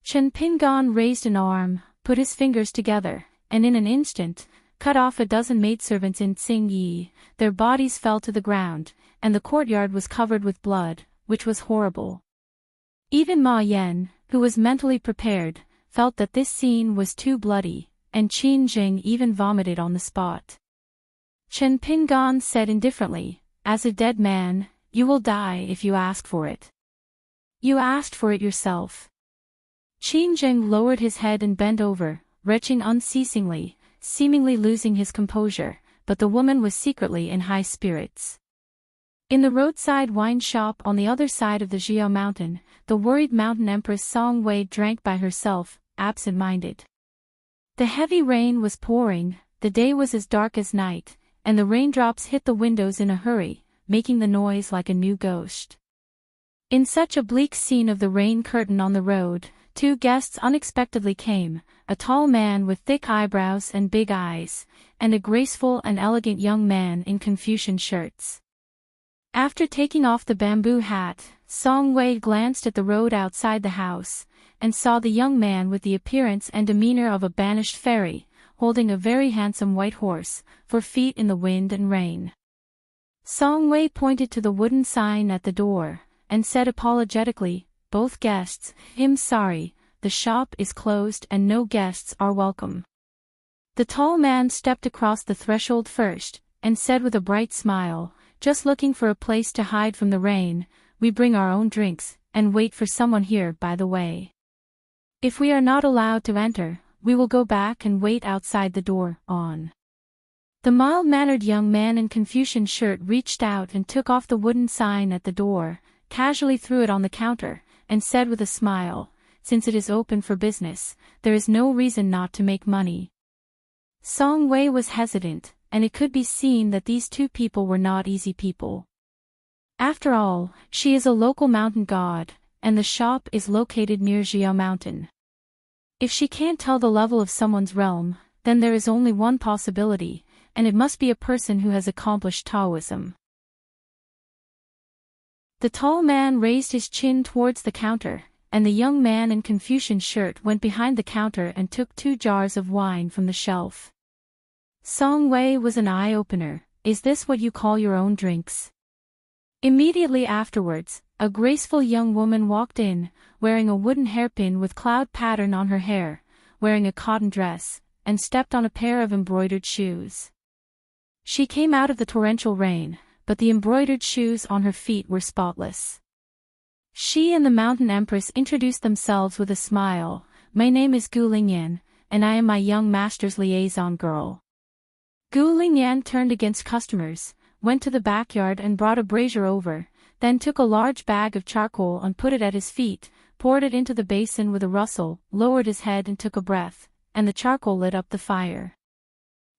Chen Pingan raised an arm, put his fingers together, and in an instant, cut off a dozen maidservants in Tsing Yi. Their bodies fell to the ground, and the courtyard was covered with blood, which was horrible. Even Ma Yan, who was mentally prepared, felt that this scene was too bloody, and Qin Jing even vomited on the spot. Chen Pingan said indifferently, "As a dead man, you will die if you ask for it. You asked for it yourself." Qin Jing lowered his head and bent over, retching unceasingly, seemingly losing his composure, but the woman was secretly in high spirits. In the roadside wine shop on the other side of the Jiao mountain, the worried mountain empress Song Wei drank by herself, absent-minded. The heavy rain was pouring, the day was as dark as night, and the raindrops hit the windows in a hurry, making the noise like a new ghost. In such a bleak scene of the rain curtain on the road, two guests unexpectedly came, a tall man with thick eyebrows and big eyes, and a graceful and elegant young man in Confucian shirts. After taking off the bamboo hat, Song Wei glanced at the road outside the house, and saw the young man with the appearance and demeanor of a banished fairy, holding a very handsome white horse, for feet in the wind and rain. Song Wei pointed to the wooden sign at the door, and said apologetically, "Both guests, I'm sorry, the shop is closed and no guests are welcome." The tall man stepped across the threshold first, and said with a bright smile, "Just looking for a place to hide from the rain, we bring our own drinks, and wait for someone here by the way. If we are not allowed to enter, we will go back and wait outside the door, on." The mild-mannered young man in Confucian shirt reached out and took off the wooden sign at the door, casually threw it on the counter, and said with a smile, "Since it is open for business, there is no reason not to make money." Song Wei was hesitant, and it could be seen that these two people were not easy people. After all, she is a local mountain god, and the shop is located near Jiao Mountain. If she can't tell the level of someone's realm, then there is only one possibility, and it must be a person who has accomplished Taoism. The tall man raised his chin towards the counter, and the young man in Confucian shirt went behind the counter and took 2 jars of wine from the shelf. Song Wei was an eye-opener. "Is this what you call your own drinks?" Immediately afterwards, a graceful young woman walked in, wearing a wooden hairpin with cloud pattern on her hair, wearing a cotton dress, and stepped on a pair of embroidered shoes. She came out of the torrential rain, but the embroidered shoes on her feet were spotless. She and the Mountain Empress introduced themselves with a smile. "My name is Gu Lingyan, and I am my young master's liaison girl." Gu Lingyan turned against customers, went to the backyard and brought a brazier over, then took a large bag of charcoal and put it at his feet, poured it into the basin with a rustle, lowered his head and took a breath, and the charcoal lit up the fire.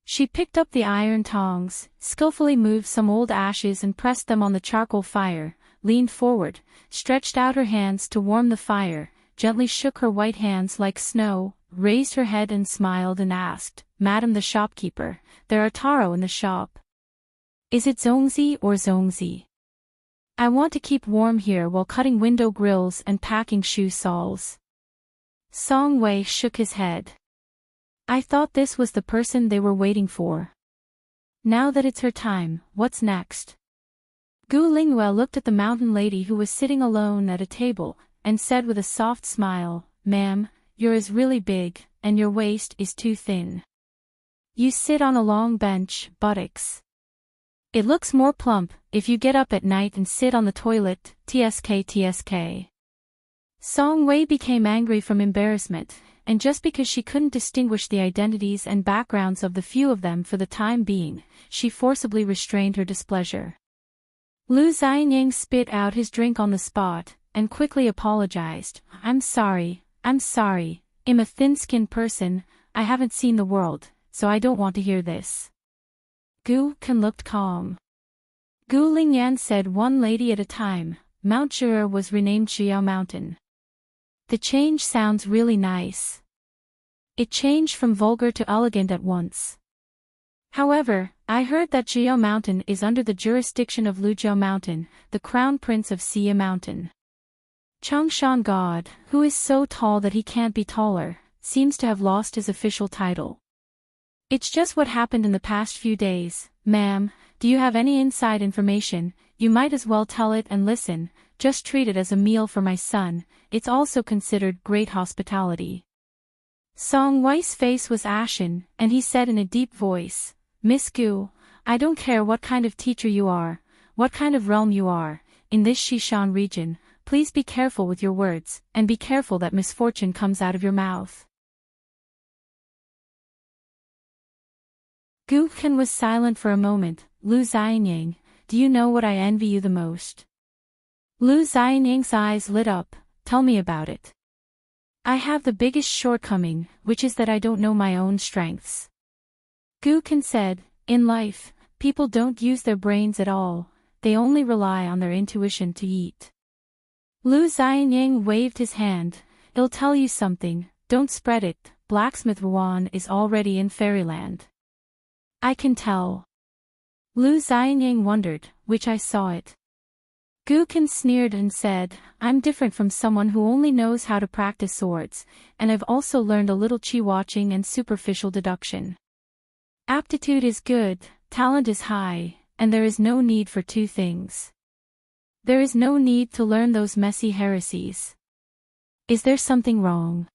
She picked up the iron tongs, skillfully moved some old ashes and pressed them on the charcoal fire, leaned forward, stretched out her hands to warm the fire, gently shook her white hands like snow, raised her head and smiled and asked, "Madam the shopkeeper, there are taro in the shop. Is it zongzi or zongzi? I want to keep warm here while cutting window grills and packing shoe soles." Song Wei shook his head. "I thought this was the person they were waiting for. Now that it's her time, what's next?" Gu Lingwei looked at the mountain lady who was sitting alone at a table, and said with a soft smile, "Ma'am, yours is really big, and your waist is too thin. You sit on a long bench, buttocks. It looks more plump if you get up at night and sit on the toilet, tsk. Song Wei became angry from embarrassment, and just because she couldn't distinguish the identities and backgrounds of the few of them for the time being, she forcibly restrained her displeasure. Lu Xianying spit out his drink on the spot, and quickly apologized. I'm sorry, I'm a thin-skinned person, I haven't seen the world, so I don't want to hear this." Gu Kan looked calm. Gu Lingyan said one lady at a time. Mount Jura was renamed Xiao Mountain. The change sounds really nice. It changed from vulgar to elegant at once. However, I heard that Xiao Mountain is under the jurisdiction of Lujiao Mountain, the crown prince of Xia Mountain. Changshan God, who is so tall that he can't be taller, seems to have lost his official title. It's just what happened in the past few days. Ma'am, do you have any inside information? You might as well tell it and listen, just treat it as a meal for my son, it's also considered great hospitality. Song Wei's face was ashen, and he said in a deep voice, "Miss Gu, I don't care what kind of teacher you are, what kind of realm you are, in this Shishan region, please be careful with your words, and be careful that misfortune comes out of your mouth." Gu Kan was silent for a moment. Lu Xianying, do you know what I envy you the most? Lu Xianying's eyes lit up. Tell me about it. I have the biggest shortcoming, which is that I don't know my own strengths. Gu Kan said, in life, people don't use their brains at all, they only rely on their intuition to eat. Lu Xianying waved his hand. I'll tell you something, don't spread it, Blacksmith Ruan is already in Fairyland. I can tell. Lu Xianying wondered, which I saw it. Gu Kan sneered and said, I'm different from someone who only knows how to practice swords, and I've also learned a little chi watching and superficial deduction. Aptitude is good, talent is high, and there is no need for two things. There is no need to learn those messy heresies. Is there something wrong?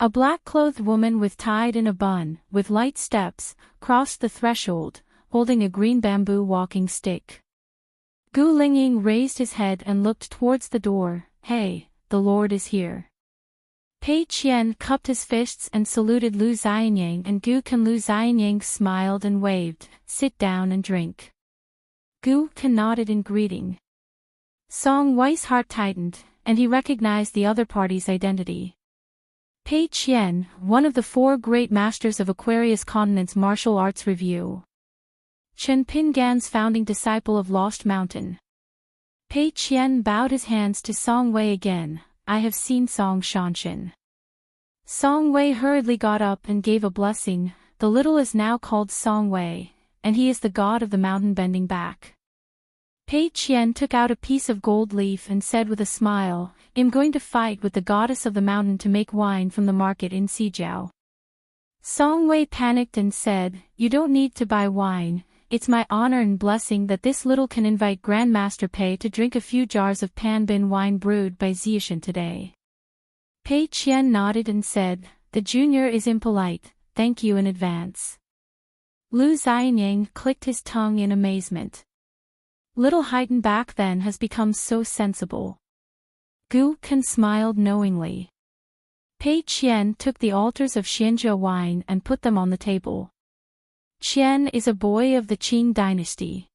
A black-clothed woman with tied in a bun, with light steps, crossed the threshold, holding a green bamboo walking stick. Gu Lingying raised his head and looked towards the door. Hey, the Lord is here. Pei Qian cupped his fists and saluted Lu Xianying, and Gu Kan. Lu Xianying smiled and waved, sit down and drink. Gu Kan nodded in greeting. Song Wei's heart tightened, and he recognized the other party's identity. Pei Qian, one of the four great masters of Aquarius Continent's martial arts review. Chen Pingan's founding disciple of Lost Mountain. Pei Qian bowed his hands to Song Wei again. I have seen Song Shanshan. Song Wei hurriedly got up and gave a blessing. The little is now called Song Wei, and he is the god of the mountain bending back. Pei Qian took out a piece of gold leaf and said with a smile, I'm going to fight with the goddess of the mountain to make wine from the market in Sijiao. Song Wei panicked and said, You don't need to buy wine, it's my honor and blessing that this little can invite Grandmaster Pei to drink a few jars of Panbin wine brewed by Ziushan today. Pei Qian nodded and said, the junior is impolite, thank you in advance. Lu Xianyang clicked his tongue in amazement. Little Haiten back then has become so sensible. Gu Kan smiled knowingly. Pei Qian took the altars of Xianzhou wine and put them on the table. Qian is a boy of the Qing dynasty.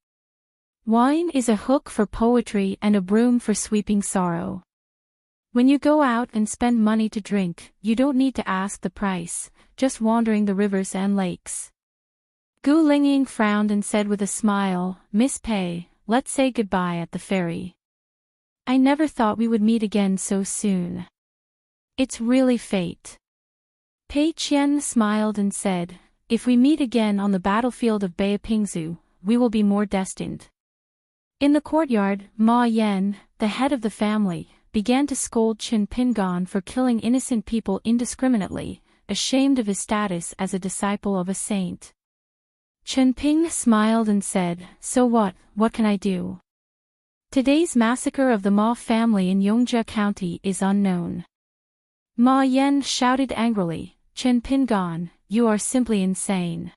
Wine is a hook for poetry and a broom for sweeping sorrow. When you go out and spend money to drink, you don't need to ask the price, just wandering the rivers and lakes. Gu Lingying frowned and said with a smile, Miss Pei, let's say goodbye at the ferry. I never thought we would meet again so soon. It's really fate. Pei Qian smiled and said, if we meet again on the battlefield of Beipingzu, we will be more destined. In the courtyard, Ma Yan, the head of the family, began to scold Chen Pingan for killing innocent people indiscriminately, ashamed of his status as a disciple of a saint. Chen Ping smiled and said, so what can I do? Today's massacre of the Ma family in Yongzhou County is unknown. Ma Yan shouted angrily, Chen Pingan, you are simply insane.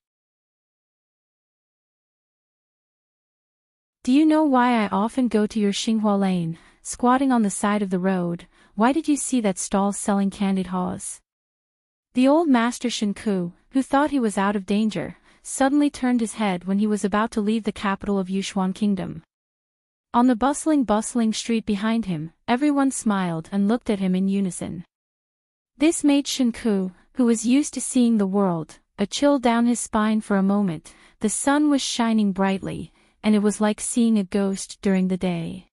Do you know why I often go to your Xinghua Lane, squatting on the side of the road? Why did you see that stall selling candied haws? The old master Shinku, who thought he was out of danger, suddenly turned his head when he was about to leave the capital of Yushuan Kingdom. On the bustling street behind him, everyone smiled and looked at him in unison. This made Shinku, who was used to seeing the world, a chill down his spine for a moment. The sun was shining brightly, and it was like seeing a ghost during the day.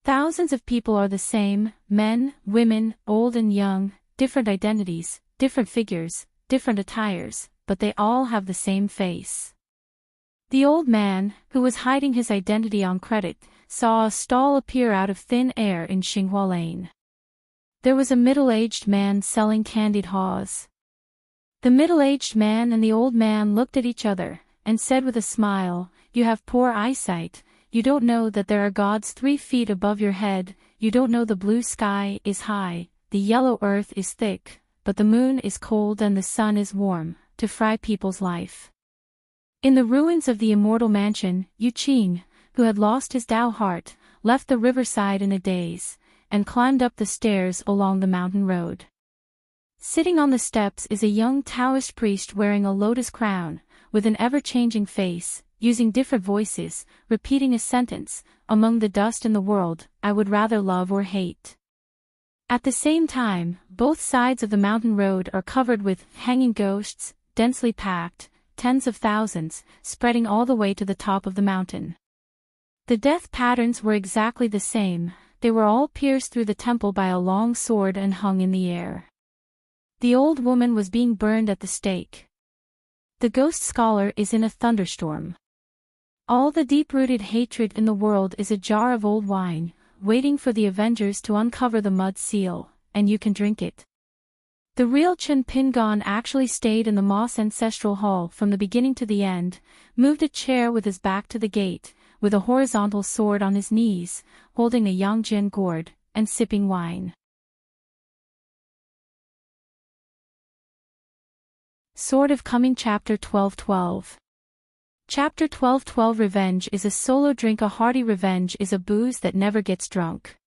Thousands of people are the same, men, women, old and young, different identities, different figures, different attires, but they all have the same face. The old man, who was hiding his identity on credit, saw a stall appear out of thin air in Xinghua Lane. There was a middle-aged man selling candied haws. The middle-aged man and the old man looked at each other, and said with a smile, you have poor eyesight, you don't know that there are gods 3 feet above your head, you don't know the blue sky is high, the yellow earth is thick, but the moon is cold and the sun is warm, to fry people's life. In the ruins of the immortal mansion, Yu Qing, who had lost his Tao heart, left the riverside in a daze, and climbed up the stairs along the mountain road. Sitting on the steps is a young Taoist priest wearing a lotus crown, with an ever-changing face, using different voices, repeating a sentence, among the dust in the world, I would rather love or hate. At the same time, both sides of the mountain road are covered with hanging ghosts, densely packed, tens of thousands, spreading all the way to the top of the mountain. The death patterns were exactly the same, they were all pierced through the temple by a long sword and hung in the air. The old woman was being burned at the stake. The ghost scholar is in a thunderstorm. All the deep-rooted hatred in the world is a jar of old wine, waiting for the avengers to uncover the mud seal, and you can drink it. The real Chen Pingan actually stayed in the Moss Ancestral Hall from the beginning to the end, moved a chair with his back to the gate, with a horizontal sword on his knees, holding a Yangjin gourd, and sipping wine. Sword of Coming Chapter 12:12. Chapter 12:12 Revenge is a solo drink. A hearty revenge is a booze that never gets drunk.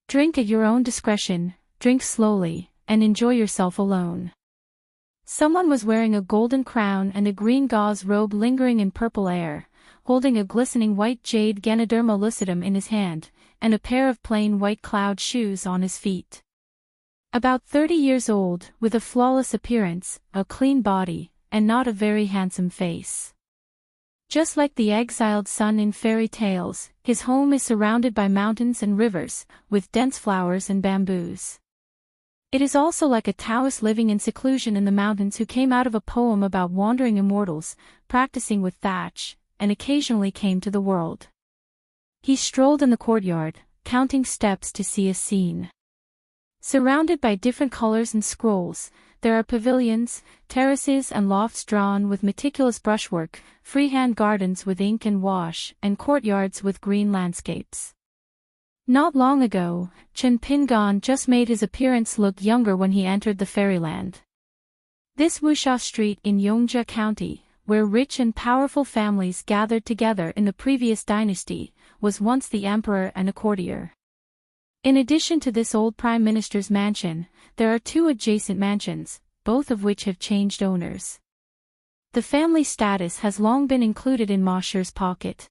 Drink at your own discretion, drink slowly, and enjoy yourself alone. Someone was wearing a golden crown and a green gauze robe lingering in purple air, holding a glistening white jade Ganoderma lucidum in his hand, and a pair of plain white cloud shoes on his feet. About 30 years old, with a flawless appearance, a clean body, and not a very handsome face. Just like the exiled sun in fairy tales, his home is surrounded by mountains and rivers, with dense flowers and bamboos. It is also like a Taoist living in seclusion in the mountains who came out of a poem about wandering immortals, practicing with thatch, and occasionally came to the world. He strolled in the courtyard, counting steps to see a scene. Surrounded by different colors and scrolls, There are pavilions, terraces and lofts drawn with meticulous brushwork, freehand gardens with ink and wash, and courtyards with green landscapes. Not long ago, Chen Pingan just made his appearance look younger when he entered the fairyland. This Wuxia Street in Yongzhou County, where rich and powerful families gathered together in the previous dynasty, was once the emperor and a courtier. In addition to this old prime minister's mansion, there are two adjacent mansions, both of which have changed owners. The family status has long been included in Ma Shi's pocket.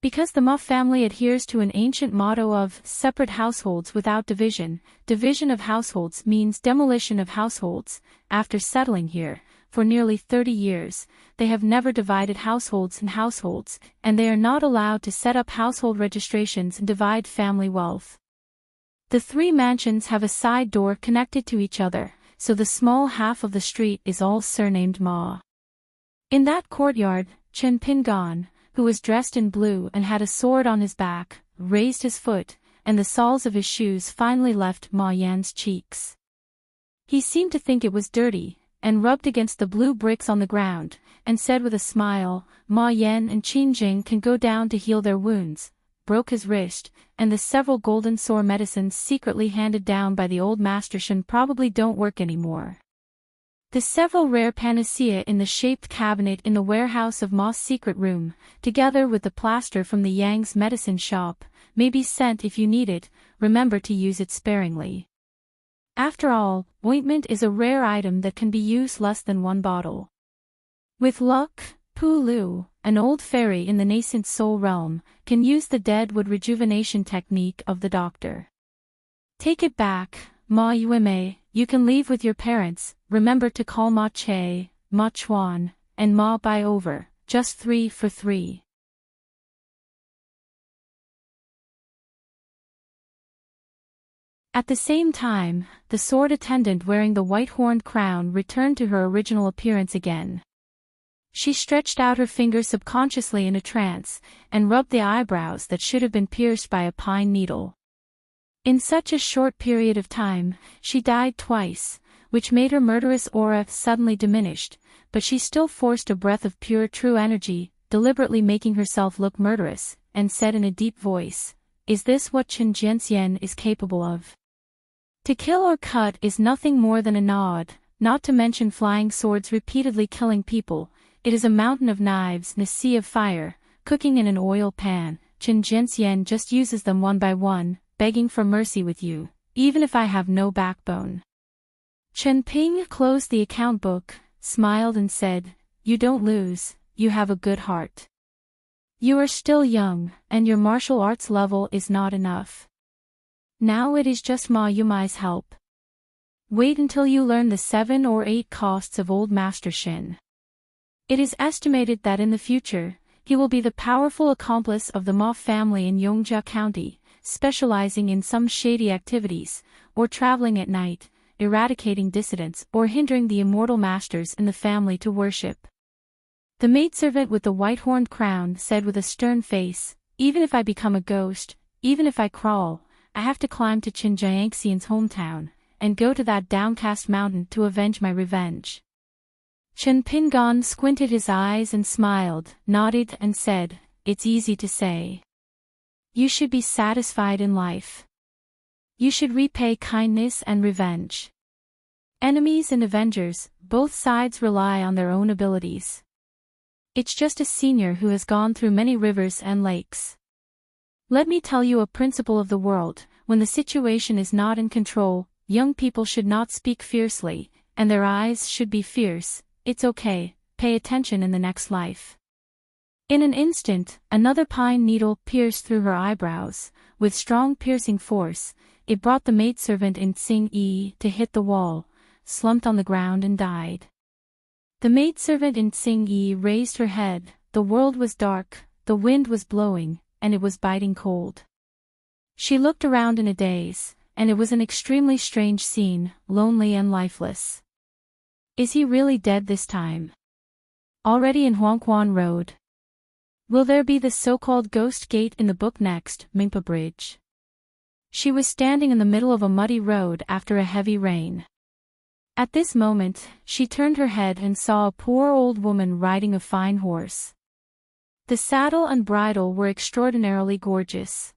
Because the Ma family adheres to an ancient motto of separate households without division, division of households means demolition of households. After settling here, for nearly 30 years, they have never divided households and households, and they are not allowed to set up household registrations and divide family wealth. The three mansions have a side door connected to each other, so the small half of the street is all surnamed Ma. In that courtyard, Chen Pingan, who was dressed in blue and had a sword on his back, raised his foot, and the soles of his shoes finally left Ma Yan's cheeks. He seemed to think it was dirty, and rubbed against the blue bricks on the ground, and said with a smile, "Ma Yan and Qin Jing can go down to heal their wounds," broke his wrist, and the several golden sore medicines secretly handed down by the old Master Shen probably don't work anymore. The several rare panacea in the shaped cabinet in the warehouse of Ma's secret room, together with the plaster from the Yang's medicine shop, may be sent if you need it. Remember to use it sparingly. After all, ointment is a rare item that can be used less than one bottle. With luck, Pu Lu, an old fairy in the nascent soul realm, can use the deadwood rejuvenation technique of the doctor. Take it back, Ma Yuemei, you can leave with your parents. Remember to call Ma Che, Ma Chuan, and Ma Bai over, just 3 for 3. At the same time, the sword attendant wearing the white-horned crown returned to her original appearance again. She stretched out her fingers subconsciously in a trance, and rubbed the eyebrows that should have been pierced by a pine needle. In such a short period of time, she died twice, which made her murderous aura suddenly diminished, but she still forced a breath of pure true energy, deliberately making herself look murderous, and said in a deep voice, "Is this what Chen Jianxian is capable of? To kill or cut is nothing more than a nod, not to mention flying swords repeatedly killing people. It is a mountain of knives and a sea of fire, cooking in an oil pan. Chen Jianxian just uses them one by one, begging for mercy with you, even if I have no backbone." Chen Ping closed the account book, smiled and said, "You don't lose, you have a good heart. You are still young, and your martial arts level is not enough. Now it is just Ma Yumai's help. Wait until you learn the 7 or 8 costs of old Master Shin. It is estimated that in the future, he will be the powerful accomplice of the Ma family in Yongzhou County, specializing in some shady activities, or traveling at night, eradicating dissidents or hindering the immortal masters in the family to worship." The maidservant with the white-horned crown said with a stern face, "Even if I become a ghost, even if I crawl, I have to climb to Qin Jiangxian's hometown, and go to that downcast mountain to avenge my revenge." Chen Pingan squinted his eyes and smiled, nodded and said, "It's easy to say. You should be satisfied in life. You should repay kindness and revenge. Enemies and avengers, both sides rely on their own abilities. It's just a senior who has gone through many rivers and lakes. Let me tell you a principle of the world: when the situation is not in control, young people should not speak fiercely, and their eyes should be fierce. It's okay, pay attention in the next life." In an instant, another pine needle pierced through her eyebrows, with strong piercing force. It brought the maidservant in Tsing Yi to hit the wall, slumped on the ground and died. The maidservant in Tsing Yi raised her head. The world was dark, the wind was blowing, and it was biting cold. She looked around in a daze, and it was an extremely strange scene, lonely and lifeless. Is he really dead this time? Already in Huangquan Road? Will there be the so-called ghost gate in the book next, Mingpa Bridge? She was standing in the middle of a muddy road after a heavy rain. At this moment, she turned her head and saw a poor old woman riding a fine horse. The saddle and bridle were extraordinarily gorgeous.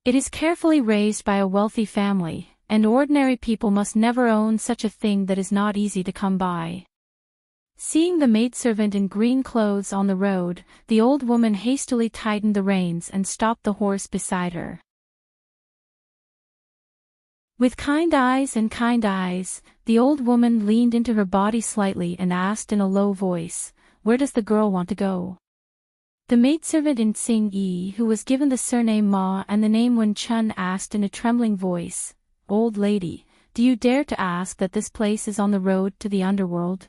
It is carefully raised by a wealthy family, and ordinary people must never own such a thing that is not easy to come by. Seeing the maidservant in green clothes on the road, the old woman hastily tightened the reins and stopped the horse beside her. With kind eyes, the old woman leaned into her body slightly and asked in a low voice, "Where does the girl want to go?" The maidservant in Tsing-yi, who was given the surname Ma and the name Wen Chun, asked in a trembling voice, "Old lady, do you dare to ask that this place is on the road to the underworld?"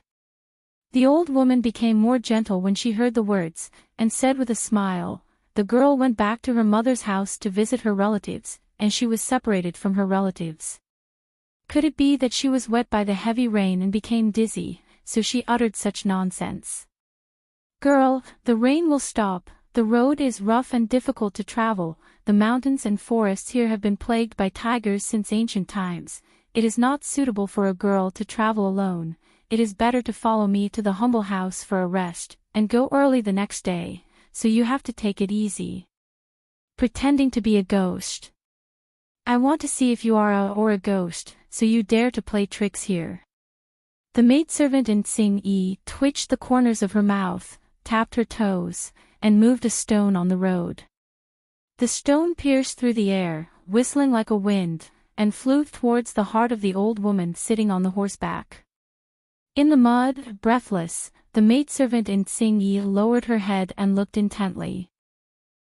The old woman became more gentle when she heard the words, and said with a smile, "The girl went back to her mother's house to visit her relatives, and she was separated from her relatives. Could it be that she was wet by the heavy rain and became dizzy, so she uttered such nonsense? Girl, the rain will stop, the road is rough and difficult to travel, the mountains and forests here have been plagued by tigers since ancient times, it is not suitable for a girl to travel alone, it is better to follow me to the humble house for a rest, and go early the next day, so you have to take it easy." Pretending to be a ghost. "I want to see if you are a ghost, so you dare to play tricks here." The maidservant in Tsing-yi twitched the corners of her mouth, tapped her toes, and moved a stone on the road. The stone pierced through the air, whistling like a wind, and flew towards the heart of the old woman sitting on the horseback. In the mud, breathless, the maidservant in Tsing-yi lowered her head and looked intently.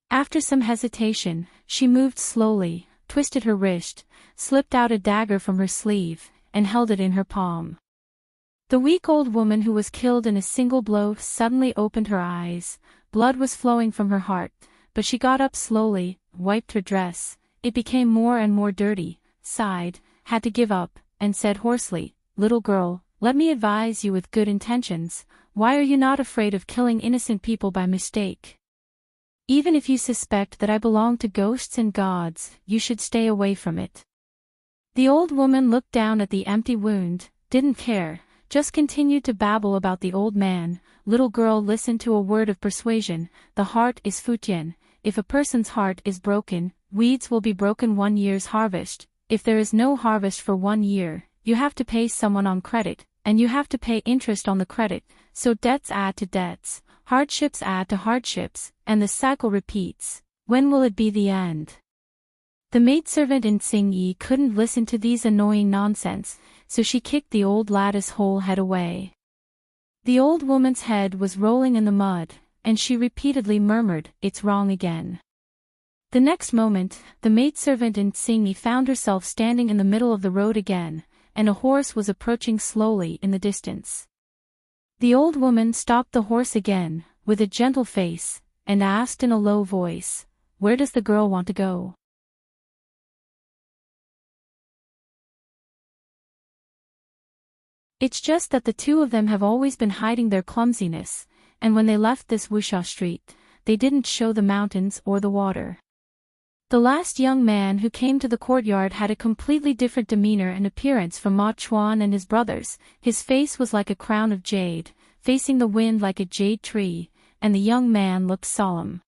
After some hesitation, she moved slowly, twisted her wrist, slipped out a dagger from her sleeve, and held it in her palm. The weak old woman who was killed in a single blow suddenly opened her eyes, blood was flowing from her heart, but she got up slowly, wiped her dress, it became more and more dirty, sighed, had to give up, and said hoarsely, "Little girl, let me advise you with good intentions, why are you not afraid of killing innocent people by mistake? Even if you suspect that I belong to ghosts and gods, you should stay away from it." The old woman looked down at the empty wound, didn't care, just continued to babble about the old man. "Little girl, listen to a word of persuasion, the heart is Futian, if a person's heart is broken, weeds will be broken 1 year's harvest, if there is no harvest for 1 year, you have to pay someone on credit, and you have to pay interest on the credit, so debts add to debts, hardships add to hardships, and the cycle repeats. When will it be the end?" The maidservant in Tsing-yi couldn't listen to these annoying nonsense, so she kicked the old lady's whole head away. The old woman's head was rolling in the mud, and she repeatedly murmured, "It's wrong again." The next moment, the maidservant in Tsing-yi found herself standing in the middle of the road again, and a horse was approaching slowly in the distance. The old woman stopped the horse again, with a gentle face, and asked in a low voice, "Where does the girl want to go?" It's just that the two of them have always been hiding their clumsiness, and when they left this Wuxia street, they didn't show the mountains or the water. The last young man who came to the courtyard had a completely different demeanor and appearance from Ma Chuan and his brothers. His face was like a crown of jade, facing the wind like a jade tree, and the young man looked solemn.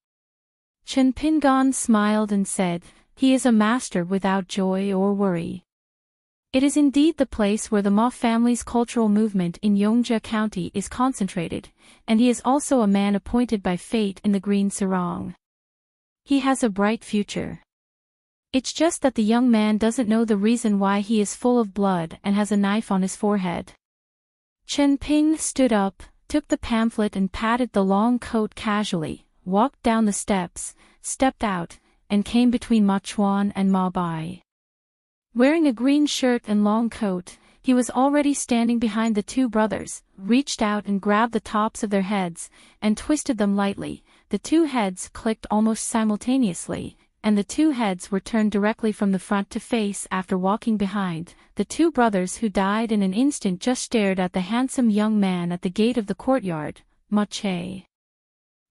Chen Pingan smiled and said, "He is a master without joy or worry." It is indeed the place where the Ma family's cultural movement in Yongjia County is concentrated, and he is also a man appointed by fate in the Green Sarong. He has a bright future. It's just that the young man doesn't know the reason why he is full of blood and has a knife on his forehead. Chen Ping stood up, took the pamphlet and patted the long coat casually, walked down the steps, stepped out, and came between Ma Chuan and Ma Bai. Wearing a green shirt and long coat, he was already standing behind the two brothers, reached out and grabbed the tops of their heads, and twisted them lightly. The two heads clicked almost simultaneously, and the two heads were turned directly from the front to face after walking behind. The two brothers who died in an instant just stared at the handsome young man at the gate of the courtyard, Ma Che.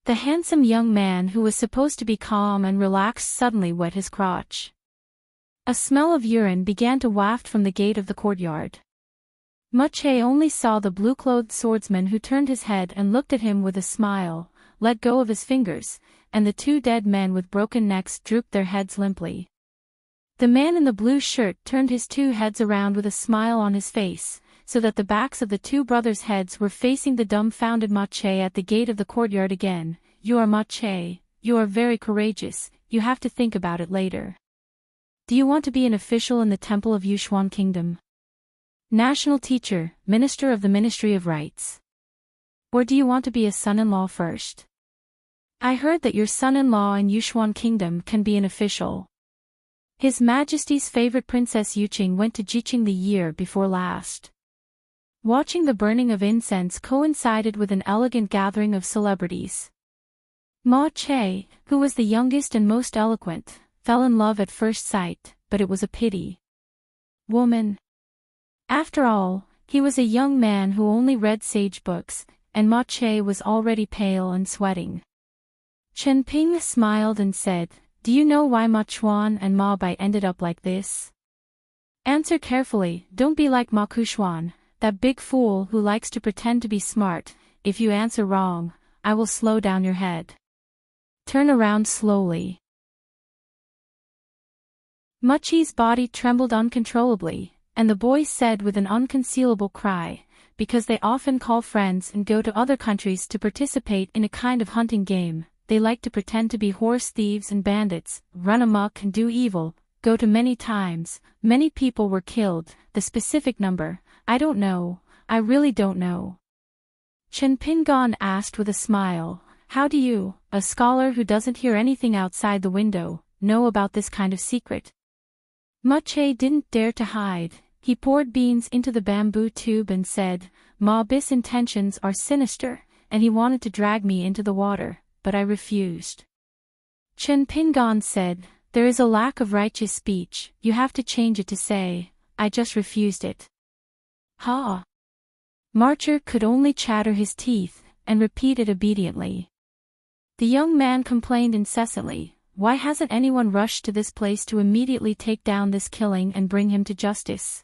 The handsome young man who was supposed to be calm and relaxed suddenly wet his crotch. A smell of urine began to waft from the gate of the courtyard. Mache only saw the blue-clothed swordsman who turned his head and looked at him with a smile, let go of his fingers, and the two dead men with broken necks drooped their heads limply. The man in the blue shirt turned his two heads around with a smile on his face, so that the backs of the two brothers' heads were facing the dumbfounded Mache at the gate of the courtyard again. You are Mache, you are very courageous, you have to think about it later. Do you want to be an official in the Temple of Yushuan Kingdom? National teacher, minister of the Ministry of Rights? Or do you want to be a son-in-law first? I heard that your son-in-law in Yushuan Kingdom can be an official. His Majesty's favorite Princess Yuqing went to Jiqing the year before last. Watching the burning of incense coincided with an elegant gathering of celebrities. Ma Che, who was the youngest and most eloquent, fell in love at first sight, but it was a pity. Woman. After all, he was a young man who only read sage books, and Ma Che was already pale and sweating. Chen Ping smiled and said, "Do you know why Ma Chuan and Ma Bai ended up like this? Answer carefully, don't be like Ma Kushuan, that big fool who likes to pretend to be smart. If you answer wrong, I will slow down your head. Turn around slowly." Machi's body trembled uncontrollably, and the boy said with an unconcealable cry, because they often call friends and go to other countries to participate in a kind of hunting game, they like to pretend to be horse thieves and bandits, run amok and do evil, go to many times, many people were killed, the specific number, I don't know, I really don't know. Chen Pingon asked with a smile, how do you, a scholar who doesn't hear anything outside the window, know about this kind of secret? Mache didn't dare to hide, he poured beans into the bamboo tube and said, Ma Bis' intentions are sinister, and he wanted to drag me into the water, but I refused. Chen Pingon said, there is a lack of righteous speech, you have to change it to say, I just refused it. Ha! Marcher could only chatter his teeth, and repeat it obediently. The young man complained incessantly, why hasn't anyone rushed to this place to immediately take down this killing and bring him to justice?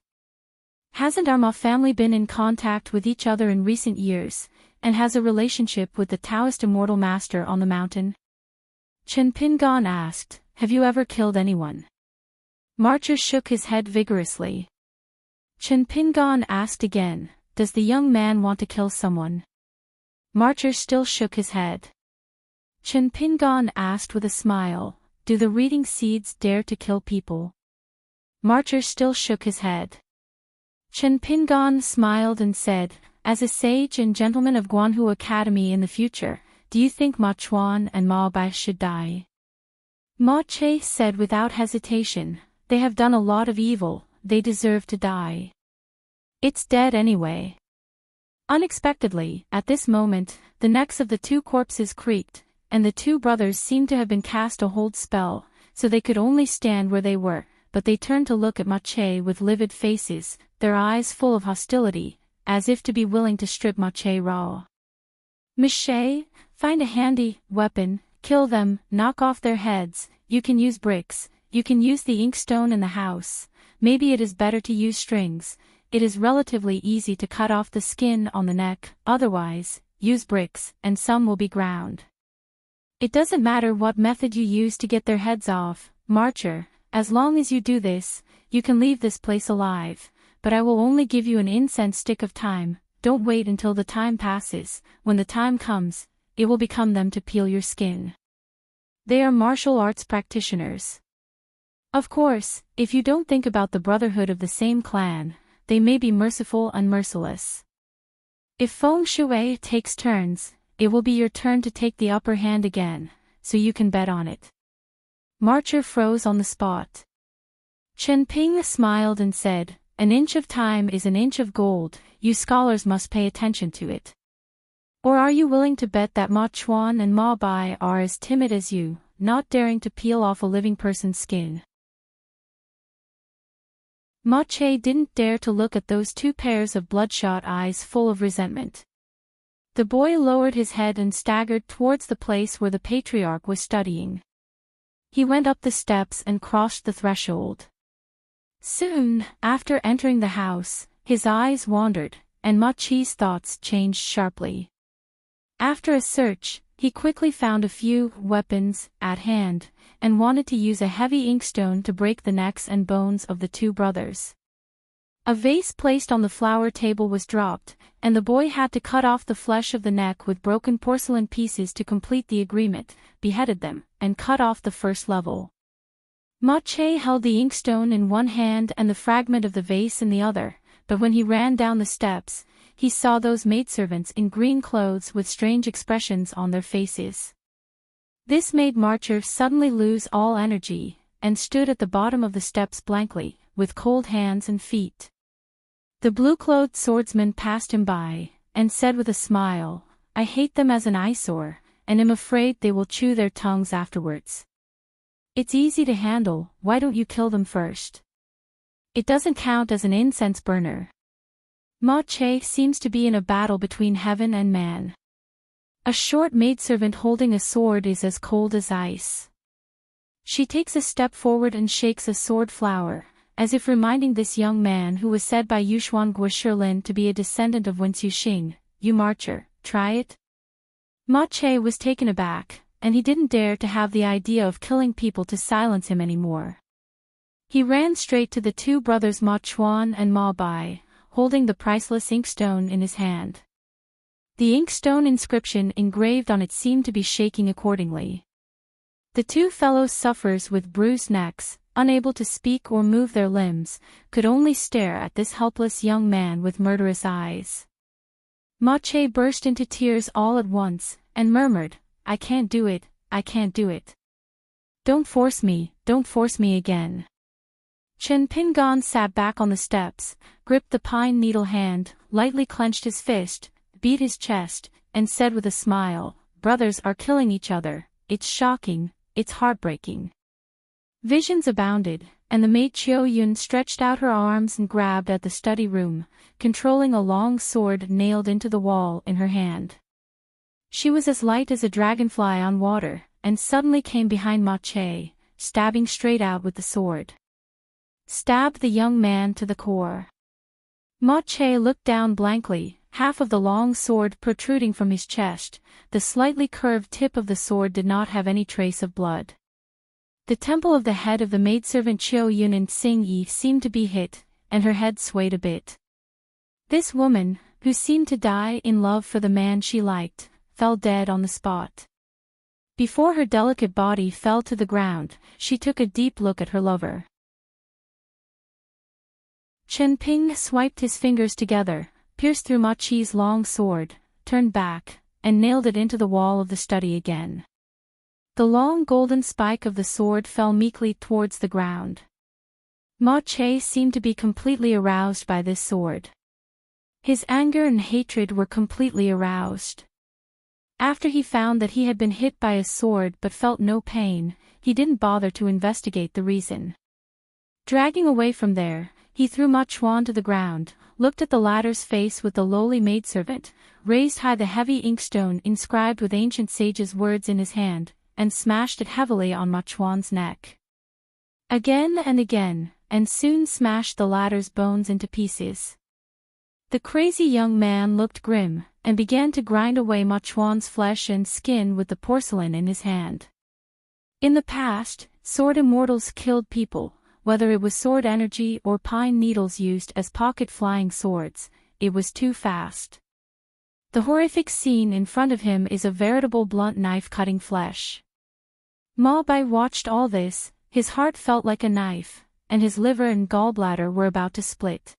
Hasn't our Ma family been in contact with each other in recent years, and has a relationship with the Taoist immortal master on the mountain? Chen Pingon asked, have you ever killed anyone? Marcher shook his head vigorously. Chen Pingon asked again, does the young man want to kill someone? Marcher still shook his head. Chen Pingon asked with a smile, do the reading seeds dare to kill people? Marcher still shook his head. Chen Pingon smiled and said, as a sage and gentleman of Guanhu Academy in the future, do you think Ma Chuan and Ma Bai should die? Ma Che said without hesitation, they have done a lot of evil, they deserve to die. It's dead anyway. Unexpectedly, at this moment, the necks of the two corpses creaked, and the two brothers seemed to have been cast a hold spell, so they could only stand where they were, but they turned to look at Mache with livid faces, their eyes full of hostility, as if to be willing to strip Mache raw. Mache, find a handy weapon, kill them, knock off their heads, you can use bricks, you can use the inkstone in the house, maybe it is better to use strings, it is relatively easy to cut off the skin on the neck, otherwise, use bricks, and some will be ground. It doesn't matter what method you use to get their heads off, Marcher, as long as you do this, you can leave this place alive, but I will only give you an incense stick of time, don't wait until the time passes, when the time comes, it will become them to peel your skin. They are martial arts practitioners. Of course, if you don't think about the brotherhood of the same clan, they may be merciful and merciless. If Feng Shui takes turns, it will be your turn to take the upper hand again, so you can bet on it. Marcher froze on the spot. Chen Ping smiled and said, an inch of time is an inch of gold, you scholars must pay attention to it. Or are you willing to bet that Ma Chuan and Ma Bai are as timid as you, not daring to peel off a living person's skin? Ma Che didn't dare to look at those two pairs of bloodshot eyes full of resentment. The boy lowered his head and staggered towards the place where the patriarch was studying. He went up the steps and crossed the threshold. Soon, after entering the house, his eyes wandered, and Ma Chi's thoughts changed sharply. After a search, he quickly found a few weapons at hand, and wanted to use a heavy inkstone to break the necks and bones of the two brothers. A vase placed on the flower table was dropped, and the boy had to cut off the flesh of the neck with broken porcelain pieces to complete the agreement, beheaded them, and cut off the first level. Ma Chi held the inkstone in one hand and the fragment of the vase in the other, but when he ran down the steps, he saw those maidservants in green clothes with strange expressions on their faces. This made Marcher suddenly lose all energy, and stood at the bottom of the steps blankly, with cold hands and feet. The blue-clothed swordsman passed him by, and said with a smile, "I hate them as an eyesore, and am afraid they will chew their tongues afterwards. It's easy to handle, why don't you kill them first? It doesn't count as an incense burner." Ma Chi seems to be in a battle between heaven and man. A short maidservant holding a sword is as cold as ice. She takes a step forward and shakes a sword flower, as if reminding this young man who was said by Yuxuan Guoshilin to be a descendant of Wen Xing, "You Marcher, try it?" Ma Chi was taken aback, and he didn't dare to have the idea of killing people to silence him anymore. He ran straight to the two brothers Ma Chuan and Ma Bai, holding the priceless inkstone in his hand. The inkstone inscription engraved on it seemed to be shaking accordingly. The two fellow sufferers with bruised necks, unable to speak or move their limbs, could only stare at this helpless young man with murderous eyes. Ma Chi burst into tears all at once, and murmured, "I can't do it, I can't do it. Don't force me again." Chen Pingon sat back on the steps, gripped the pine needle hand, lightly clenched his fist, beat his chest, and said with a smile, "Brothers are killing each other, it's shocking, it's heartbreaking." Visions abounded, and the maid Chiu Yun stretched out her arms and grabbed at the study room, controlling a long sword nailed into the wall in her hand. She was as light as a dragonfly on water, and suddenly came behind Ma Chi, stabbing straight out with the sword. Stabbed the young man to the core. Ma Chi looked down blankly, half of the long sword protruding from his chest. The slightly curved tip of the sword did not have any trace of blood. The temple of the head of the maidservant Chiu Yun and Xing Yi seemed to be hit, and her head swayed a bit. This woman, who seemed to die in love for the man she liked, fell dead on the spot. Before her delicate body fell to the ground, she took a deep look at her lover. Chen Ping swiped his fingers together, pierced through Ma Chi's long sword, turned back, and nailed it into the wall of the study again. The long golden spike of the sword fell meekly towards the ground. Ma Chi seemed to be completely aroused by this sword. His anger and hatred were completely aroused. After he found that he had been hit by a sword but felt no pain, he didn't bother to investigate the reason. Dragging away from there, he threw Ma Chuan to the ground, looked at the latter's face with the lowly maidservant, raised high the heavy inkstone inscribed with ancient sages' words in his hand, and smashed it heavily on Ma Chuan's neck. Again and again, and soon smashed the latter's bones into pieces. The crazy young man looked grim, and began to grind away Ma Chuan's flesh and skin with the porcelain in his hand. In the past, sword immortals killed people, whether it was sword energy or pine needles used as pocket-flying swords. It was too fast. The horrific scene in front of him is a veritable blunt knife cutting flesh. Ma Bai watched all this, his heart felt like a knife, and his liver and gallbladder were about to split.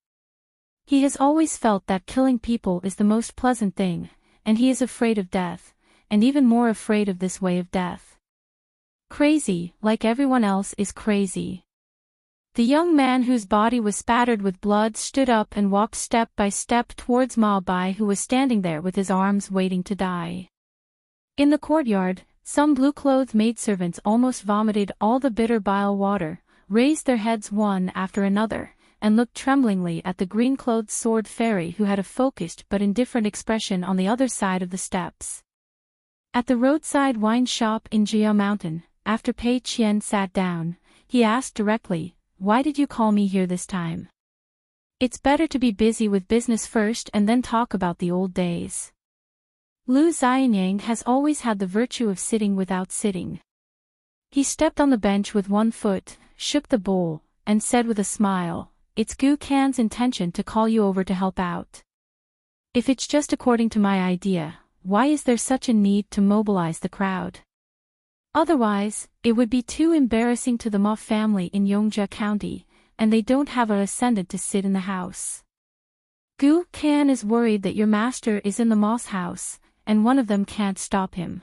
He has always felt that killing people is the most pleasant thing, and he is afraid of death, and even more afraid of this way of death. Crazy, like everyone else is crazy. The young man whose body was spattered with blood stood up and walked step by step towards Ma Bai, who was standing there with his arms waiting to die. In the courtyard, some blue-clothed maidservants almost vomited all the bitter bile water, raised their heads one after another, and looked tremblingly at the green-clothed sword fairy who had a focused but indifferent expression on the other side of the steps. At the roadside wine shop in Jia Mountain, after Pei Qian sat down, he asked directly, "Why did you call me here this time?" It's better to be busy with business first and then talk about the old days. Lu Xianyang has always had the virtue of sitting without sitting. He stepped on the bench with one foot, shook the bowl, and said with a smile, "It's Gu Kan's intention to call you over to help out. If it's just according to my idea, why is there such a need to mobilize the crowd? Otherwise, it would be too embarrassing to the Ma family in Yongjia County, and they don't have a ascendant to sit in the house. Gu Kan is worried that your master is in the Ma's house, and one of them can't stop him.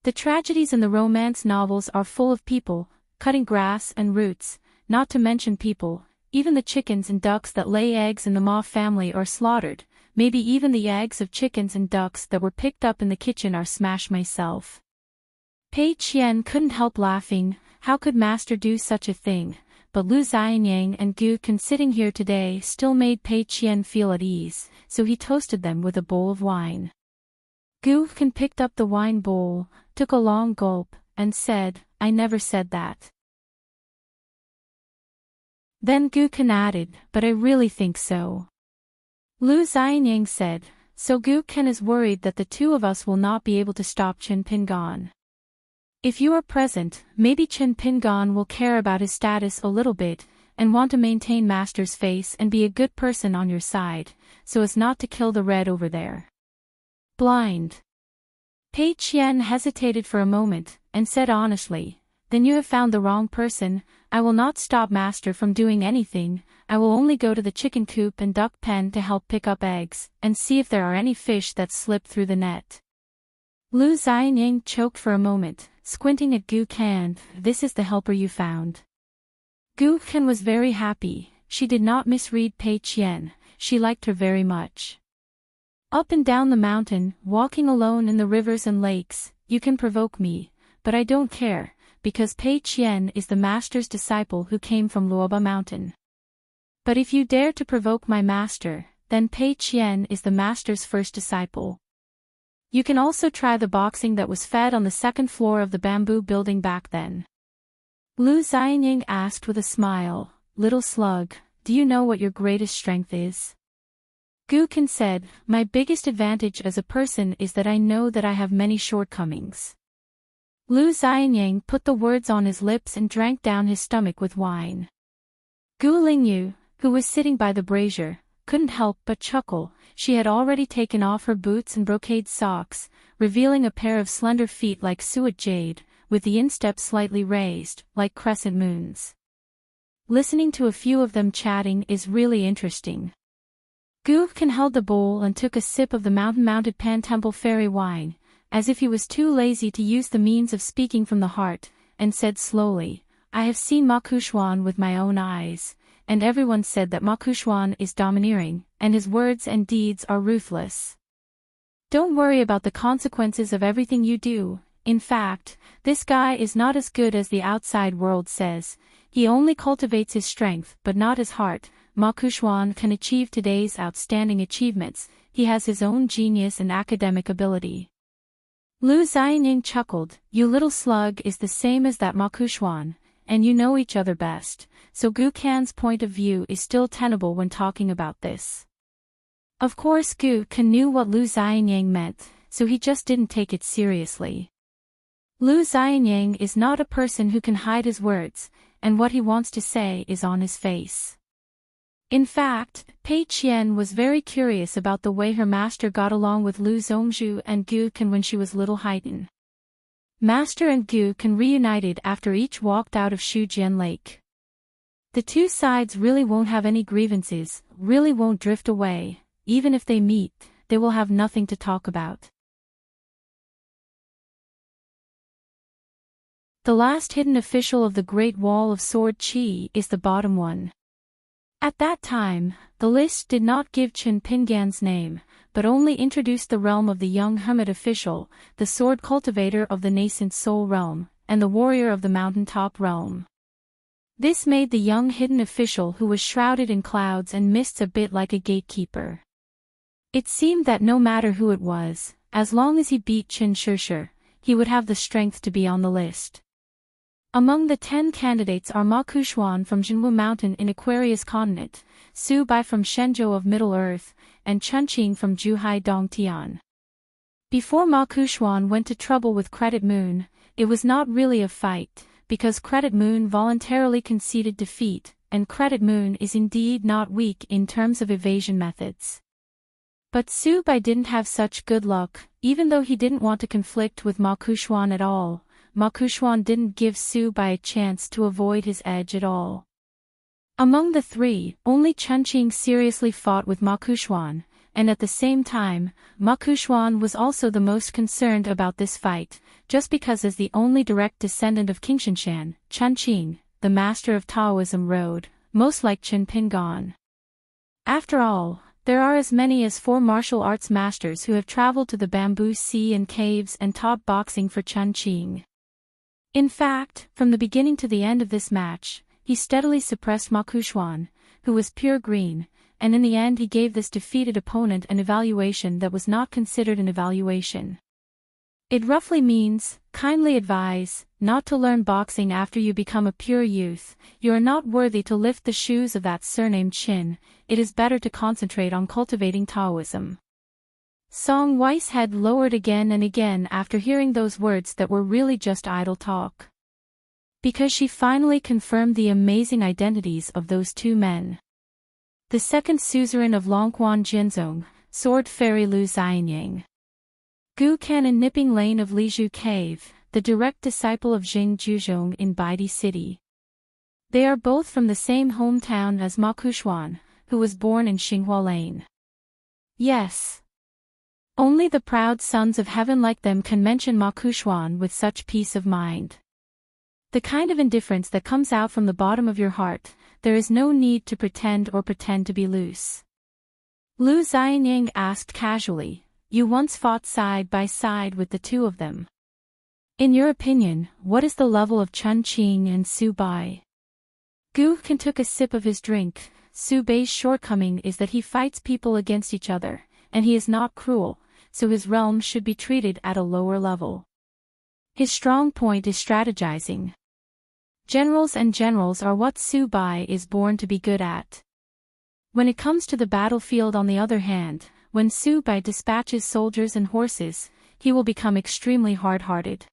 The tragedies in the romance novels are full of people, cutting grass and roots, not to mention people, even the chickens and ducks that lay eggs in the Ma family are slaughtered, maybe even the eggs of chickens and ducks that were picked up in the kitchen are smashed myself." Pei Qian couldn't help laughing. How could master do such a thing? But Lu Xianyang and Gu Kan sitting here today still made Pei Qian feel at ease, so he toasted them with a bowl of wine. Gu Kan picked up the wine bowl, took a long gulp, and said, "I never said that." Then Gu Kan added, "But I really think so." Lu Xianyang said, "So Gu Kan is worried that the two of us will not be able to stop Chen Pingan. If you are present, maybe Chen Pingan will care about his status a little bit, and want to maintain master's face and be a good person on your side, so as not to kill the red over there." Blind. Pei Qian hesitated for a moment, and said honestly, "Then you have found the wrong person. I will not stop master from doing anything. I will only go to the chicken coop and duck pen to help pick up eggs, and see if there are any fish that slip through the net." Lu Xianyang choked for a moment, squinting at Gu Kan. "This is the helper you found." Gu Kan was very happy. She did not misread Pei Qian. She liked her very much. "Up and down the mountain, walking alone in the rivers and lakes, you can provoke me, but I don't care, because Pei Qian is the master's disciple who came from Luoba Mountain. But if you dare to provoke my master, then Pei Qian is the master's first disciple. You can also try the boxing that was fed on the second floor of the bamboo building back then." Lu Xianyang asked with a smile, "Little slug, do you know what your greatest strength is?" Gu Kan said, "My biggest advantage as a person is that I know that I have many shortcomings." Lu Xianyang put the words on his lips and drank down his stomach with wine. Gu Lingyu, who was sitting by the brazier, couldn't help but chuckle. She had already taken off her boots and brocade socks, revealing a pair of slender feet like suet jade, with the instep slightly raised, like crescent moons. Listening to a few of them chatting is really interesting. Gu Kan held the bowl and took a sip of the mountain-mounted Pan Temple fairy wine, as if he was too lazy to use the means of speaking from the heart, and said slowly, "I have seen Ma Kushuan with my own eyes, and everyone said that Ma Kushuan is domineering, and his words and deeds are ruthless. Don't worry about the consequences of everything you do. In fact, this guy is not as good as the outside world says. He only cultivates his strength but not his heart. Ma Kushuan can achieve today's outstanding achievements. He has his own genius and academic ability." Lu Xianyang chuckled, "You little slug is the same as that Ma Kushuan, and you know each other best, so Gu Kan's point of view is still tenable when talking about this." Of course Gu Kan knew what Lu Xianyang meant, so he just didn't take it seriously. Lu Xianyang is not a person who can hide his words, and what he wants to say is on his face. In fact, Pei Qian was very curious about the way her master got along with Lu Zongzhu and Gu Kan when she was little Haitan. Master and Gu Kan reunited after each walked out of Shujian Lake. The two sides really won't have any grievances, really won't drift away. Even if they meet, they will have nothing to talk about. The last hidden official of the Great Wall of Sword Qi is the bottom one. At that time, the list did not give Chen Pingan's name, but only introduced the realm of the young hermit official, the sword cultivator of the nascent soul realm, and the warrior of the mountaintop realm. This made the young hidden official who was shrouded in clouds and mists a bit like a gatekeeper. It seemed that no matter who it was, as long as he beat Qin Shishir, he would have the strength to be on the list. Among the 10 candidates are Ma Kushuan from Jinwu Mountain in Aquarius Continent, Su Bai from Shenzhou of Middle-earth, and Chunqing from Zhuhai Dongtian. Before Ma Kushuan went to trouble with Credit Moon, it was not really a fight, because Credit Moon voluntarily conceded defeat, and Credit Moon is indeed not weak in terms of evasion methods. But Su Bai didn't have such good luck. Even though he didn't want to conflict with Ma Kushuan at all, Ma Kushuan didn't give Su Bai a chance to avoid his edge at all. Among the three, only Chunqing seriously fought with Ma Kushuan, and at the same time, Ma Kushuan was also the most concerned about this fight, just because as the only direct descendant of King Shinshan, Chunqing, the master of Taoism, rode, most like Qin Pingan. After all, there are as many as 4 martial arts masters who have traveled to the Bamboo Sea and caves and taught boxing for Chunqing. In fact, from the beginning to the end of this match, he steadily suppressed Ma Kushuan, who was pure green, and in the end he gave this defeated opponent an evaluation that was not considered an evaluation. It roughly means, kindly advise, not to learn boxing after you become a pure youth. You are not worthy to lift the shoes of that surnamed Qin. It is better to concentrate on cultivating Taoism. Song Wei's head lowered again and again after hearing those words that were really just idle talk. Because she finally confirmed the amazing identities of those 2 men. The second suzerain of Longquan Jinzong, Sword Fairy Lu Xianyang. Gu Kan in Nipping Lane of Lizhu Cave, the direct disciple of Jing Juzhong in Baidi City. They are both from the same hometown as Ma Kushuan, who was born in Xinghua Lane. Yes. Only the proud sons of heaven like them can mention Ma Kushuan with such peace of mind. The kind of indifference that comes out from the bottom of your heart. There is no need to pretend to be loose. Lu Xianyang asked casually, you once fought side by side with the 2 of them. In your opinion, what is the level of Chunqing and Su Bai? Gu Kan took a sip of his drink. Su Bai's shortcoming is that he fights people against each other, and he is not cruel, so his realm should be treated at a lower level. His strong point is strategizing. Generals are what Su Bai is born to be good at. When it comes to the battlefield, on the other hand, when Su Bai dispatches soldiers and horses, he will become extremely hard-hearted.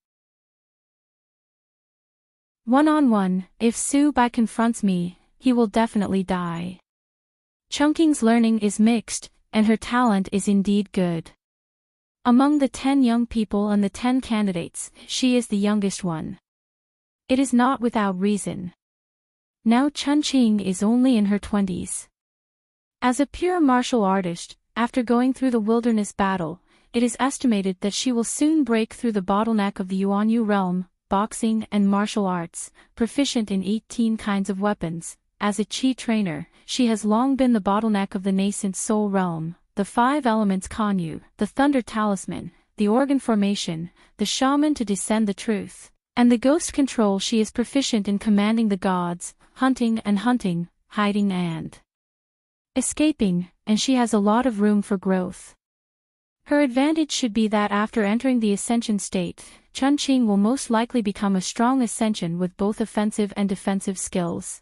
One-on-one, if Su Bai confronts me, he will definitely die. Chunqing's learning is mixed, and her talent is indeed good. Among the 10 young people and the 10 candidates, she is the youngest one. It is not without reason. Now Chunqing is only in her 20s. As a pure martial artist, after going through the wilderness battle, it is estimated that she will soon break through the bottleneck of the Yuanyu realm, boxing and martial arts, proficient in 18 kinds of weapons. As a Qi trainer, she has long been the bottleneck of the nascent soul realm, the 5 elements Kanyu, the thunder talisman, the organ formation, the shaman to descend the truth, and the ghost control. She is proficient in commanding the gods, hunting, hiding and escaping, and she has a lot of room for growth. Her advantage should be that after entering the ascension state, Chunqing will most likely become a strong ascension with both offensive and defensive skills.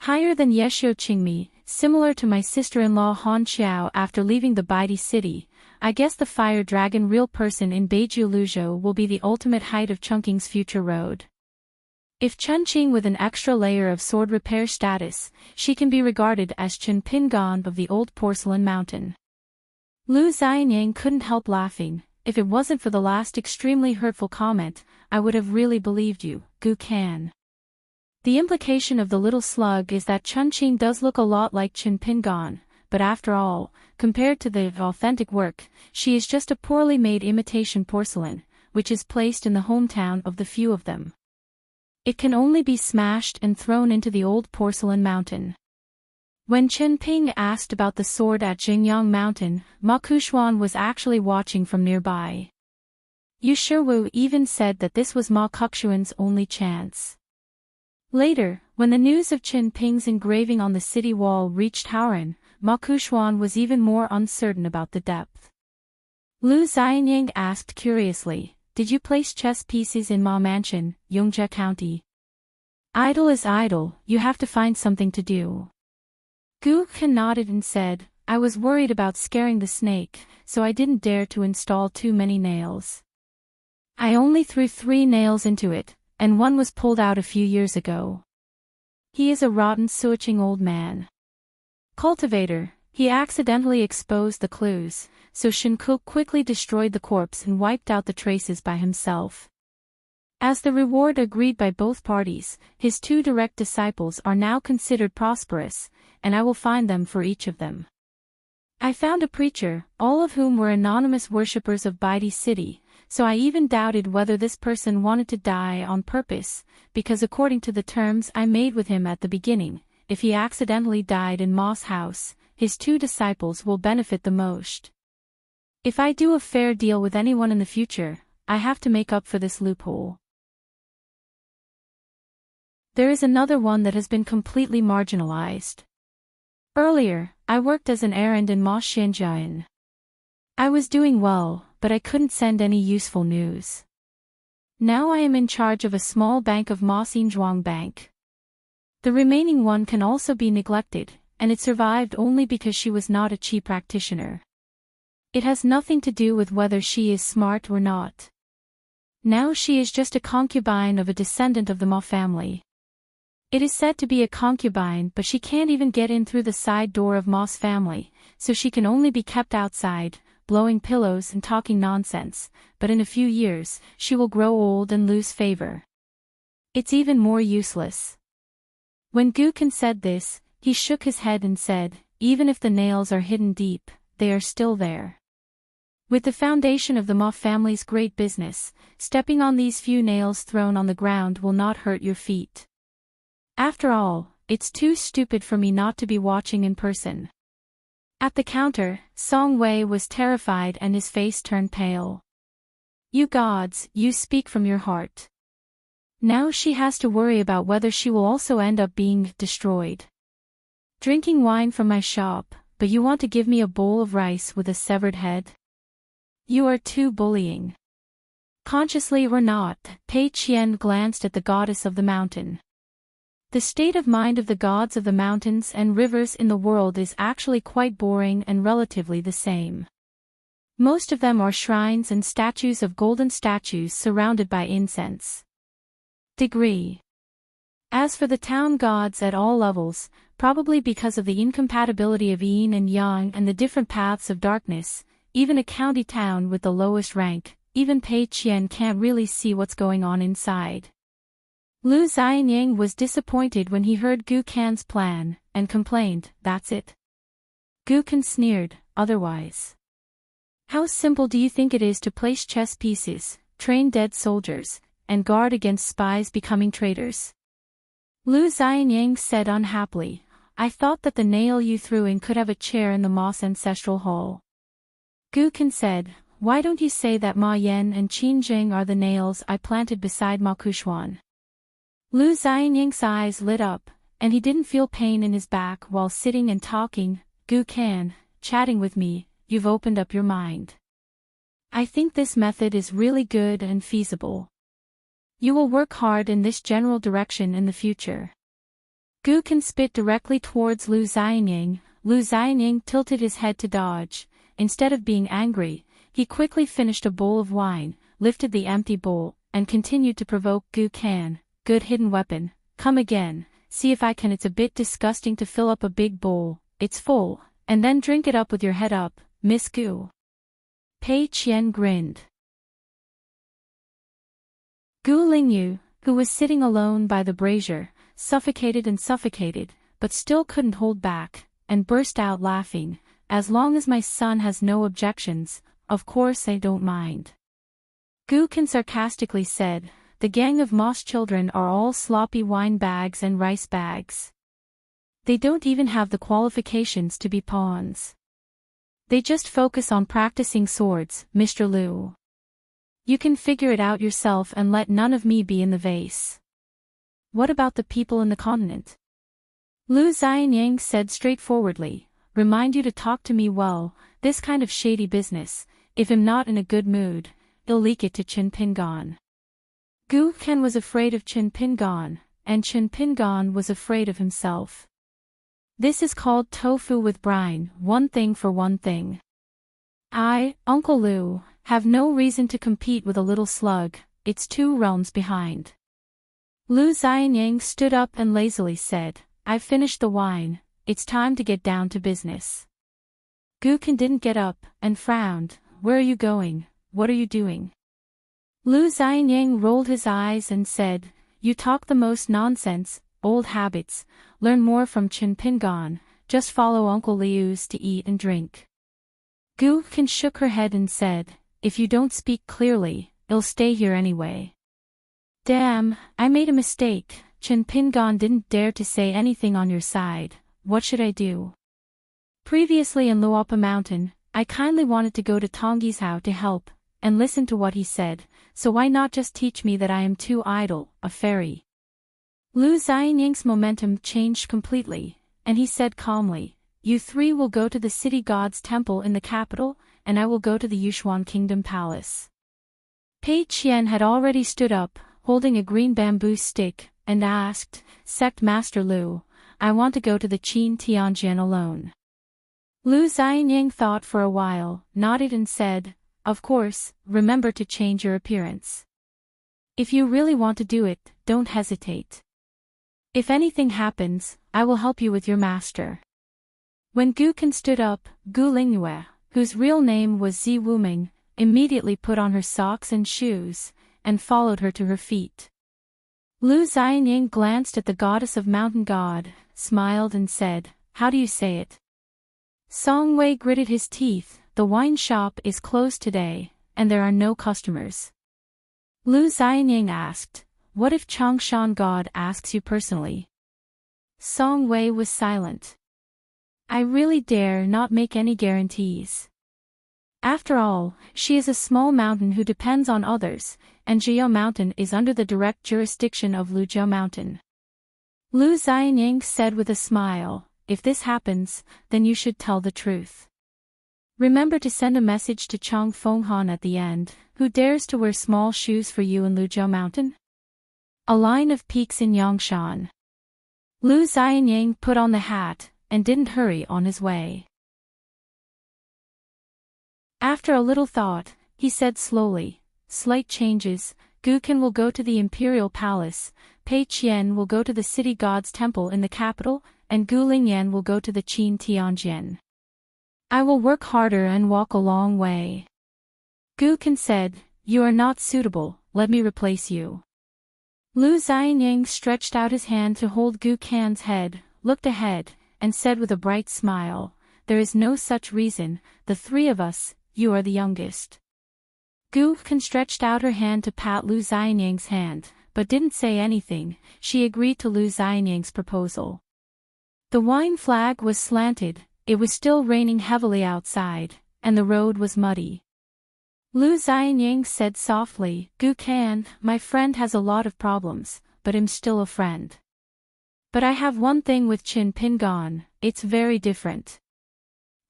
Higher than Yeshio Qingmi, similar to my sister-in-law Han Xiao after leaving the Baidi city. I guess the fire dragon real person in Beiju Luzhou will be the ultimate height of Chunqing's future road. If Chunqing with an extra layer of sword repair status, she can be regarded as Qin Pingan of the old porcelain mountain. Lu Xianyang couldn't help laughing. If it wasn't for the last extremely hurtful comment, I would have really believed you, Gu Kan. The implication of the little slug is that Chunqing does look a lot like Qin Pingan, but after all, compared to the authentic work, she is just a poorly made imitation porcelain, which is placed in the hometown of the few of them. It can only be smashed and thrown into the old porcelain mountain. When Chen Ping asked about the sword at Jingyang Mountain, Ma Kushuan was actually watching from nearby. Yu Shiwu even said that this was Ma Kushuan's only chance. Later, when the news of Chen Ping's engraving on the city wall reached Haoran, Ma Kushuan was even more uncertain about the depth. Lu Xianyang asked curiously, did you place chess pieces in Ma Mansion, Yongja County? Idle is idle, you have to find something to do. Gu Kan nodded and said, I was worried about scaring the snake, so I didn't dare to install too many nails. I only threw 3 nails into it, and one was pulled out a few years ago. He is a rotten switching old man. Cultivator, he accidentally exposed the clues, so Shinkook quickly destroyed the corpse and wiped out the traces by himself. As the reward agreed by both parties, his 2 direct disciples are now considered prosperous, and I will find them for each of them. I found a preacher, all of whom were anonymous worshippers of Baidi City, so I even doubted whether this person wanted to die on purpose, because according to the terms I made with him at the beginning, if he accidentally died in Moss House, his 2 disciples will benefit the most. If I do a fair deal with anyone in the future, I have to make up for this loophole. There is another one that has been completely marginalized. Earlier, I worked as an errand in Ma Xinjiang. I was doing well, but I couldn't send any useful news. Now I am in charge of a small bank of Ma Xinjiang Bank. The remaining one can also be neglected, and it survived only because she was not a chi practitioner. It has nothing to do with whether she is smart or not. Now she is just a concubine of a descendant of the Ma family. It is said to be a concubine, but she can't even get in through the side door of Ma's family, so she can only be kept outside, blowing pillows and talking nonsense, but in a few years, she will grow old and lose favor. It's even more useless. When Gu Kan said this, he shook his head and said, even if the nails are hidden deep, they are still there. With the foundation of the Ma family's great business, stepping on these few nails thrown on the ground will not hurt your feet. After all, it's too stupid for me not to be watching in person. At the counter, Song Wei was terrified and his face turned pale. You gods, you speak from your heart. Now she has to worry about whether she will also end up being destroyed. Drinking wine from my shop, but you want to give me a bowl of rice with a severed head? You are too bullying. Consciously or not, Pei Qian glanced at the goddess of the mountain. The state of mind of the gods of the mountains and rivers in the world is actually quite boring and relatively the same. Most of them are shrines and statues of golden statues surrounded by incense. Degree. As for the town gods at all levels, probably because of the incompatibility of yin and yang and the different paths of darkness, even a county town with the lowest rank, even Pei Qian can't really see what's going on inside. Lu Xianyang was disappointed when he heard Gu Kan's plan, and complained, that's it. Gu Kan sneered, otherwise. How simple do you think it is to place chess pieces, train dead soldiers, and guard against spies becoming traitors? Lu Xianyang said unhappily, I thought that the nail you threw in could have a chair in the Moss Ancestral Hall. Gu Kan said, why don't you say that Ma Yan and Qin Jing are the nails I planted beside Ma Kushuan? Lu Xianyang's eyes lit up, and he didn't feel pain in his back while sitting and talking. Gu Kan, chatting with me, you've opened up your mind. I think this method is really good and feasible. You will work hard in this general direction in the future. Gu Kan spit directly towards Lu Xianyang. Lu Xianyang tilted his head to dodge. Instead of being angry, he quickly finished a bowl of wine, lifted the empty bowl, and continued to provoke Gu Kan. Good hidden weapon, come again, see if I can. It's a bit disgusting to fill up a big bowl, it's full, and then drink it up with your head up, Miss Gu. Pei Qian grinned. Gu Lingyu, who was sitting alone by the brazier, suffocated, but still couldn't hold back, and burst out laughing. As long as my son has no objections, of course I don't mind. Gu Kan sarcastically said, the gang of Moss children are all sloppy wine bags and rice bags. They don't even have the qualifications to be pawns. They just focus on practicing swords, Mr. Liu. You can figure it out yourself and let none of me be in the vase. What about the people in the continent? Lu Xianyang said straightforwardly, remind you to talk to me well, this kind of shady business, if I'm not in a good mood, I'll leak it to Chin Pingon. Gu Ken was afraid of Chin Pingon, and Chin Pingon was afraid of himself. This is called tofu with brine, one thing for one thing. I, Uncle Lu, have no reason to compete with a little slug, it's 2 realms behind. Lu Xianyang stood up and lazily said, I've finished the wine, it's time to get down to business. Gu Ken didn't get up, and frowned, where are you going, what are you doing? Lu Xianyang rolled his eyes and said, you talk the most nonsense, old habits, learn more from Chin Pingon, just follow Uncle Liu's to eat and drink. Gu Ken shook her head and said, if you don't speak clearly, I'll stay here anyway. Damn, I made a mistake, Chin Pingon didn't dare to say anything on your side, what should I do? Previously in Luopa Mountain, I kindly wanted to go to Tongyi's house to help, and listen to what he said, so why not just teach me that I am too idle, a fairy? Lu Xianyang's momentum changed completely, and he said calmly, you 3 will go to the city god's temple in the capital, and I will go to the Yushuan Kingdom Palace. Pei Qian had already stood up, holding a green bamboo stick, and asked, Sect Master Lu, I want to go to the Qin Tianjian alone. Lu Xianyang thought for a while, nodded and said, of course, remember to change your appearance. If you really want to do it, don't hesitate. If anything happens, I will help you with your master. When Gu Ken stood up, Gu Lingyue, whose real name was Zi Wuming, immediately put on her socks and shoes, and followed her to her feet. Lu Xianyang glanced at the goddess of mountain god, smiled and said, how do you say it? Song Wei gritted his teeth, the wine shop is closed today, and there are no customers. Lu Xianyang asked, what if Changshan God asks you personally? Song Wei was silent. I really dare not make any guarantees. After all, she is a small mountain who depends on others, and Jiao Mountain is under the direct jurisdiction of Lujiao Mountain. Lu Xianyang said with a smile, if this happens, then you should tell the truth. Remember to send a message to Chang Fenghan at the end, who dares to wear small shoes for you in Lujiao Mountain? A line of peaks in Yangshan. Lu Xianyang put on the hat, and didn't hurry on his way. After a little thought, he said slowly, slight changes, Gu Ken will go to the Imperial Palace, Pei Qian will go to the city god's temple in the capital, and Gu Lingyan will go to the Qin Tianjian. I will work harder and walk a long way. Gu Ken said, you are not suitable, let me replace you. Lu Xianyang stretched out his hand to hold Gu Ken's head, looked ahead, and said with a bright smile, there is no such reason, the 3 of us, you are the youngest. Gu Ken stretched out her hand to pat Lu Xianyang's hand, but didn't say anything, she agreed to Lu Xianyang's proposal. The wine flag was slanted, it was still raining heavily outside, and the road was muddy. Lu Xianyang said softly, Gu Ken, my friend has a lot of problems, but I'm still a friend. But I have one thing with Chin Pingon, it's very different.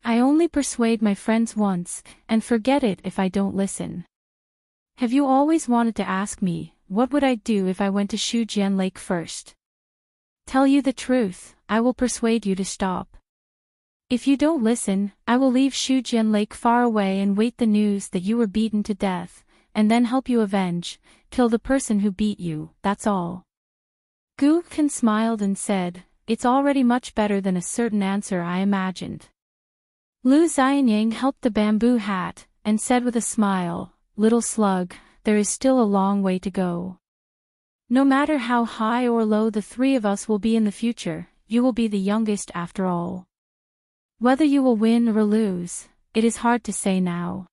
I only persuade my friends once, and forget it if I don't listen. Have you always wanted to ask me, what would I do if I went to Shujian Lake first? Tell you the truth, I will persuade you to stop. If you don't listen, I will leave Shujian Lake far away and wait the news that you were beaten to death, and then help you avenge, kill the person who beat you, that's all. Gu Ken smiled and said, it's already much better than a certain answer I imagined. Lu Xianyang helped the bamboo hat, and said with a smile, little slug, there is still a long way to go. No matter how high or low the 3 of us will be in the future, you will be the youngest after all. Whether you will win or lose, it is hard to say now.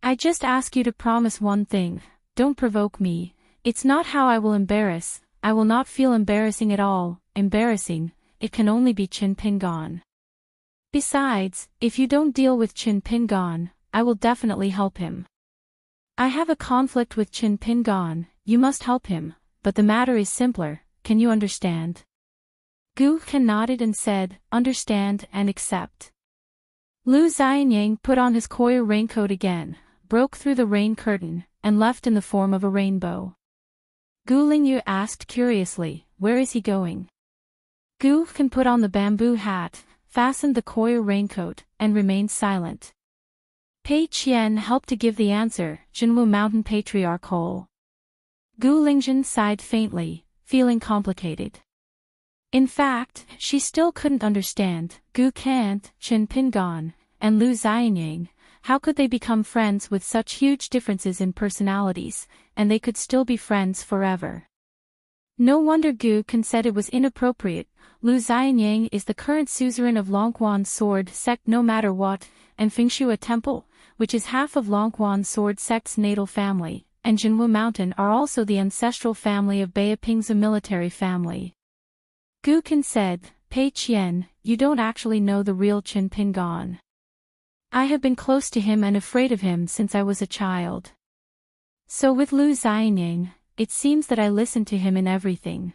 I just ask you to promise one thing, don't provoke me, it's not how I will embarrass, I will not feel embarrassing at all, embarrassing, it can only be Chin Pingon. Besides, if you don't deal with Chin Pingon, I will definitely help him. I have a conflict with Chin Pingon, you must help him, but the matter is simpler, can you understand? Gu Ken nodded and said, understand and accept. Lu Xianyang put on his coir raincoat again, broke through the rain curtain, and left in the form of a rainbow. Gu Lingyu asked curiously, "Where is he going?" Gu Can put on the bamboo hat, fastened the coir raincoat, and remained silent. Pei Qian helped to give the answer, Jinwu Mountain Patriarch Hole. Gu Lingjun sighed faintly, feeling complicated. In fact, she still couldn't understand, Gu Kant, Chen Pingan, and Lu Xianyang, how could they become friends with such huge differences in personalities, and they could still be friends forever? No wonder Gu Kan said it was inappropriate. Lu Xianyang is the current suzerain of Longquan Sword Sect no matter what, and Fengshua Temple, which is half of Longquan Sword Sect's natal family, and Jinwu Mountain are also the ancestral family of Beiping's military family. Gu Kan said, "Pei Qian, you don't actually know the real Chen Pingan. I have been close to him and afraid of him since I was a child. So with Lu Xianyang, it seems that I listened to him in everything."